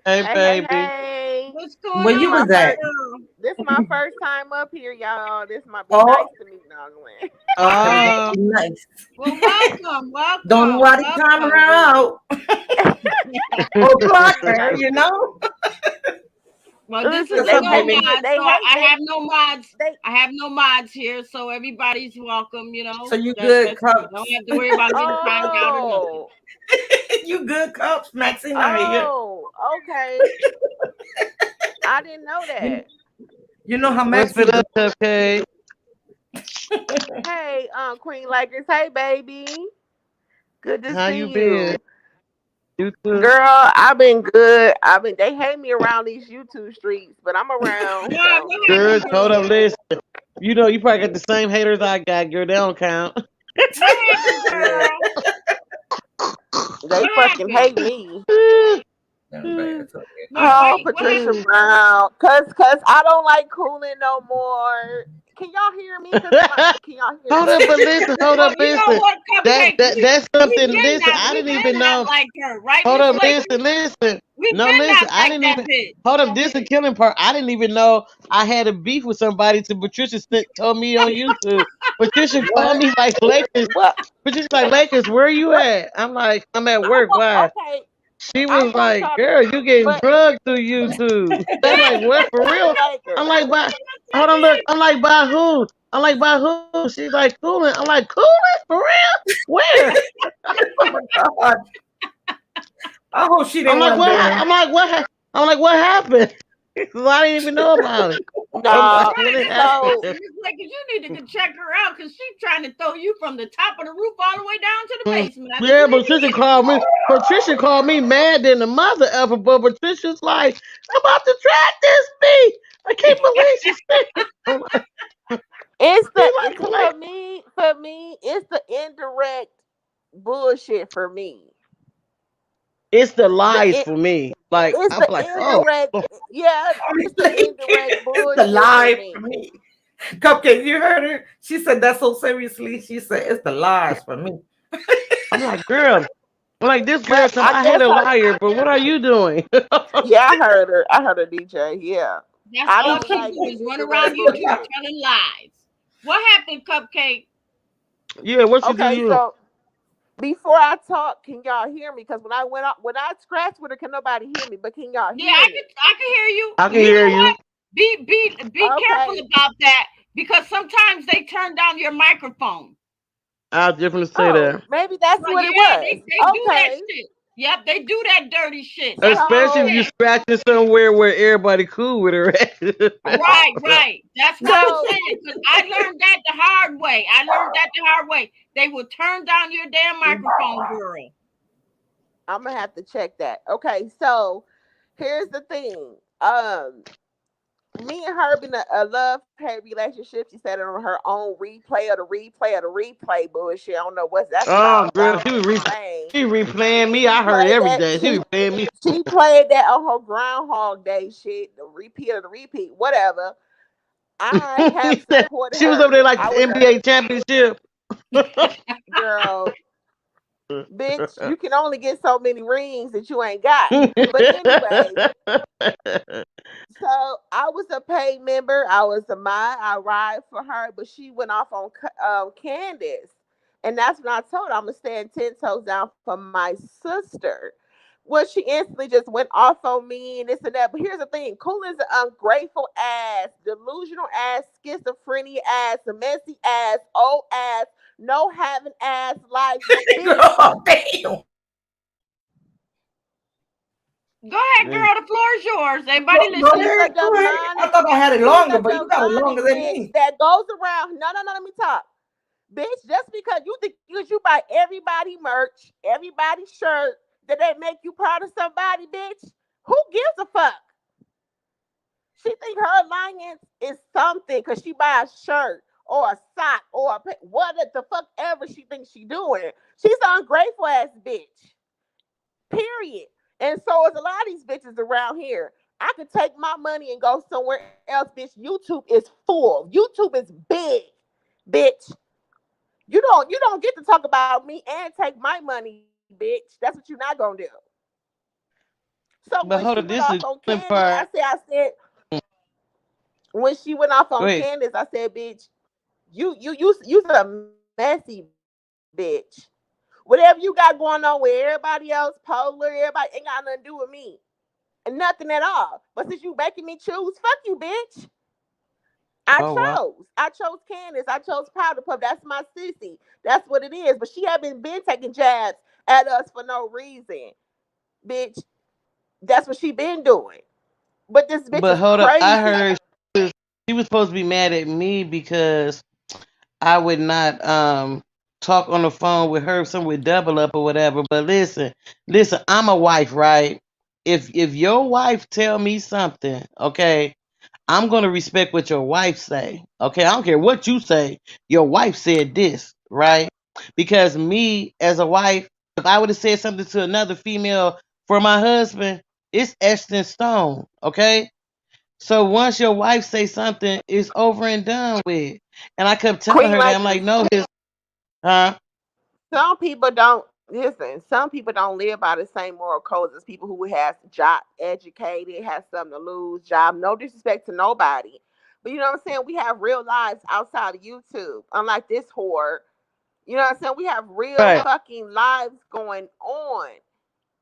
Hey, baby. Hey. What's going Where on? you was at? This is my first time up here, y'all. This might be nice to meet Nice. Well, welcome. Don't nobody come around. Block her, Well, this is Listen, a they no hate me. mod, They so hate I they have no mods. they. I have no mods here, so everybody's welcome. So you That good, that's it. Don't Cups? have to worry about getting timed out or nothing. Oh, You good, Cups? Maxine, I hear. oh, okay. I didn't know You, that. you know how What's Maxine it do. up, Cupcake? Hey, Queen Lakers. Hey, baby. Good to How you see been? you. You too? Girl, I've been good. They hate me around these YouTube streets, but I'm around. Why? So, What Girl, happened, hold girl? up, listen. You know, you probably got the same haters I got, girl. They don't count. What happened, yeah, girl? they What fucking happened? hate me. No, it's okay. Oh, What Patricia happened? Brown. Cause I don't like cooling no more. Can y'all hear me? Can y'all hear Hold up, me? but listen, hold Well, up, you know listen. what, Cupcake? That's We something. been Listen, not I we didn't been even not know. like her, right, Hold Miss up, Lakers? listen. We No, been listen. not I like didn't that even. bitch. Hold up, this the killing part. I didn't even know I had a beef with somebody. To Patricia told me on YouTube. Patricia called What? me like Lakers. What? Patricia's like Lakers. Where you What? at? I'm like, I'm at work. Why? Okay. She I was want like, y'all to, girl, you getting but drugged through YouTube. I'm like, what for Queen real? Laker. I'm like, by hold on, look. I'm like, by who? I'm like, by who? She's like, cooling. I'm like, cooling for real? Where? Oh my God. I hope she I'm didn't like, went what? there. I'm like, what? I'm like, what happened? 'Cause I didn't even know about it. I'm like, No. what Right, it that's what So happened? Miss Lakers, you need to go check her out because she's trying to throw you from the top of the roof all the way down to the Mm, basement. I think yeah, you need to Patricia get called me. Patricia called me mad than the mother ever, but Patricia's like, I'm about to track this me. I can't believe she said it. I'm like, it's he the like, it's for me, it's the indirect bullshit for me. it's the The lies it, for me. Like, it's I'm the like, oh, indirect, yeah, it's the indirect It's the bullshit for lie for me. me. Cupcake, you heard her? She said that so seriously. She said it's the lies for me. I'm like, girl. I'm like, this girl, But I I hate guess a her. liar, but what are you doing? Yeah, I heard her. I heard her DJ. Yeah, that's I all don't she like do the is run around indirect YouTube bullshit. telling lies. What happened, Cupcake? Yeah, what she do to Okay, you? so before I talk, can y'all hear me? Because when I scratch with her, can nobody hear me? But can y'all Yeah, hear me? I can hear you. I But can you hear know you. what? Be careful Okay. about that because sometimes they turn down your microphone. I'll definitely say Oh, that. maybe that's Well, what it yeah, was. they do that Okay. shit. Yep, they do that dirty shit. That's what I'm Especially if you So saying. scratching somewhere where everybody cool with her uh-huh. Right, right. That's what I'm So saying. Because I learned that the hard way. They will turn down your damn microphone, girl. I'm gonna have to check that. Okay, so here's the thing. Me and her been a love hate relationship. She said it on her own replay bullshit. I don't know what that's Oh, about. girl, Y'all don't understand. she replaying me. She I heard played every that. day. She replaying me. She played that on her Groundhog Day shit. The repeat of the repeat, whatever. I have supported She was over her. there like I the was a NBA championship. girl, bitch. You can only get so many rings that you ain't got. But anyway, so I was a paid member. I was a mod. I ride for her, but she went off on Candace, and that's when I told her I'm gonna stand 10 toes down for my sister. Well, she instantly just went off on me and this and that. But here's the thing: Cool is an ungrateful ass, delusional ass, schizophrenia ass, a messy ass, old ass, no having ass life, bitch. Oh, damn. Go ahead, Mm. girl. The floor is yours. Go, Everybody go She's listening? a ahead. Go ahead. I demonic. thought I had it She's longer, a but you got it demonic longer than bitch me. that goes around. No, no, no. Let me talk, bitch. Just because you think because you buy everybody merch, everybody shirt, that they make you proud of somebody, bitch. Who gives a fuck? She think her alliance is something because she buy a shirt or a sock or what the fuck ever she thinks she doing. She's an ungrateful ass bitch. Period. And so is a lot of these bitches around here. I could take my money and go somewhere else, bitch. YouTube is full. YouTube is big, bitch. You don't get to talk about me and take my money, bitch. That's what you're not gonna do. So when But she hold on, went this off is on the Candace, part. I said when she went off on Wait, Candace, I said, bitch, you's a messy bitch. Whatever you got going on with everybody else, polar, everybody ain't got nothing to do with me. Nothing at all. But since you making me choose, fuck you, bitch. Oh wow. I chose Candace. I chose Powder Puff. That's my sissy. That's what it is. But she haven't been taking jabs at us for no reason, bitch. That's what she been doing. But this bitch But is hold up, I crazy. heard she was supposed to be mad at me because I would not talk on the phone with her, some would double up or whatever. But listen, I'm a wife, right? If your wife tell me something, okay, I'm gonna respect what your wife say. Okay, I don't care what you say. Your wife said this, right? Because me as a wife, if I would have said something to another female for my husband, it's etched in stone. Okay, so once your wife say something, it's over and done with. And I kept telling Queen her that I'm Lakers. like, no, his, huh? Some people don't listen. Some people don't live by the same moral codes as people who has job educated, has something to lose, job. No disrespect to nobody, but you know what I'm saying. We have real lives outside of YouTube, unlike this whore. You know what I'm saying. We have real Right. fucking lives going on.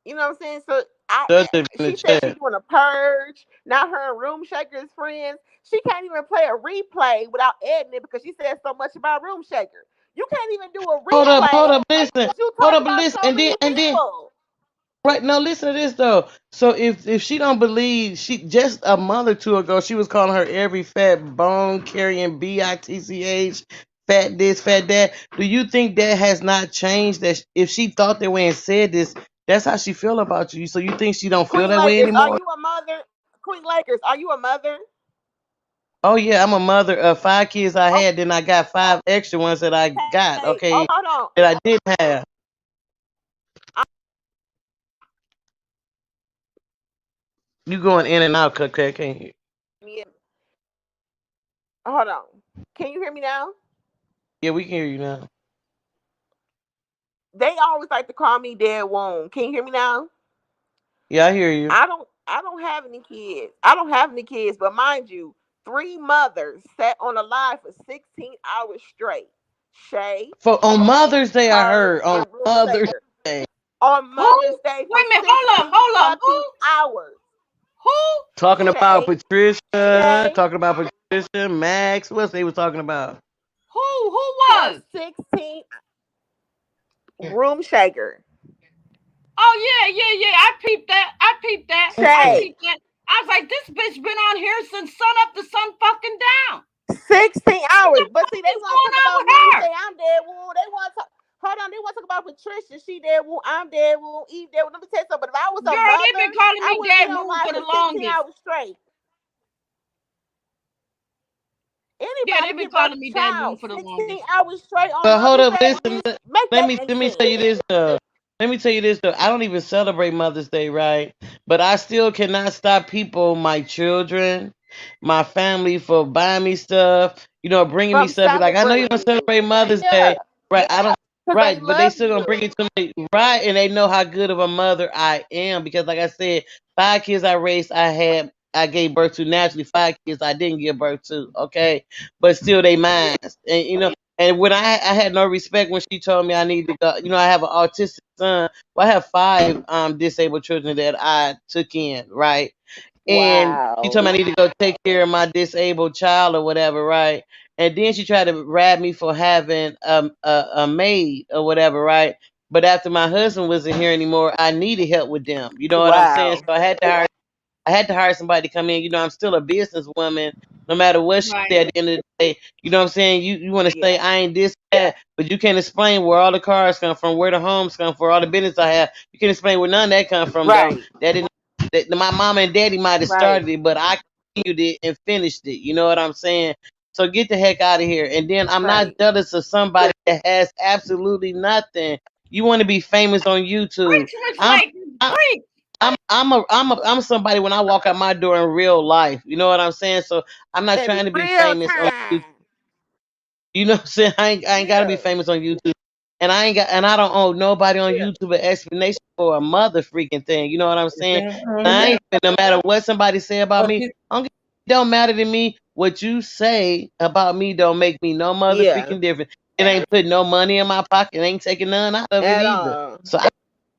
You know what I'm saying? So I, Does it in the she said she chat. doing a purge. Now her and Room Shaker's friends. She can't even play a replay without editing it because she said so much about Room Shaker. You can't even do a Hold replay up, listen, because you hold talk up, about listen, so and many then people. right now, listen to this though. So if she don't believe, she just a month or two ago she was calling her every fat bone carrying bitch, fat this, fat that. Do you think that has not changed? That if she thought that way and said this, that's how she feel about you. So you think she don't feel Queen that way Lakers, are anymore? you a mother? Queen Lakers, are you a mother? Oh yeah, I'm a mother of 5 kids I had. Then I got 5 extra ones that I got. Okay, Okay, hold on. that I didn't have. You going in and out, Cupcake? Can't hear. Hold on. Can you hear me now? Yeah, we can hear you now. They always like to call me dead womb. Can you hear me now? Yeah, I hear you. I don't have any kids. I don't have any kids, but mind you, three mothers sat on a live for 16 hours straight. Shay, For on Mother's Day, I her, heard on and Room Mother's Shaker. Day. On Who? Mother's Day for Wait a minute. sixteen Hold up. fucking hours. Who? Talking about Shay, Patricia, Shay, talking about Patricia, Max. What's they was talking about? Who for was? 16 Room Shaker. Oh yeah. I peeped that. I Shay, peeped that. I was like, this bitch been on here since sun up to sun fucking down. 16 What the hours. But fuck see, they is want to going talk on about with me, her? say I'm dead wound. They want to talk. Hold on, they want to talk about Patricia. She dead wound. I'm dead wound. Eve dead wound. Let me tell you something. But if I was a Girl, they've mother, been calling I me wouldn't be dead on moon live for for the 16 longest. hours straight. Yeah, Anybody they've been give birth calling to me a dead moon child for the 16 longest. hours straight on But hold Mother's up, Day, listen. bitch? Make Let that me make let me tell sense. you this though. Let me tell you this though. I don't even celebrate Mother's Day, right? But I still cannot stop people, my children, my family, for buying me stuff. Bringing me From stuff. Be like, I know you don't celebrating you. celebrate Mother's Yeah, Day, right? I don't. because they Right, but they love still gonna bring you. it to me, right? And they know how good of a mother I am because, like I said, 5 kids I raised, I gave birth to naturally. 5 kids I didn't give birth to, okay, but still they mine, and And when I had no respect when she told me I need to go, I have an autistic son. Well, I have 5 disabled children that I took in, right? And she told Wow. me I need to go take care of my disabled child or whatever, right? And then she tried to rab me for having a maid or whatever, right? But after my husband wasn't here anymore, I needed help with them. You know what I'm saying? Wow. So I had to hire somebody to come in. I'm still a businesswoman, no matter what she Right. said at the end of the day. You know what I'm saying? You want to Yeah. say I ain't this, that, but you can't explain where all the cars come from, where the homes come from, all the business I have. You can't explain where none of that come from, though. Right. That didn't. That my mama and daddy might have Right. started it, but I continued it and finished it. You know what I'm saying? So get the heck out of here. And then I'm not Right. jealous of somebody that has absolutely nothing. You want to be famous on YouTube. Preach, Rich I'm. Lakers. Preach. I'm somebody when I walk out my door in real life. You know what I'm saying? So I'm not In trying to be real famous on YouTube. time. You know what I'm saying? I ain't gotta be Yeah. famous on YouTube. And I don't owe nobody on Yeah. YouTube an explanation for a mother freaking thing. You know what I'm saying? And I Mhm. ain't no matter what somebody say about But me, it don't matter to me. What you say about me don't make me no mother Yeah. freaking different. It ain't putting no money in my pocket. It ain't taking none out of it At either. all. So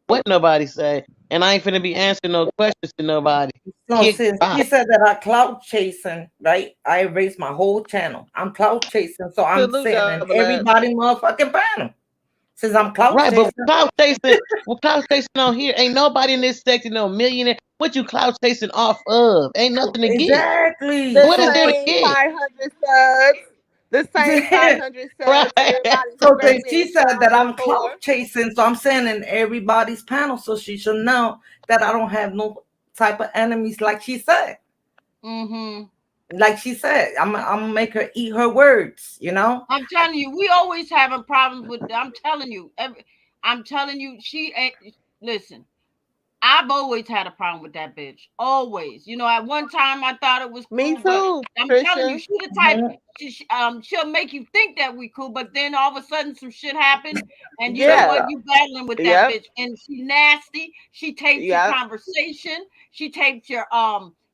what nobody say, and I ain't finna be answering no questions to nobody. No, Kick since rock. she said that I clout chasing, right? I erased my whole channel. I'm clout chasing, so I'm Salute sitting in double up. everybody motherfucking panel. Since I'm clout Right, but chasing, cloud chasing on here. Ain't nobody in this section no millionaire. What you cloud chasing off of? Ain't nothing to get. exactly. The What is So, there to same get? 500 subs. The same 500 subs. Right. Everybody's so then congratulating she said that Shonda I'm for. clout chasing, so I'm sitting in everybody's panel, so she should know that I don't have no type of enemies, like she said. Mm-hmm. Like she said, I'm gonna make her eat her words. You know. I'm telling you, we always having problems with. I'm telling you, she ain't. Listen, I've always had a problem with that bitch. Always. You know, at one time I thought it was Me cool, but too, I'm telling you, Trisha. she the type. She'll make you think that we cool, but then all of a sudden some shit happened, and you know what? Yeah. You battling with that Yep. bitch, and she nasty. She tapes your Yep. conversation. She tapes your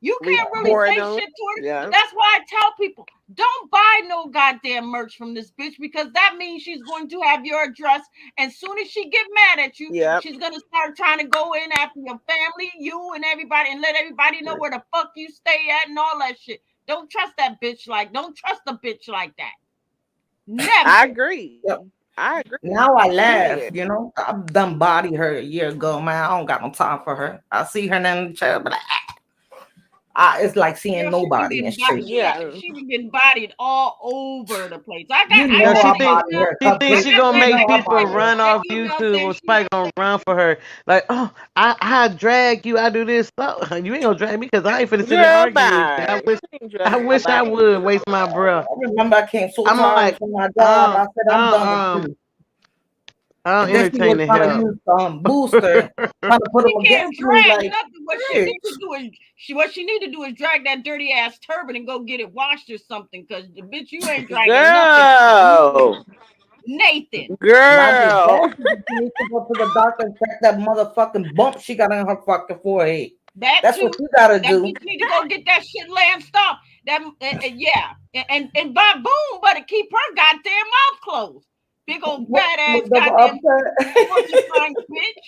You can't really say Recording. shit to her. Yeah. That's why I tell people, don't buy no goddamn merch from this bitch, because that means she's going to have your address, and soon as she get mad at you, Yep. she's gonna start trying to go in after your family, you and everybody, and let everybody know where the fuck you stay at and all that shit. Don't trust that bitch don't trust a bitch like that. Never. I agree. Yep. I agree. Now I laugh, Period. you know. I've done body her a year ago, man. I don't got no time for her. I see her in the chair, but it's like seeing Girl, nobody and shit. Yeah. she been getting bodied all over the place. You I No, know got she I think body emails. her she thinks I she completely. got gonna You text make know I people body her. run and off emails YouTube saying or Spike gonna run for her. Like, oh, I drag you, I do this. Oh, you ain't gonna drag me because I ain't finna sit and Girl, argue with you. bye. She ain't I drunk wish I nobody. would waste my breath. I remember I came so I'm tired like, from my job. um, I said I'm done with um, you. I don't And then she was entertain the trying to help. use booster, trying to put she them can't against me. drag Like, nothing. What she bitch. need to do is what she need to do is drag that dirty ass turban and go get it washed or something. Cause the bitch, you ain't dragging nothing. Girl. Nathan. Not just Girl. that, she needs to go to the doctor and check that motherfucking bump she got on her fucking forehead. That That's what too. you gotta That do. bitch need to go get that shit lanced off. That yeah. And by boom, but keep her goddamn mouth closed. Big old fat ass With the goddamn upset. porcupine bitch.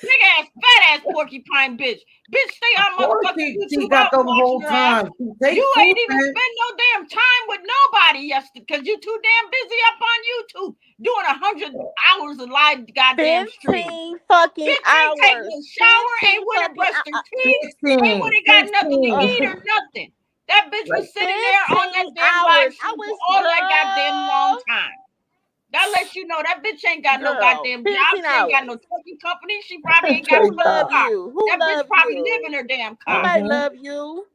Big ass fat ass porcupine bitch. Bitch, stay Of on course, motherfucking she YouTube got out and them washing whole her ass. time. She takes You food ain't even man. spend no damn time with nobody yesterday because you too damn busy up on YouTube doing 100 hours of live goddamn stream. 15 fucking Bitch ain't take hours. no shower, ain't 15 went and fucking brushed her hours. teeth, ain't 16, went and got nothing to eat 16. or nothing. That bitch Like, was sitting there on that 15 damn live hours. I stream for wish, all that goddamn long time. That lets you know that bitch ain't got no girl, goddamn job. 15 She ain't got hours. no trucking company. She probably ain't got Who her own love TikTok. car. you? Who That bitch love probably live in you? her damn car. Nobody Mm-hmm. love you.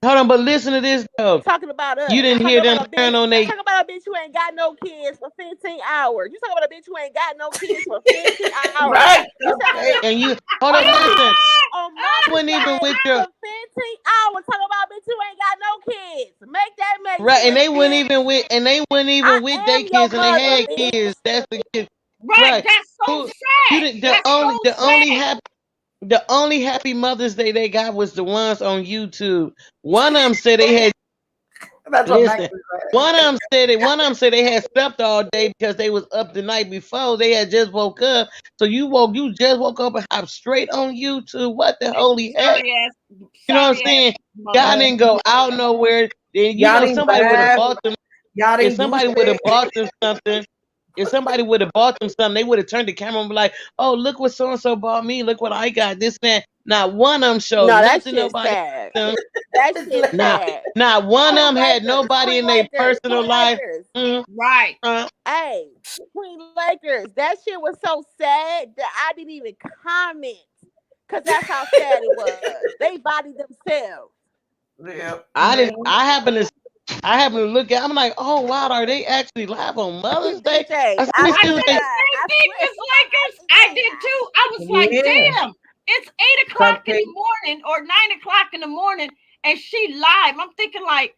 Hold on, but listen to this though. Talking about You us. didn't Talking hear them about a bitch. turn on they Talking about a bitch who ain't got no kids for 15 hours. You talking about a bitch who ain't got no kids for 15 hours. Right. You talking Okay. about and you hold on, listen. on I Mother's wasn't even Day with your for 15 hours. Talking about a bitch who ain't got no kids. Make that make right, and sense, they wasn't bitch. even with I their am your kids, and they mother, had kids. bitch. That's the kid, Right. right? That's so Who you sad. did That's so sad. the only happy Mother's Day they got was the ones on YouTube. One of them said they had That's what Max listen. is One of them said they had slept all day because they was up the night before. They had just woke up. So you just woke up and hop straight on YouTube. What the That's holy heck? You know what I'm sorry ass saying? Y'all mother. like. didn't go out nowhere. Then you Y'all know didn't somebody would have laugh. bought them. Y'all If didn't do somebody would have shit. bought them something, if somebody would have bought them something, they would have turned the camera and be like, "Oh, look what so and so bought me. Look what I got. This man." Not one of them showed No, that nothing. shit's Nobody. sad. Them. That It's shit's like, Not sad. not one of Queen them had Lakers. nobody Queen in their Lakers. personal Queen life. Lakers. Mm, Right. Hey, Queen Lakers. That shit was so sad that I didn't even comment. Cause that's how sad it was. They bodied themselves. yeah. I didn't. I happened to look at. I'm like, oh wow, are they actually live on Mother's Day? DJ, I said, let I me I see swear what to said they. the God. same I thing, swear Miss to my Lakers. life I is did God. too. I was like, Yeah. damn, it's 8 o'clock in Cupcake. the morning or 9 o'clock in the morning, and she live. I'm thinking like,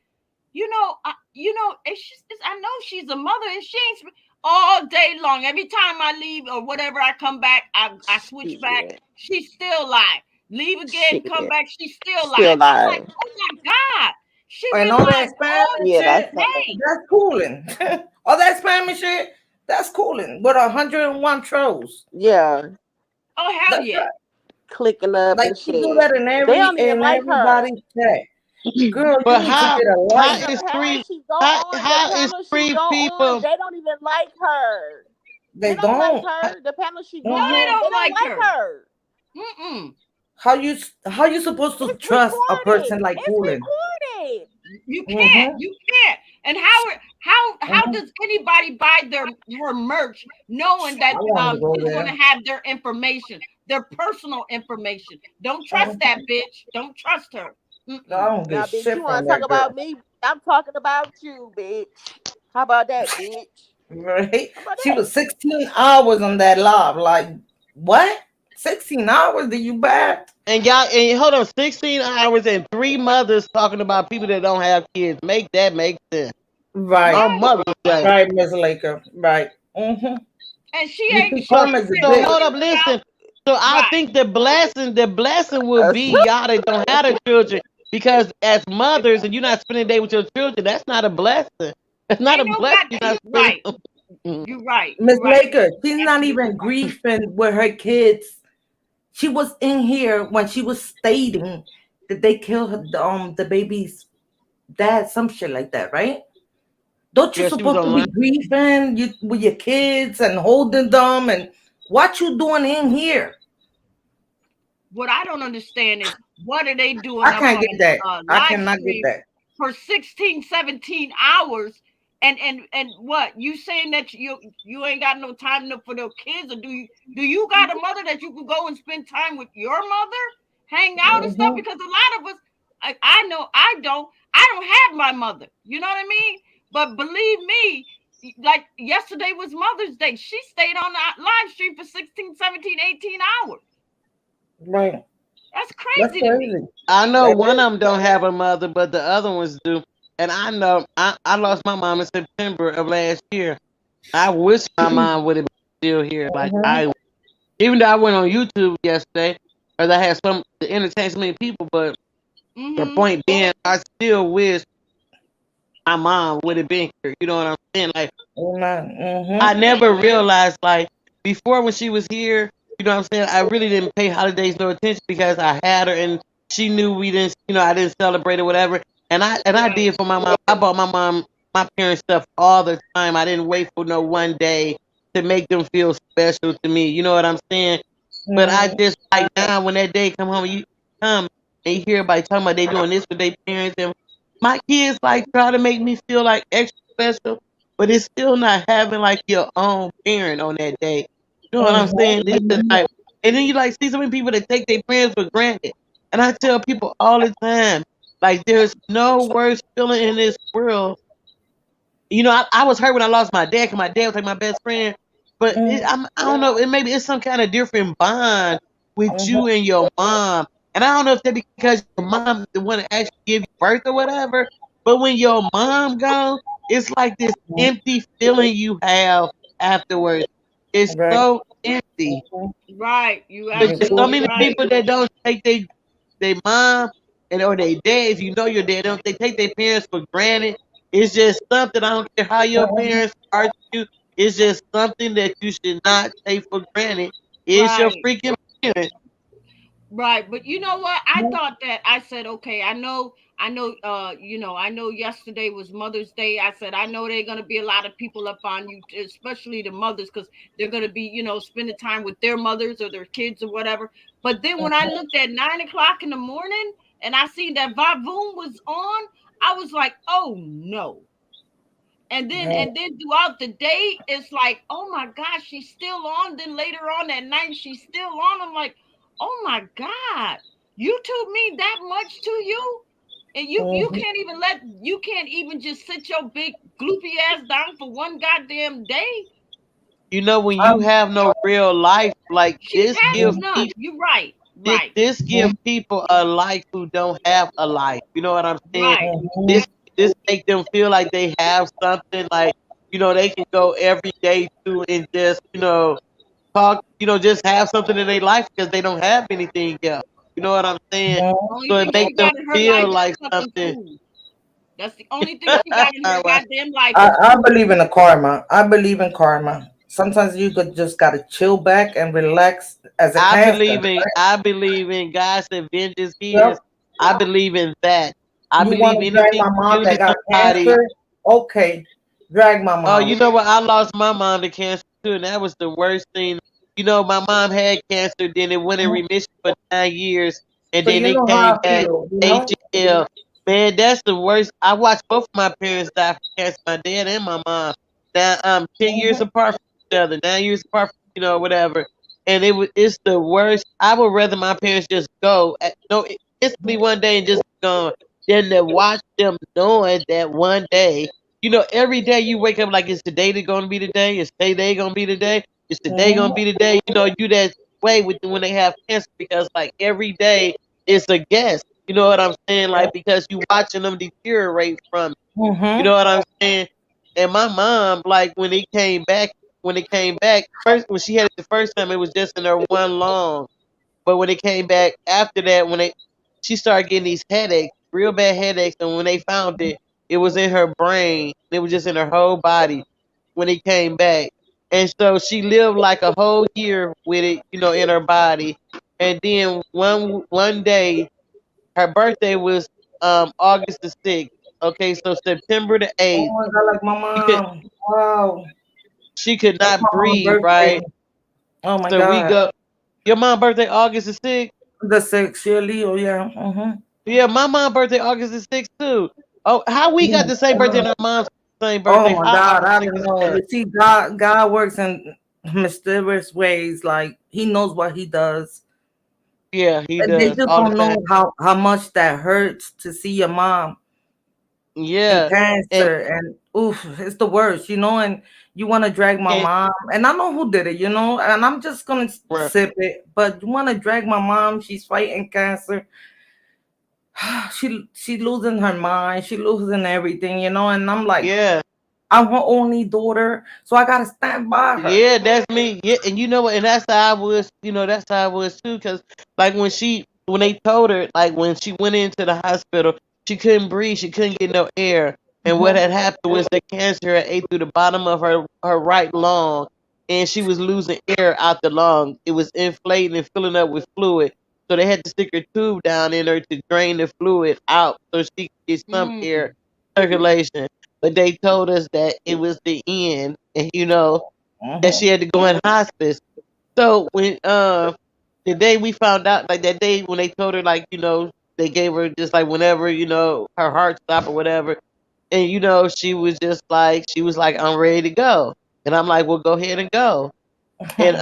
I know she's a mother, and she ain't all day long. Every time I leave or whatever, I come back, I switch back. Shit. She's still live. Leave again, come Shit. back. She's still Still live. I'm like, alive. oh my god, she And been all that live spam all and Yeah, shit, that's sad. day. that's cooling. All that spam and shit, That's cooling with 101 trolls. Yeah, Oh hell That's yeah. right. clicking up Like and you do shit. that in They don't even like her. everybody's chat. Girl, you But need to get a how life. The is panel three she go on, the how is panel she three go on, people they don't even like her. They They don't like don't. her. The panel she go No, they on, Mhm. they don't don't like like her. her. Mm-mm. How you supposed to It's trust a recorded. person like It's Cooling? recorded. You can't. Mm-hmm. You can't. And how Mm-hmm. does anybody buy her merch knowing I that wanted to go she's going there. to have their information, their personal information? Don't trust that Mhm. bitch. Don't trust her. I Mm-mm. don't Now, get bitch, shit you want from to talk that girl. about me? I'm talking about you, bitch. How about that, bitch? Right? How about She that? was 16 hours on that live. Like, what? 16 hours? Did you bad? and y'all and hold on 16 hours and three mothers talking about people that don't have kids. Make that make sense. Right. On Right. Mother's Day. Right, Miss Laker. Right. Mm-hmm. And You see, So Karma's a so bitch. hold up, worried about listen. So I right. think the blessing would be y'all that don't have the children because as mothers and you're not spending the day with your children, that's not a blessing. That's not a Ain't no blessing. god You're not spending. right. You right. Miss You right. Laker, she's not Absolutely even right. grieving with her kids. She was in here when she was stating that they killed the baby's dad, some shit like that, right? Don't you Yeah, she was supposed to be online. grieving with your kids and holding them and what you doing in here? What I don't understand is what are they doing I up can't get on that. I live cannot get stream that. for 16, 17 hours? And what you saying that you ain't got no time for their kids, or do you got a mother that you can go and spend time with your mother, hang out and stuff? Hmm. Because a lot of us, I know I don't have my mother. You know what I mean? But believe me, like yesterday was Mother's Day. She stayed on the live stream for 16, 17, 18 hours. Right. That's That's crazy to me. I crazy. know one That of them is. don't have a mother, but the other ones do. And I know I lost my mom in September of last year. I wish my mom would have been still here. Like Hmm. I, even though I went on YouTube yesterday, because I had some to entertain so many people. But the Mm-hmm. point being, I still wish my mom would have been here. You know what I'm saying? Like Amen. I Hmm. never realized like before when she was here, you know what I'm saying? I really didn't pay holidays no attention because I had her and she knew we didn't I didn't celebrate or whatever. And I Right. did for my mom. I bought my parents stuff all the time. I didn't wait for no one day to make them feel special to me. You know what I'm saying? But I Hmm. just like now when that day come home you come and you hear everybody talking about they doing this with their parents and my kids like try to make me feel like extra special, but it's still not having like your own parent on that day. You know what I'm saying? It's just like, and then you like see so many people that take their parents for granted. And I tell people all the time, like there's no worse feeling in this world. You know, I was hurt when I lost my dad because my dad was like my best friend. But I don't know, it maybe it's some kind of different bond with Hmm. you and your mom. And I don't know if that's because your mom the one that actually give you birth or whatever. But when your mom gone, it's like this empty feeling you have afterwards. It's Right. so empty. Hmm. Right. You But there's so absolutely many right. people that don't take their mom and or their dad. If you know your dad, don't they take their parents for granted? It's just something. I don't care how your parents are to you. It's just something that you should not take for granted. It's your Right. freaking parent. Right. But you know what? I thought that I said, okay, I know yesterday was Mother's Day. I said, I know there are gonna be a lot of people up on you, especially the mothers, because they're gonna be, spending time with their mothers or their kids or whatever. But then when I looked at 9 o'clock in the morning and I seen that Vavoom was on, I was like, oh no. And then throughout the day, it's like, oh my gosh, she's still on. Then later on that night, she's still on. I'm like, oh my God, YouTube mean that much to you? And you Hmm. can't even just sit your big gloopy ass down for one goddamn day. You know when you Um, have no real life, like She has none. You're right. Right. this give people a life who don't have a life. You know what I'm saying? Right. This this make them feel like they have something. Like they can go every day to and just talk. Just have something in their life because they don't have anything else. You know what I'm saying? Only So it thing makes she them got in her life feel is like fucking something. food. That's the only thing she got in her Well, goddamn life I, is I food. believe in the karma. I believe in karma. Sometimes you could just gotta chill back and relax as a cancer. I believe in God said vengeance Yep. his. I believe in that. I You want believe to drag anything my mom you do that to got somebody. cancer? Okay, drag my Oh, mom. you know what? I lost my mom to cancer too, and that was the worst thing. You know, my mom had cancer, then it went in remission for 9 years, and So then you it know how came I back feel, you know? HL. Man, that's the worst. I watched both of my parents die from cancer, my dad and my mom. Now, 10 years Mhm. apart from each other, 9 years apart from whatever. And it's the worst. I would rather my parents just go, no, instantly one day and just be gone, than to watch them knowing that one day. Every day you wake up like, is today gonna be the day? Is today gonna be the day? Is today gonna be the day? You that way with when they have cancer because like every day is a guess. You know what I'm saying? Like because you watching them deteriorate from it. You Mhm. know what I'm saying? And my mom, like when it came back first when she had it the first time, it was just in her one lung. But when it came back after that, she started getting these headaches, real bad headaches, and when they found it, it was in her brain. It was just in her whole body when it came back. And so she lived like a whole year with it, in her body. And then one day, her birthday was August the 6th. Okay, so September the Oh 8th, my God, like my she could mom. Wow. she could That's not my mom's breathe, birthday. right? Oh my So we God. go. Your mom's birthday August the 6th. The 6th, year Leo, yeah. Mm-hmm. Yeah, my mom's birthday August the 6th too. Oh, how we got the same birthday and our mom's same Oh birthday? my How God, I ironic don't is know. that? You see, God works in mysterious ways. Like He knows what He does. Yeah, he And they does just all the don't time. know how much that hurts to see your mom in Yeah, and cancer, and oof, it's the worst, you know. And you want to drag my and mom, and I know who did it, you know. And I'm just gonna right, sip it, but you want to drag my mom? She's fighting cancer. She losing her mind. She losing everything, you know. And I'm like, yeah, I'm her only daughter, so I gotta stand by her. yeah, that's me. Yeah, and you know what? And that's how I was. That's how I was too. Cause like when they told her, like when she went into the hospital, she couldn't breathe. She couldn't get no air. And what Mhm. had happened was the cancer had ate through the bottom of her right lung, and she was losing air out the lung. It was inflating and filling up with fluid. So they had to stick her tube down in her to drain the fluid out so she could get some air Mm. circulation. But they told us that it was the end, and that Mhm. she had to go in hospice. So when the day we found out, like that day when they told her, like they gave her just like whenever her heart stopped or whatever, and she was like I'm ready to go, and I'm like, well, go ahead and go, and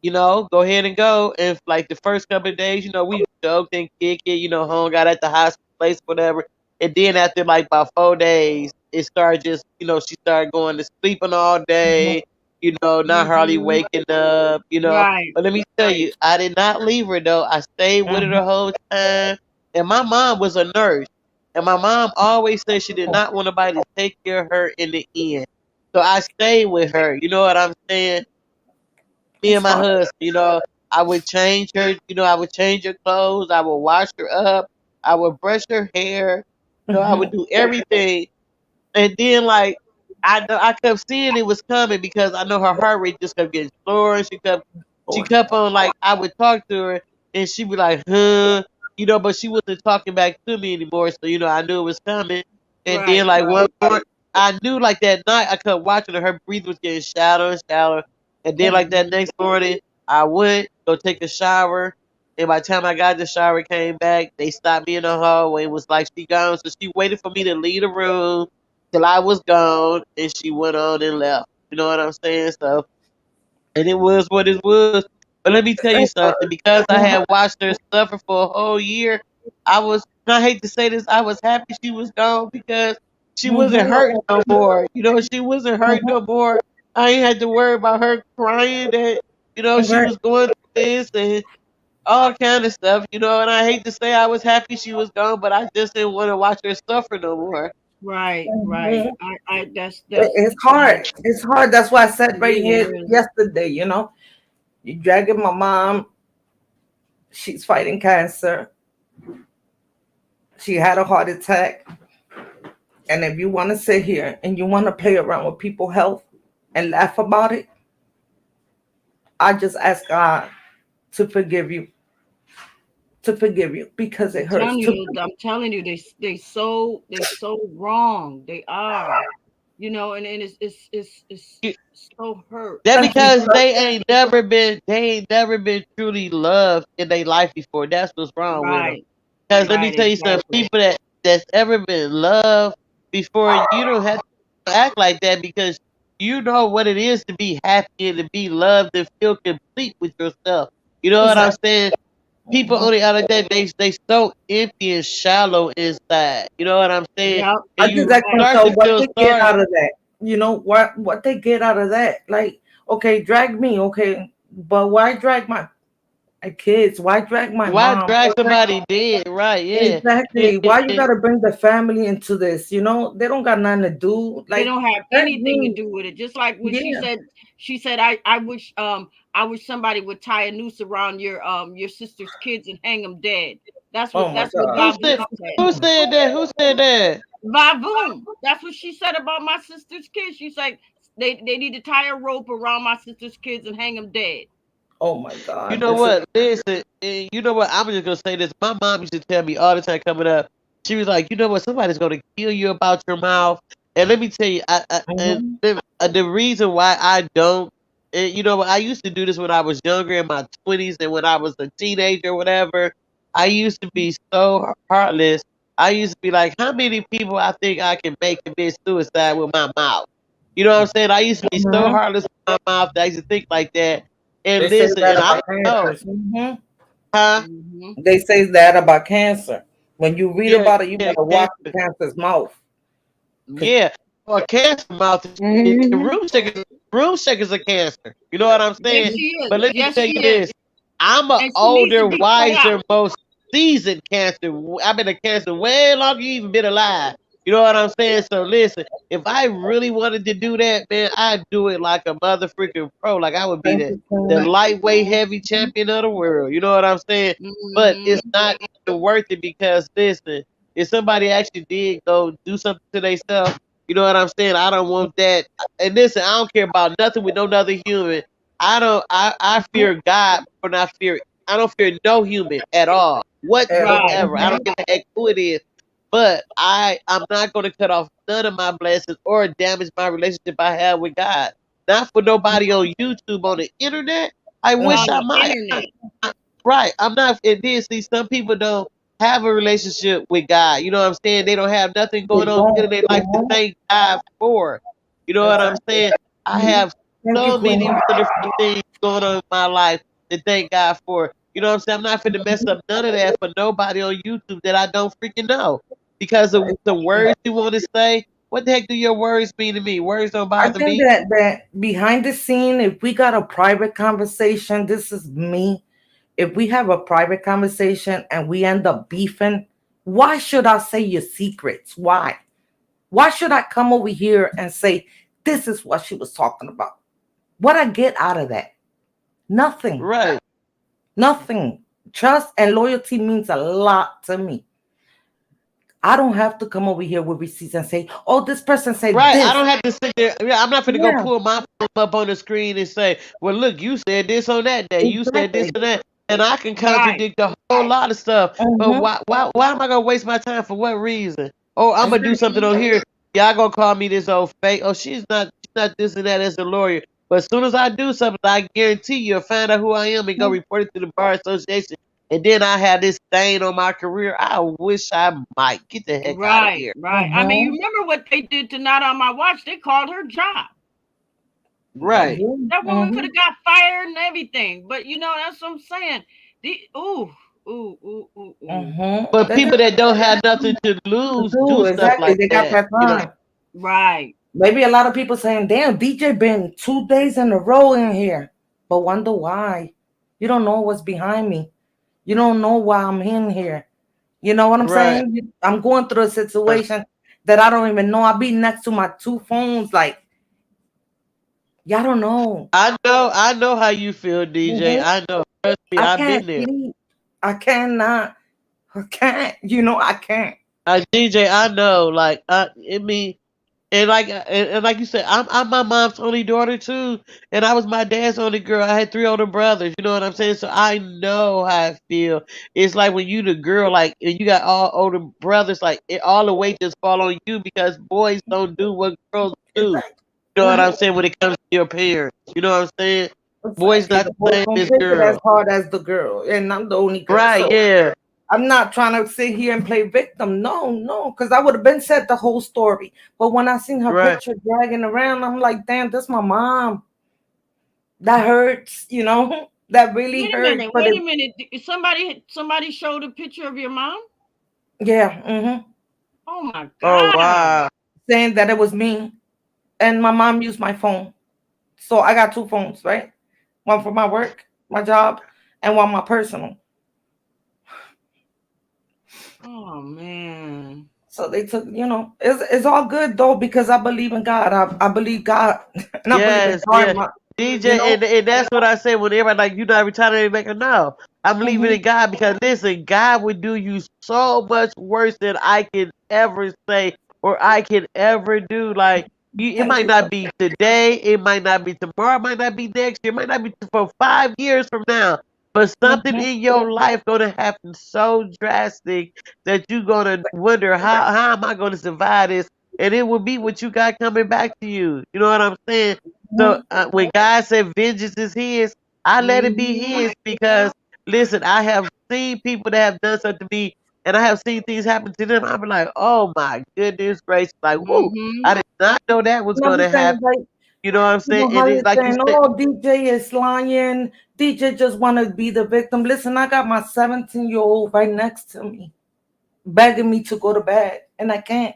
go ahead and go. And like the first couple of days, we joked and kicked it, hung out at the hospital place, whatever. And then after like about 4 days, it started just, she started going to sleeping all day, not hardly Mhm. waking up. Right. But let me tell you, I did not leave her though. I stayed with her Mhm. the whole time. And my mom was a nurse. And my mom always said she did not want nobody to take care of her in the end. So I stayed with her. You know what I'm saying? Me It's and my hard. husband, I would change her, I would change her clothes, I would wash her up, I would brush her hair, I would Mhm. do everything. And then like I kept seeing it was coming because I know her heart rate just kept getting slower and she Lord. kept on like I would talk to her and she'd be like, but she wasn't talking back to me anymore. So, I knew it was coming. And then Right. like one morning I knew like that night I kept watching her, her breathing was getting shallower and shallower. And then like that Mhm. next morning I went, go take a shower. And by the time I got in the shower, came back, they stopped me in the hallway. It was like she gone. So she waited for me to leave the room till I was gone, and she went on and left. You know what I'm saying? So, and it was what it was. But let me tell you It's something. hard. Because I Mhm. had watched her suffer for a whole year, I was. And I hate to say this, I was happy she was gone because she wasn't Mhm. hurting no more. She wasn't hurting Mhm. no more. I ain't had to worry about her crying that she Right. was going through this and all kind of stuff. And I hate to say I was happy she was gone, but I just didn't want to watch her suffer no more. Right. Right. Mhm. That's It's sad. hard. It's hard. That's why I It said right really here is. yesterday, you know, you dragging my mom. She's fighting cancer. She had a heart attack. And if you want to sit here and you want to play around with people's health and laugh about it, I just ask God to forgive you, because it hurts to. I'm telling you, they so wrong. They are, and it's You- so hurt. That Thank you. because they ain't never been truly loved in their life before. That's what's wrong with them. Right, Because let me right, tell you something, exactly. people that's ever been loved before, you don't have to act like that because you know what it is to be happy and to be loved and feel complete with yourself. You know what I'm Exactly. saying? People on the other day, they so empty and shallow inside. You know what I'm saying? Yep, And I you just ask right. start myself to what feel they get sorry. out of that. What they get out of that? Like, okay, drag me, okay, but why drag my kids? Why drag my Why mom? drag somebody dead? Right? Yeah. Exactly. Why you gotta bring the family into this? They don't got nothing to do. They Like, don't have drag anything to me. do with it. Just like when she Yeah. said, I wish somebody would tie a noose around your sister's kids and hang them dead. That's what Oh my that's what God. Who said? Vavoom said. Who said that? Who said that? Vavoom. That's what she said about my sister's kids. She's like, they need to tie a rope around my sister's kids and hang them dead. Oh my You God. know This is. what? Listen, you know what? I'm just gonna say this. My mom used to tell me all the time coming up. She was like, you know what? Somebody's gonna kill you about your mouth. And let me tell you, Mhm. the reason why I don't, you know what? I used to do this when I was younger in my 20s and when I was a teenager, or whatever. I used to be so heartless. I used to be like, how many people I think I can make commit suicide with my mouth? You know what I'm saying? I used to be so Mhm. heartless with my mouth that I used to think like that. They And say listen, that and I about don't know, cancers. huh? Hmm. They say that about cancer. When you read Yeah, about it, you yeah, better watch the cancer. cancer's mouth. 'Cause- Yeah, or cancer mouth. Mhm. Room shakers a cancer. You know what I'm Yes, saying? Mhm. she is. But let me Yes, tell she you is. this: I'm a And she needs to older, be put out. wiser, most seasoned cancer. I've been a cancer way longer you even been alive. You know what I'm saying? So listen, if I really wanted to do that, man, I'd do it like a mother freaking pro. Like I would be Thank the you, the Queen. lightweight heavy champion of the world. You know what I'm saying? But Hmm. it's not even worth it because listen, if somebody actually did go do something to themselves, you know what I'm saying? I don't want that. And listen, I don't care about nothing with no other human. I don't. I fear God, but not fear. I don't fear no human at all, Right. whatsoever. I don't give a heck who it is. But I'm not going to cut off none of my blessings or damage my relationship I have with God. Not for nobody on YouTube on the internet. I On wish I the might. internet. Right. I'm not. It did see some people don't have a relationship with God. You know what I'm saying? They don't have nothing They going on good in don't. their life to thank God for. You know what I'm Exactly. saying? I have Thank you, so Queen. many wonderful things going on in my life to thank God for. You know what I'm saying? I'm not finna mess up none of that for nobody on YouTube that I don't freaking know. Because of the words you want to say, what the heck do your words mean to me? Words don't I bother think me. that behind the scene, if we got a private conversation, this is me. If we have a private conversation and we end up beefing, why should I say your secrets? Why? Why should I come over here and say this is what she was talking about? What I get out of that? Nothing. Right. Nothing. Trust and loyalty means a lot to me. I don't have to come over here with receipts and say, oh, this person said Right, I this. don't have to sit there. Yeah, I'm not gonna go Yeah, pull my phone up on the screen and say, "Well, look, you said this on that day. You said this exactly. and that," and I can Right. contradict a whole lot of stuff. But Mm-hmm. why am I gonna waste my time for what reason? Oh, I'm gonna do something Exactly. on here. Y'all gonna call me this old fake? Oh, she's not this and that as a lawyer. But as soon as I do something, I guarantee you'll find out who I am and go report it to the bar association. And then I have this stain on my career. I wish I might get the heck out of Right. here. Right. I mean, you Mm-hmm. remember what they did to Not on My Watch? They called her job. Right. That woman could Mm-hmm. have got fired and everything. But that's what I'm saying. Ooh, ooh, ooh, ooh, ooh. Mm-hmm. But They people got that don't have nothing to to lose do do stuff exactly. like They got that. that You know, time. Right. Maybe a lot of people saying, "Damn, DJ been 2 days in a row in here," but wonder why. You don't know what's behind me. You don't know why I'm in here. You know what I'm right? saying? I'm going through a situation that I don't even know. I be next to my two phones, like y'all don't know. I know how you feel, DJ. Mhm. I know. Trust me, I I've can't been there. sleep. I cannot. I can't. You know, I can't. DJ, I know, like, I mean, and like you said, I'm my mom's only daughter too, and I was my dad's only girl. I had three older brothers. You know what I'm saying? So I know how I feel. It's like when you the girl, like, and you got all older brothers, like all the weight just fall on you because boys don't do what girls do. Exactly. You know what I'm Mm-hmm. saying? When it comes to your parents, you know what I'm saying? Boys Exactly. not The the boys same don't as take it as girls, hard as the girl, and I'm the only girl. right? So Yeah, I'm not trying to sit here and play victim. No, no, because I would have been said the whole story. But when I seen her right. picture dragging around, I'm like, damn, that's my mom. That hurts, you know. That really Wait a hurts. minute. But Wait it, a minute. Somebody showed a picture of your mom. yeah, Oh my Oh God. wow. saying that it was me, and my mom used my phone. So I got two phones, right? One for my work, my job, and one my personal. Oh man. So they took, it's all good though because I believe in God. I believe God, and I believe in Yes, yeah. karma. You DJ, know. and that's what I said when everybody like you not retired make a no. I'm leaving Hmm. in God because listen, God would do you so much worse than I can ever say or I can ever do. Like it Thank might you. not be today, it might not be tomorrow, it might not be next year, it might not be for 5 years from now. But something Hmm. in your life gonna happen so drastic that you gonna wonder how am I gonna survive this? And it will be what you got coming back to you. You know what I'm saying? So Hmm. when God said vengeance is His, I let it be Mm-hmm. His because listen, I have seen people that have done something to me, and I have seen things happen to them. I'm like, oh my goodness gracious, like, whoo, Mm-hmm. I did not know that was And I going be to saying happen. like, You know what I'm saying? how And you it's like you saying, said, oh, DJ is lying. DJ just want to be the victim. Listen, I got my 17-year-old right next to me, begging me to go to bed, and I can't.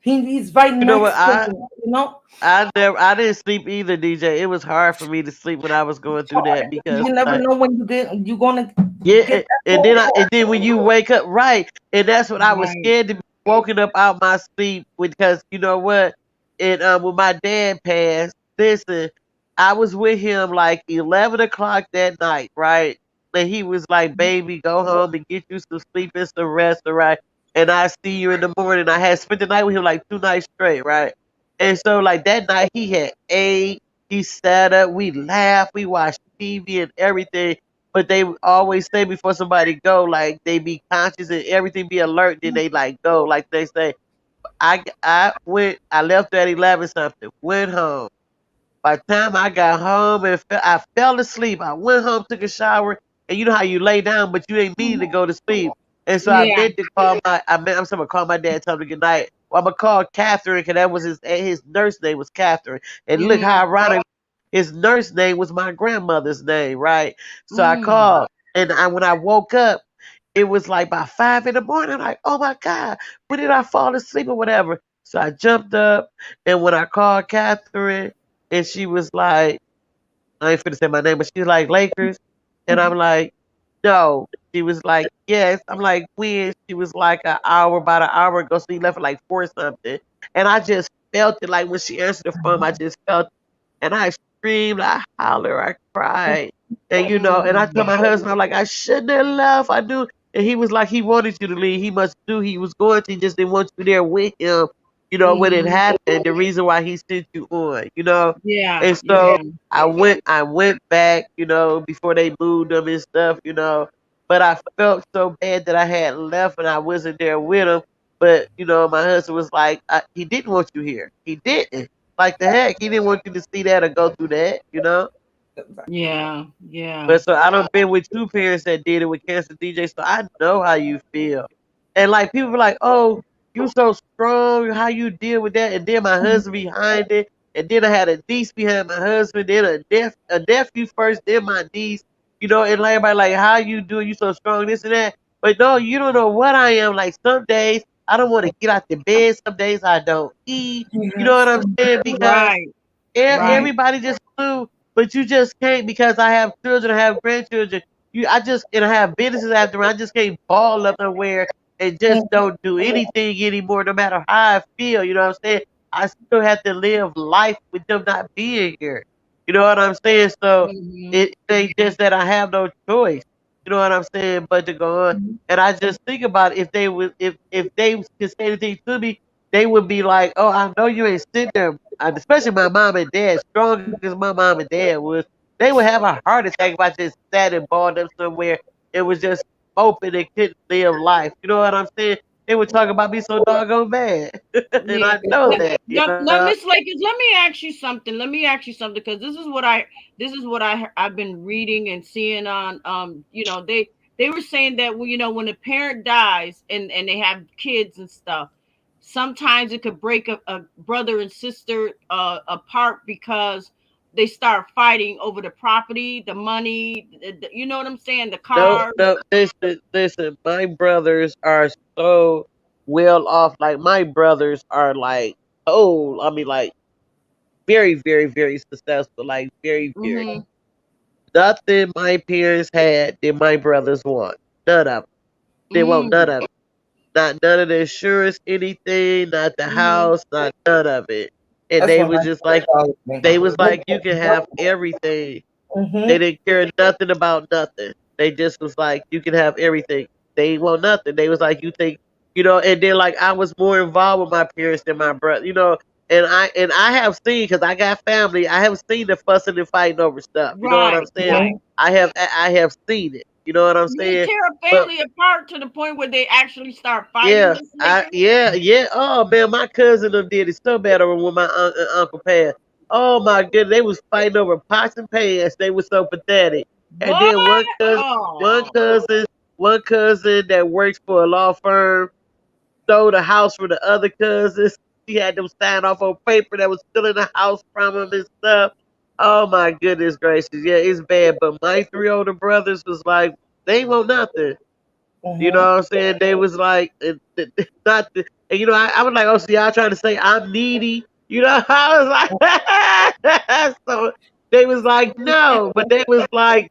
He's right you know what, next to me. You know, I didn't sleep either, DJ. It was hard for me to sleep when I was going through that because you never like. know when you're gonna Yeah, get that and phone then call. and then when you wake up, right, and that's what I was Right. scared to be woken up out my sleep with because you know what, and when my dad passed, listen, I was with him like 11 o'clock that night, right, and he was like, "Baby, go home and get you some sleep and some rest, all right." And I see you in the morning. I had spent the night with him like 2 nights straight, right, and so like that night he had ate, he sat up, we laughed, we watched TV and everything. But they always say before somebody go, like they be conscious and everything be alert. Then they like go, like they say. I left at 11 something, went home. By the time I got home and I fell asleep, I went home, took a shower, and you know how you lay down, but you ain't meaning to go to sleep. And so I Yeah. meant to I'm gonna call my dad, tell him good night. Well, I'm gonna call Catherine because that was his nurse name was Catherine. And look Mm-hmm. how ironic, his nurse name was my grandmother's name, right? So I Mm. called, and when I woke up, it was like by 5 in the morning. I'm like, oh my God, when did I fall asleep or whatever? So I jumped up, and when I called Catherine, and she was like, I ain't finna say my name, but she was like, Lakers. And I'm like, no. She was like, yes. I'm like, when? She was like about an hour ago. So he left at like 4 something. And I just felt it. Like when she answered the phone, I just felt it. And I screamed, I hollered, I cried. And and I told Mm. my husband, I'm like, I shouldn't have left. I knew. And he was like, he wanted you to leave. He must do. He was going to. He just didn't want you there with him. When it Mm-hmm. happened, the reason why he sent you on. Yeah. And so Yeah. I went back, before they moved them and stuff. But I felt so bad that I had left and I wasn't there with him. But my husband was like, he didn't want you here. He didn't. Like the heck, he didn't want you to see that or go through that. Yeah. Yeah. But so I don't been with two parents that did it with cancer, DJ. So I know how you feel. And like people be like, "Oh, you so strong. How you deal with that?" And then my husband behind it, and then I had a niece behind my husband, then a nephew first, then my niece. And like everybody like, "How you do? You so strong, this and that." But no, you don't know what I am. Like some days I don't want to get out the bed. Some days I don't eat. You know what Yes. I'm saying? Because Right. Right. everybody just flew, but you just can't because I have children, I have grandchildren. And I have businesses after. I just can't ball up nowhere and just don't do anything anymore, no matter how I feel. You know what I'm saying? I still have to live life with them not being here. You know what I'm saying? So Mm-hmm. it ain't just that I have no choice. You know what I'm saying? But to go on, and I just think about if they would, if they could say anything to me, they would be like, "Oh, I know you ain't sitting there." Especially my mom and dad, strong as my mom and dad was, they would have a heart attack if I just sat and balled up somewhere. It was just open and couldn't live life. You know what I'm saying? They would talk about me so doggone bad, and Yeah. I know that. You know. Now, Miss Lakers, let me ask you something. Let me ask you something because I've been reading and seeing on they were saying that when a parent dies and they have kids and stuff, sometimes it could break a brother and sister apart because they start fighting over the property, the money, you know what I'm saying, the No, car. no, listen. My brothers are so well off. Like my brothers are like, oh, I mean, like very, very, very successful. Like very, very. Hmm. Nothing my parents had did my brothers want. None of them. They want none Hmm. of it. Not none of the insurance, anything. Not the Hmm. house. Not none of it. And That's they what my was just like, always think. they was like, you can have everything. They Mm-hmm. didn't care nothing about nothing. They just was like, you can have everything. They ain't want nothing. They was like, you think, and then like I was more involved with my parents than my brother, and I have seen because I got family. I have seen the fussing and fighting over stuff. You know what I'm Right, saying? right. I have seen it. You know what I'm You saying? tear a But family apart to the point where they actually start fighting, yeah, Miss Lakers. yeah. Oh man, my cousin them did it so bad over when my uncle passed. Oh my goodness, they was fighting over pots and pans. They were so pathetic. And What? then one Oh. cousin, one cousin that works for a law firm stole the house from the other cousins. He had them sign off on paper that was still in the house from him and stuff. Oh my goodness gracious, yeah, it's bad. But my three older brothers was like, they ain't want nothing. You know Mm-hmm. what I'm saying? They was like, not, and I was like, oh, so y'all trying to say I'm needy? I was like, so they was like, no, but they was like,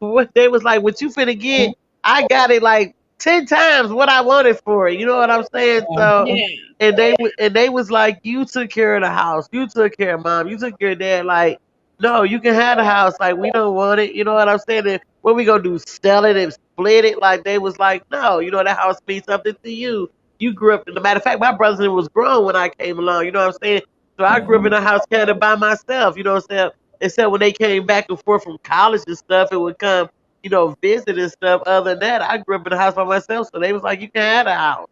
what? They was like, what you finna get? I got it like 10 times what I wanted for it. You know what I'm saying? So, Yeah. and they was like, you took care of the house, you took care of mom, you took care of dad. Like, no, you can have the house. Like, we don't want it. You know what I'm saying? And what we gonna do? Sell it and split it? Like they was like, no, that house means something to you. You grew up. As a matter of fact, my brother was grown when I came along. You know what I'm saying? So I grew up in a house kind of by myself. You know what I'm saying? Except when they came back and forth from college and stuff, it would come, visit and stuff. Other than that, I grew up in a house by myself. So they was like, you can have a house.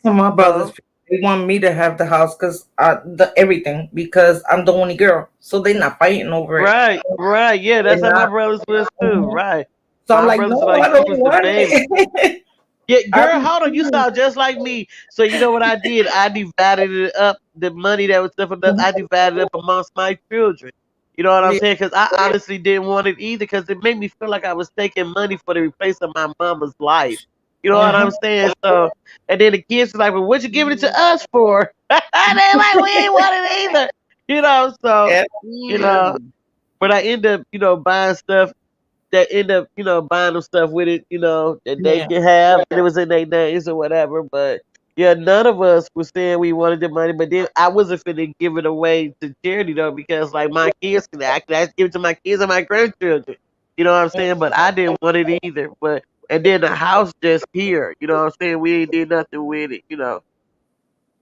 So my brothers, So they want me to have the house because the everything because I'm the only girl, so they're not fighting over it. right, right, yeah, They're that's how my not. brothers was too. Mhm. Right, So I'm my like, brothers no, were like, I you don't was the want baby. it. Yeah, I girl, hold on. You refuse. sound just like me. So you know what I did? I divided it up. The money that was left enough, I divided it up amongst my children. You know what I'm Yeah. saying? Because I honestly didn't want it either. Because it made me feel like I was taking money for the replace of my mama's life. You know what I'm Mhm. saying? So, and then the kids were like, "Well, what you giving it to us for?" They're like, "We ain't want it either." So Yeah. you know, Mm. but I end up, buying stuff that end up, buying them stuff with it, that they Yeah. can have, and it was in their names or whatever. But yeah, none of us was saying we wanted the money, but then I wasn't finna give it away to charity though, because like my kids I give it to my kids and my grandchildren. You know what I'm saying? But I didn't want it either. But and then the house just here, you know what I'm saying? We ain't did nothing with it.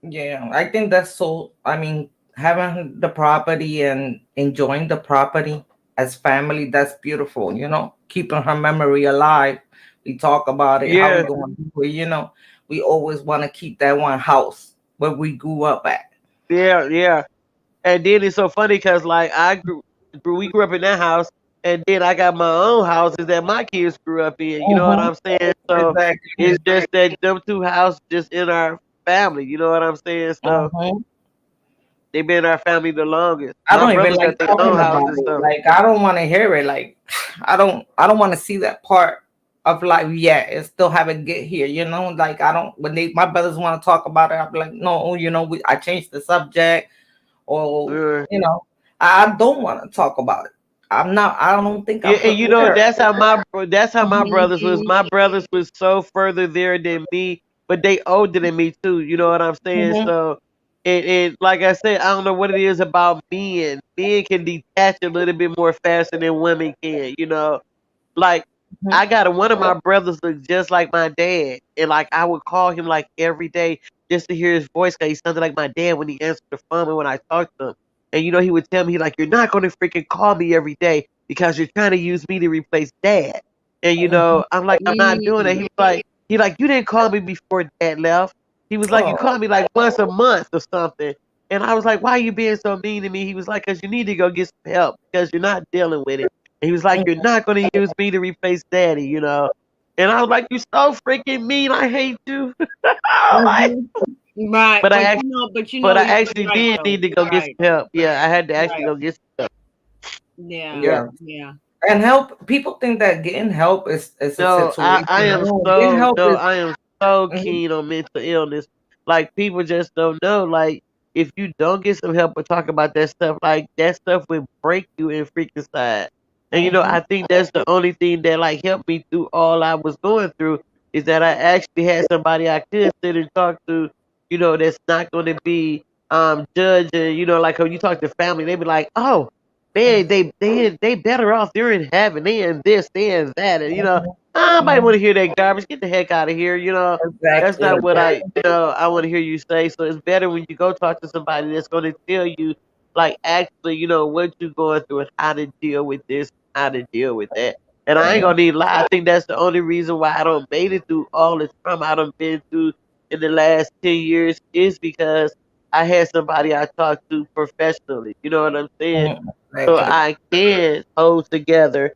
Yeah. I think that's so. I mean, having the property and enjoying the property as family, that's beautiful. Keeping her memory alive. We talk about it. How we Yeah, going to do it? We always want to keep that one house where we grew up at. yeah. And then it's so funny because like we grew up in that house, and then I got my own houses that my kids grew up in. You know what Mhm. I'm saying? So Exactly. it's just that them two houses just in our family. You know what I'm saying? So Mhm. they been in our family the longest. I My don't even brothers like got their talking own about houses it. though. Like I don't want to hear it. Like I don't want to see that part of life yet. It still haven't get here. Like I don't when my brothers want to talk about it, I'll be like, no, I changed the subject or Yeah. I don't want to talk about it. I don't think Yeah, I'm and prepared. that's how my brothers was. Mhm. My brothers was so further there than me, but they older than me too. You know what I'm saying? Mhm. So, and like I said, I don't know what it is about men. Men can detach a little bit more faster than women can. Like I got one of my brothers look just like my dad, and like I would call him like every day just to hear his voice. Cause he sounded like my dad when he answered the phone and when I talked to him. And he would tell me like, "You're not going to freaking call me every day because you're trying to use me to replace dad." And I'm like, "I'm not doing that." Mm. He like, "You didn't call me before dad left." He was like, "You Oh, called me like once a month or something." And I was like, "Why are you being so mean to me?" He was like, "Cause you need to go get some help because you're not dealing with it." And he was like, "You're not going to use me to replace daddy." And I was like, "You so freaking mean. I hate you." Like, mhm. but Right, I actually, but but I you're actually right did though. need to go get Right, some help. Yeah, I had to actually right. go get some help. Yeah, Yeah. Yeah. yeah. And help, people think that getting help is a No, situation. No, getting help is I am so mhm, keen on mental illness. Like people just don't know. Like if you don't get some help or talk about that stuff, like that stuff will break you in freaking side. And mhm, I think that's the only thing that like helped me through all I was going through is that I actually had somebody I could sit and talk to, that's not gonna be judging, like when you talk to family, they be like, "Oh, man, they better off. They're in heaven. They in this, they in that." And mhm, I might want mhm. to hear that garbage. Get the heck out of here. That's Exactly. not what I want to hear you say. So it's better when you go talk to somebody that's going to tell you, like, actually, what you're going through and how to deal with this, how to deal with that. And I ain't Mhm, gonna need to lie. I think that's the only reason why I don't made it through all the trauma I done been through in the last 10 years is because I had somebody I talked to professionally. You know what I'm saying? mhm. So Exactly. I can hold together,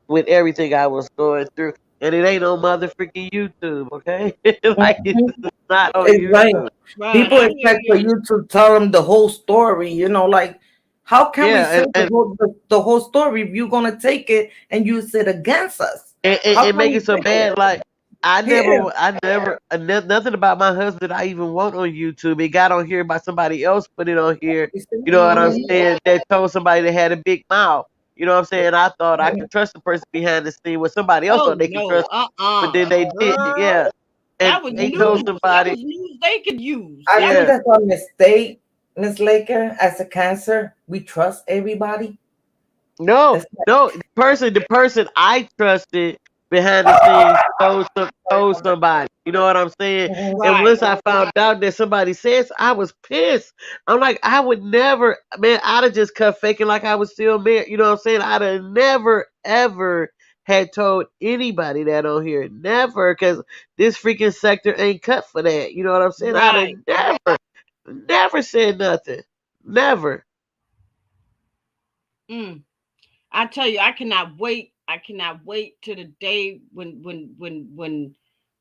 with everything I was going through. And it ain't on mother freaking YouTube, okay? Like it's Mhm. not on It's right. YouTube. Right, People I hear expect for you. you to tell them the whole story. Like, how can we Yeah, say and, and, the whole story if you're gonna take it and use it against us? and, and, How and can make we it so take it? bad. Like Yeah. I never, nothing about my husband I even want on YouTube. It got on here by somebody else put it on here. You see? You know what I'm Mm-hmm. saying? That told somebody that had a big mouth. You know what I'm saying? I thought I Mhm. could trust the person behind the scene when somebody else Oh thought they could no, trust, but then they didn't. Mhm. Yeah, and that was they told news. That somebody. was news they could use. I That think was Yeah, that's a mistake, Miss Laker. As a cancer, we trust everybody. no, It's like, no. The person I trusted behind the scenes told somebody. You know what I'm saying? mhm, And right, once I found out that somebody says, I was pissed. I'm like, I would never, man. I'd have just cut faking like I was still married. You know what I'm saying? I'd have never ever had told anybody that on here, never, because this freaking sector ain't cut for that. You know what I'm saying? I'd have right. never said nothing, never. Mm. I tell you, I cannot wait. I cannot wait to the day when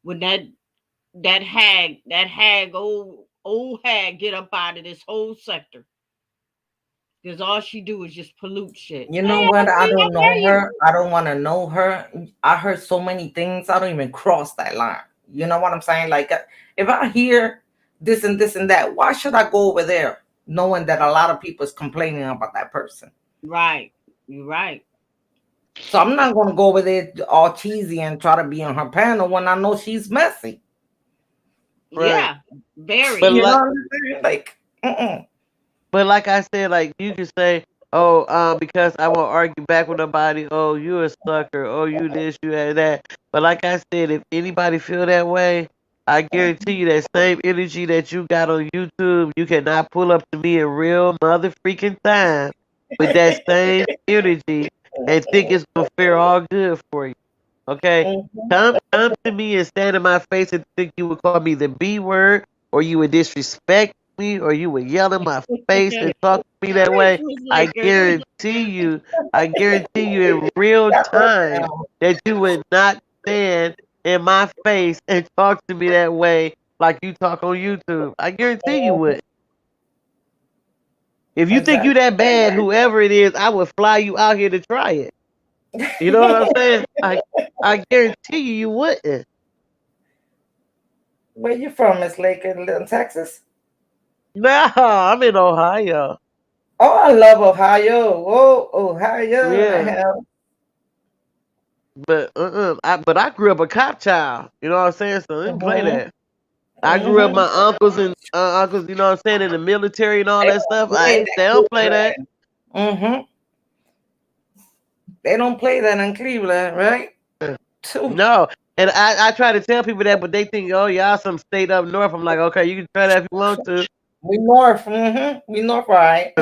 that hag old hag get up out of this whole sector because all she do is just pollute shit. you know Hey, what? I Auntie, don't how are know you? her. I don't want to know her. I heard so many things. I don't even cross that line. You know what I'm saying? Like, if I hear this and this and that, why should I go over there, knowing that a lot of people is complaining about that person? Right, you're right. So I'm not gonna go over there all cheesy and try to be on her panel when I know she's messy. Right. Yeah, very. But You know like what I'm saying? Like, mm-mm. But like I said, like you can say, "Oh, because I won't argue back with nobody." "Oh, you a sucker." "Oh, you this, you that." But like I said, if anybody feel that way, I guarantee you that same energy that you got on YouTube, you cannot pull up to me in real mother freaking time with that same energy and think it's gonna fare all good for you. Okay, Mhm. come to me and stand in my face and think you would call me the B word, or you would disrespect me, or you would yell in my face and talk to me that Preach way. was I like a guarantee you in real Got her time down. that you would not stand in my face and talk to me that way like you talk on YouTube. I guarantee you would. If you think you Exactly. that bad, whoever it is, I would fly you out here to try it. You know what I'm saying? I guarantee you wouldn't. Where you from, Miss Lake in Little Texas? No, I'm in Ohio. Oh, I love Ohio. Whoa, Ohio in the Yeah, hell. but I grew up a cop child. You know what I'm saying? So I didn't play Mm-hmm. that. I grew up Mm-hmm. my uncles and uncles. You know what I'm saying, in the military and all They that stuff. don't play They that don't good, play that. man. Mm-hmm. They don't play that in Cleveland, right? No. And I try to tell people that, but they think, oh, y'all some state up north. I'm like, okay, you can try that if you want to. We north. We north, right?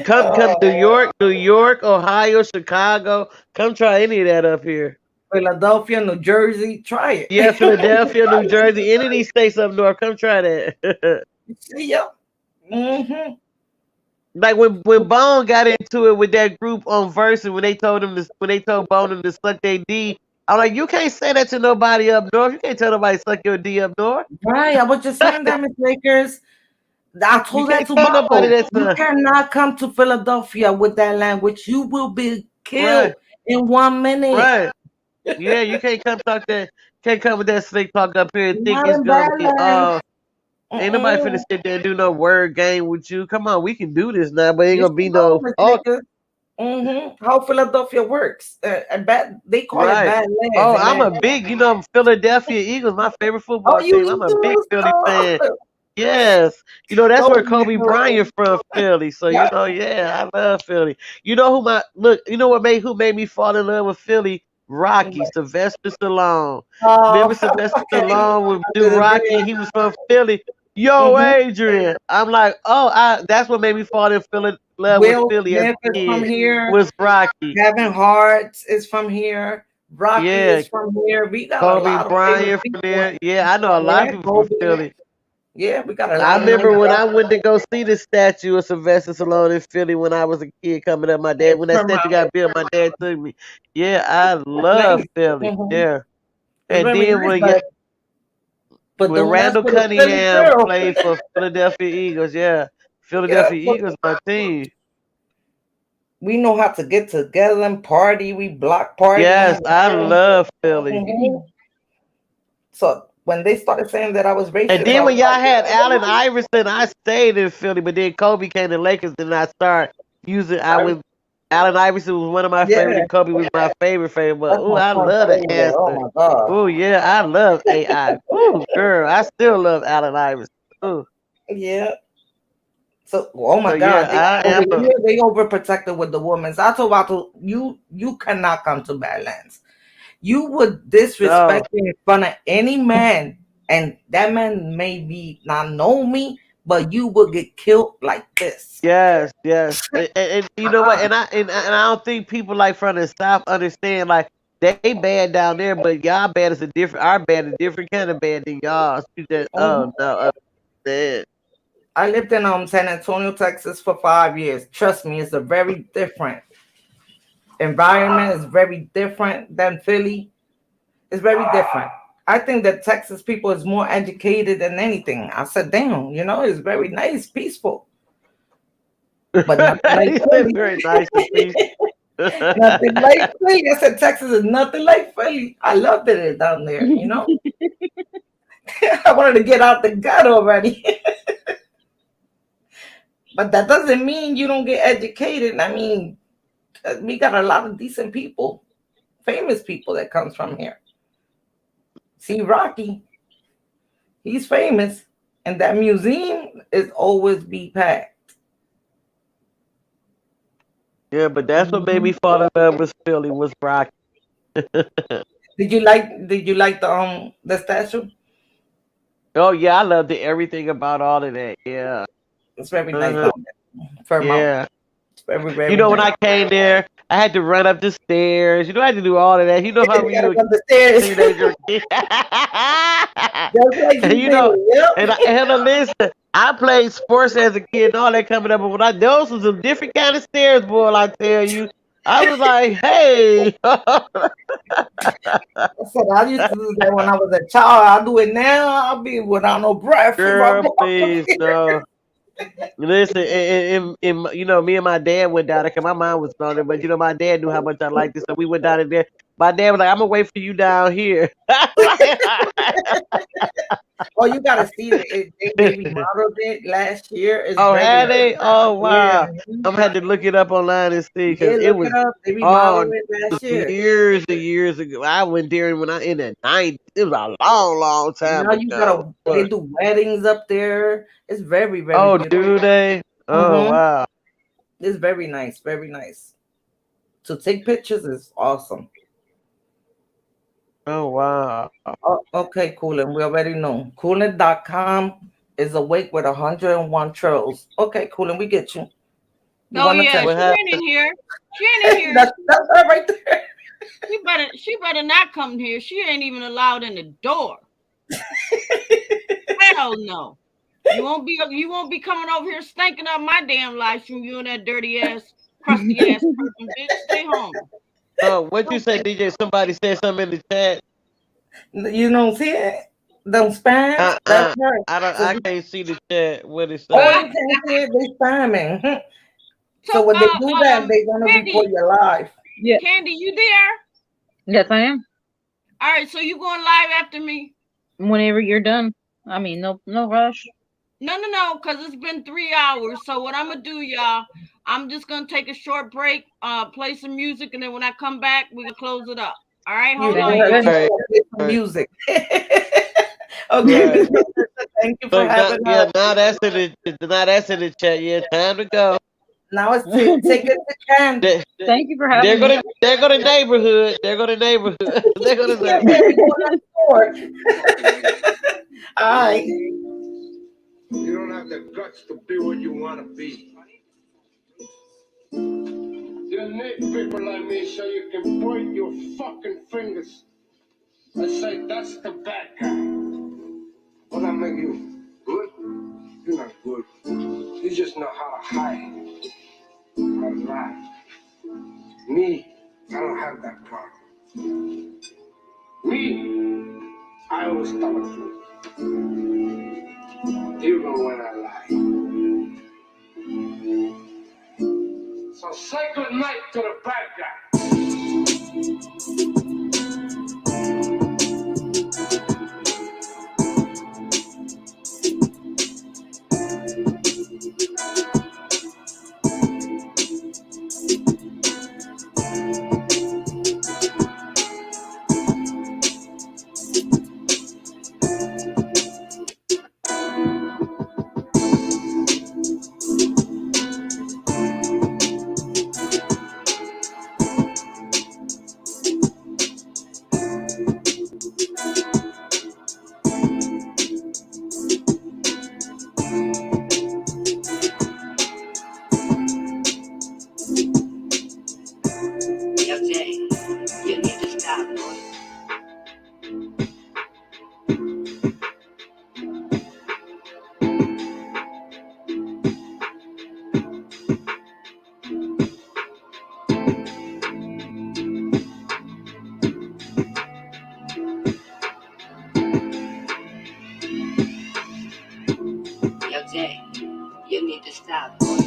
Come New York, Ohio, Chicago. Come try any of that up here. Philadelphia, New Jersey, try it. Yeah, Philadelphia, New Jersey, any of these states up north, come try that. Yeah. Mm-hmm. Like when Bone got into it with that group on Versus, when they told Bone to suck their D, I'm like, you can't say that to nobody up north. You can't tell nobody to suck your D up north. Right. I was just saying that, Miss Lakers. I told that to nobody Bobo. that's You cannot come to Philadelphia with that language. You will be killed in 1 minute. Right. Yeah, you can't come talk that. Can't come with that slick talk up here and think Not it's in gonna be. Badlands. Ain't nobody finna sit there and do no word game with you. Come on, we can do this now, but ain't You gonna be should know, no. Miss Oh, Lakers. How Philadelphia works. They call it Badlands. Oh, and I'm then- a big, Philadelphia Eagles, my favorite Oh, football you team. I'm a big Eagles? Philly Oh. fan. Yes, that's Go where Kobe Eagles. Bryant from Philly. So Yeah. yeah, I love Philly. You know who made me fall in love with Philly? Rocky, Sylvester Stallone. Remember Sylvester Stallone would do Rocky? He was from Philly. Yo, Adrian. I'm like, that's what made me fall in love with Will Philly as Smith a is from kid. here. Was Rocky. Kevin Hart is from here. Rocky Yeah. is from here. We got a Kobe lot of Bryant famous from people. there. Yeah, I know a lot of people from Kobe. Philly. Yeah, we got a lot I of remember nice when guys. I went to go see the statue of Sylvester Stallone in Philly when I was a kid coming up. My dad, when that statue got built, my dad took me. Yeah, I love Nice. Philly. Yeah. It's And very then nice, but when don't mess Randall with a Philly Cunningham girl. played for Philadelphia Eagles, Yeah, Philadelphia but Eagles, my team. we know how to get together and party. We block party. Yes, I love Philly. So when they started saying that I was racist, And then when y'all had Allen Iverson, I stayed in Philly, but then Kobe came to Lakers, then I started using. Allen Iverson was one of my favorite, and Kobe was my favorite. But I love the answer. Oh my god. Oh yeah, I love AI. Ooh, girl, I still love Allen Iverson. Ooh. Yeah. So, oh my So, god, yeah, they overprotected with the women. So I told Vato, you cannot come to Badlands. You would disrespect me in front of any man, and that man may be not know me, but you will get killed like this. Yes. And you know what? And I don't think people like from the South understand, like, they bad down there, but y'all bad is our bad is a different kind of bad than y'all. You just, man. I lived in San Antonio, Texas for 5 years. Trust me, it's a very different environment. It's very different than Philly. It's very different. I think that Texas people is more educated than anything. I said, damn, it's very nice, peaceful. But nothing like Philly. Very nice and peaceful. Nothing like Philly. I said Texas is nothing like Philly. I loved it down there, I wanted to get out the gut already. But that doesn't mean you don't get educated. I mean, we got a lot of decent people, famous people that comes from here. See, Rocky, he's famous, and that museum is always be packed. Yeah, but that's what made me fall in love with Philly was Rocky. Did you like the statue? Oh yeah, I loved everything about all of that. Yeah. It's very nice down there. Yeah. It's very, very when nice. I came there, I had to run up the stairs. I had to do all of that. You know how we run the stairs. Teenager. And listen, I played sports as a kid and all that coming up, but those was some different kind of stairs, boy. I tell you, I was like, hey. I said I used to do that when I was a child. I'll do it now. I'll be without no breath. Girl, please, no. Listen, and me and my dad went down there because my mom was on there, but my dad knew how much I liked it, so we went down there. My dad was like, "I'm gonna wait for you down here." Oh, you gotta see it. They remodeled it last year. Had they? Oh wow! Yeah. I'm gonna have to look it up online and see because it was. They remodeled it last year. Years and years ago. I went there when I in the 90s. It was a long time ago. They do weddings up there. It's very, very. Oh, beautiful. do they? Oh wow! It's very nice, very nice. To take pictures is awesome. Oh wow. Oh, okay, Coolin. We already know. Coolin.com is awake with 101 trolls. Okay, Coolin, we get you. You Oh want yeah, What she attention? ain't happened? in here. She ain't in here. That's her right there. She better not come here. She ain't even allowed in the door. Hell no. You won't be coming over here stinking up my damn life from you and that dirty ass, crusty ass person, bitch. Stay home. What you say, DJ? Somebody said something in the chat. You don't see it? Them spams? That's Uh-uh. right. I don't. So I can't see the chat. What it oh, say? you can't see it? They spamming. So So when they do that, they're gonna report Candy, your live. Yeah. Candy, you there? Yes, I am. All right, so you going live after me? Whenever you're done. I mean, no rush. No, because it's been 3 hours. So what I'm gonna do, y'all, I'm just gonna take a short break, play some music, and then when I come back, we can close it up. All right, You hold do on, Sounds have y'all. good. to Right. play some Right. music. Okay, Right. Miss Patricia, thank you for So now, having yeah, us. now that's in the chat. Yeah, time to go. Now it's take it to Candy. They, Thank you for they're having me. gonna, they're gonna neighborhood. They're gonna neighborhood. They're gonna Yeah, neighborhood. we go next door. All right. You don't have the guts to be what you want to be. You need people like me so you can point your fucking fingers and say, that's the bad guy. What I make you good? You're not good. You just know how to hide, how to lie. Me, I don't have that problem. Me, I always tell the truth, even when I lie. So say good night to the bad guy. Yo, Jay, you need to stop, boy. Yo, Jay, you need to stop, boy.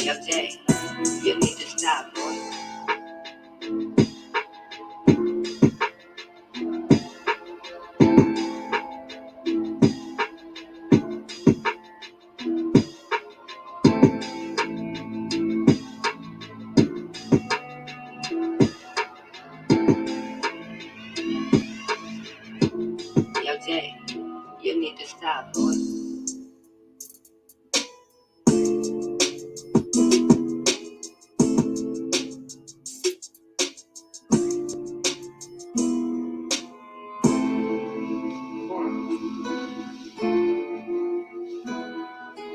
Yo, Jay, you need to stop, boy. Yo, Jay, you need to stop, boy.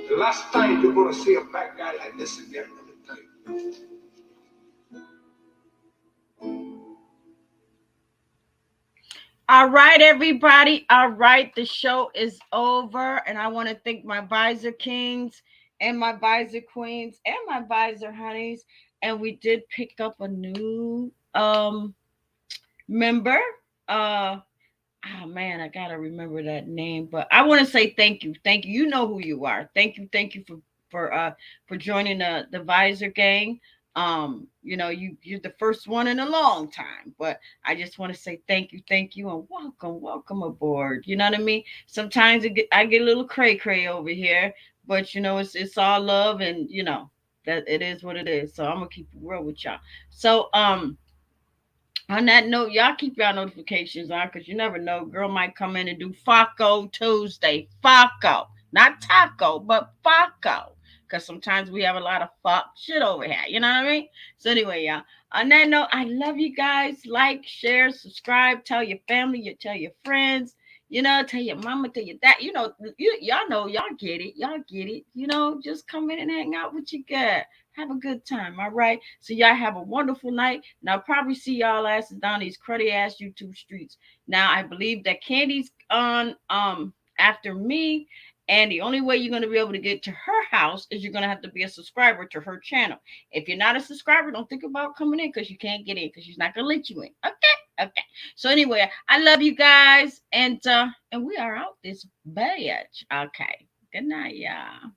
The last time you're gonna see a bad guy like this again, let me tell you. All right, everybody. All right, the show is over, and I want to thank my visor kings and my visor queens and my visor honeys. and we did pick up a new member. Uh Oh man, I gotta remember that name. But I want to say thank you, thank you. You know who you are. Thank you for joining the Visor gang. You know you're the first one in a long time, but I just want to say thank you, and welcome aboard. You know what I mean? Sometimes I get a little cray over here, but you know it's all love, and you know that it is what it is. So I'm gonna keep it real with y'all. So on that note, y'all keep y'all notifications on because you never know. Girl might come in and do Faco Tuesday. Faco. Not taco, but Faco. Because sometimes we have a lot of fuck shit over here. You know what I mean? So anyway, y'all. On that note, I love you guys. Like, share, subscribe. Tell your family. You tell your friends. You know, tell your mama, tell your dad. You know, y'all know, y'all get it. Y'all get it. You know, just come in and hang out with your guy. Have a good time, all right? So y'all have a wonderful night, and I'll probably see y'all asses down these cruddy ass YouTube streets. Now I believe that Candy's on after me, and the only way you're gonna be able to get to her house is you're gonna have to be a subscriber to her channel. If you're not a subscriber, don't think about coming in because you can't get in because she's not gonna let you in. Okay, okay. So anyway, I love you guys, and we are out this bitch. Okay. Good night, y'all.